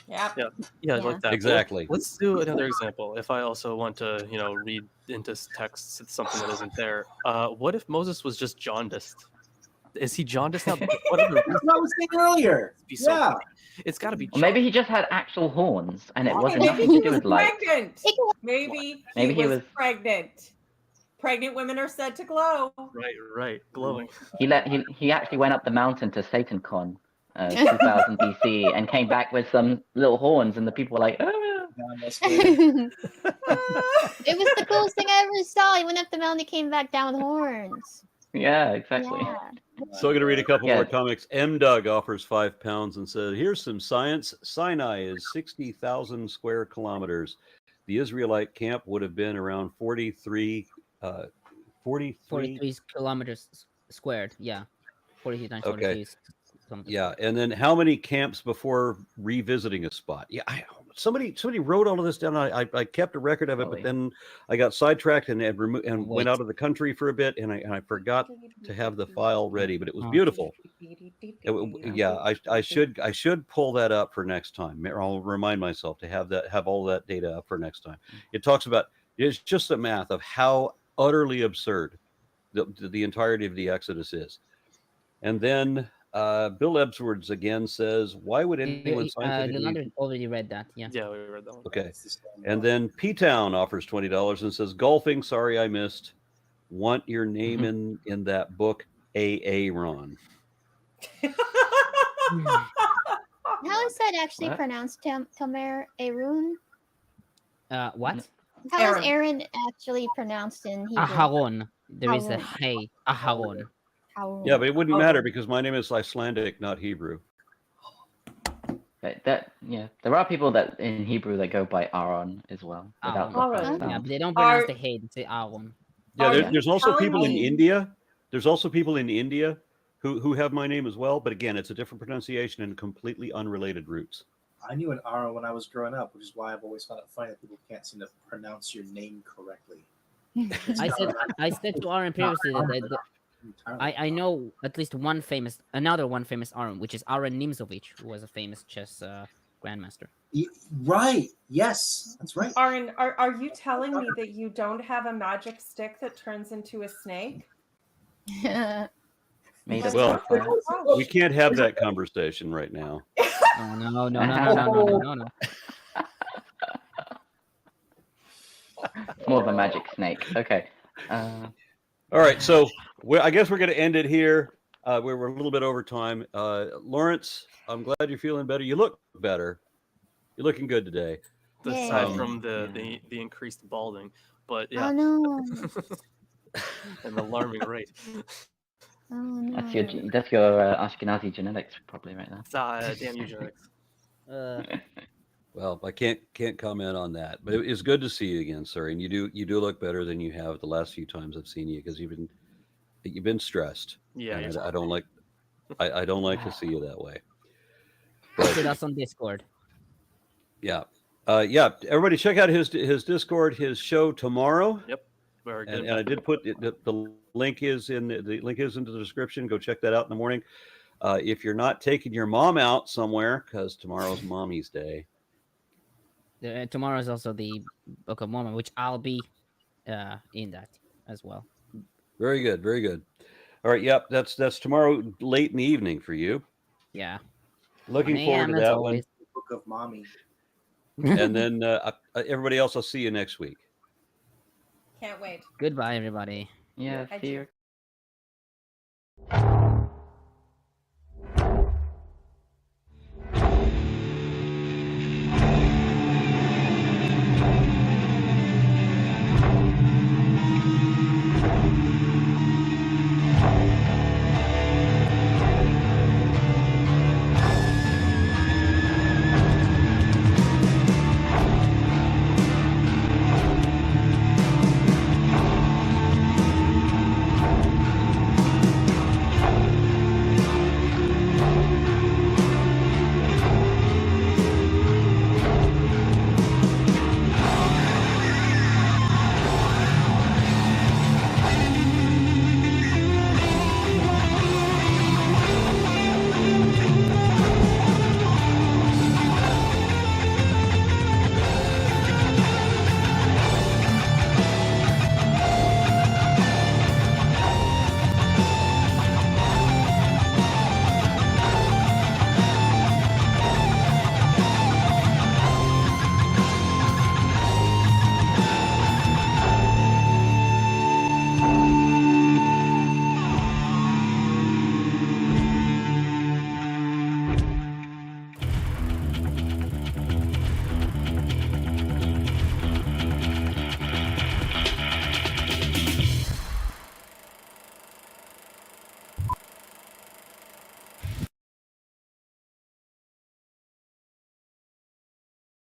Yeah. Yeah, Yeah. like that. Exactly. Let's do another example. If I also want to, read into texts something that isn't there. What if Moses was just jaundiced? Is he jaundiced now? What other That's reason what I was saying earlier. would be so Yeah. funny? It's got to be. Or maybe he just had actual horns, and it Okay, wasn't maybe nothing he to do was with light. pregnant. It can- Maybe Maybe he he was was- pregnant. Pregnant women are said to glow. Right, glowing. He actually went up the mountain to SatanCon, 2000 BC, and came back with some little horns, and the people were like, "Oh, It was the coolest thing I ever saw. He went up the mountain, he came back down with horns. yeah, exactly." Yeah. So I'm going to read a couple Yeah. more comics. M. Doug offers £5 and says, "Here's some science. Sinai is 60,000 square kilometers. The Israelite camp would have been around 43 kilometers squared. Yeah, 43 times Okay. 43 kilometers Yeah, squared. and then how many camps before revisiting a spot? Yeah, somebody wrote all of this down. I kept a record of it, but Golly. then I got sidetracked and went Wait. out of the country for a bit, and I forgot to have the file ready. But it was Oh. beautiful. Yeah, I should pull that up for next time. I'll remind myself to have all that data up for next time. It talks about it's just the math of how utterly absurd the entirety of the Exodus is, and then. Bill Ebswords again says, "Why would anyone scientifically?" Leonardo already read that. Yeah. Yeah, we read that one. Okay, and then P-Town offers $20 and says, "Golfing. Sorry, I missed. Want your name in that book, Aaron." How is that actually What? pronounced, Tamer Arun? What? How Aaron. is Aaron actually pronounced in Hebrew? Aharon. There is a Aharon. hey. Aharon. How- Yeah, but it wouldn't Oh. matter because my name is Icelandic, not Hebrew. But there are people that in Hebrew that go by Aaron as well, without the Aaron. first Yeah, sound. but they don't pronounce Are- the hey. They say Aaron. Yeah, Are there's you also telling people in me- India. There's also people in India who have my name as well, but again, it's a different pronunciation and completely unrelated roots. I knew an Ara when I was growing up, which is why I've always found it funny that people can't seem to pronounce your name correctly. I said to Aaron previously that I know at least another one famous Aaron, which is Aaron Nimzovich, who was a famous chess grandmaster. Right. Yes, that's right. Aaron, are you telling me that you don't have a magic stick that turns into a snake? Made of Well, sapphire. We can't have that conversation right now. Oh no. It's more of a magic snake. Okay. All right, so I guess we're going to end it here. We're a little bit over time. Lawrence, I'm glad you're feeling better. You look better. You're looking good today. Aside Yay. from the increased balding, but Oh yeah, no. an alarming rate. Oh no. That's your Ashkenazi genetics probably right there. Damn eugenics. Well, I can't comment on that, but it's good to see you again, sir. And you do look better than you have the last few times I've seen you because you've been stressed. Yeah, and yeah. I don't like to see you that way. Look at us on Discord. Yeah, everybody check out his Discord, his show tomorrow. Yep. Very good. And I did put the link is in the link is in the description. Go check that out in the morning. If you're not taking your mom out somewhere, because tomorrow's Mommy's Day. Tomorrow is also the Book of Mormon, which I'll be in that as well. Very good, very good. All right, yep, that's tomorrow late in the evening for you. Yeah. Looking 1 forward a.m. to as that always. Book of Mommy. one. And then everybody else, I'll see you next week. Can't wait. Goodbye, everybody. Yeah, I see do. you.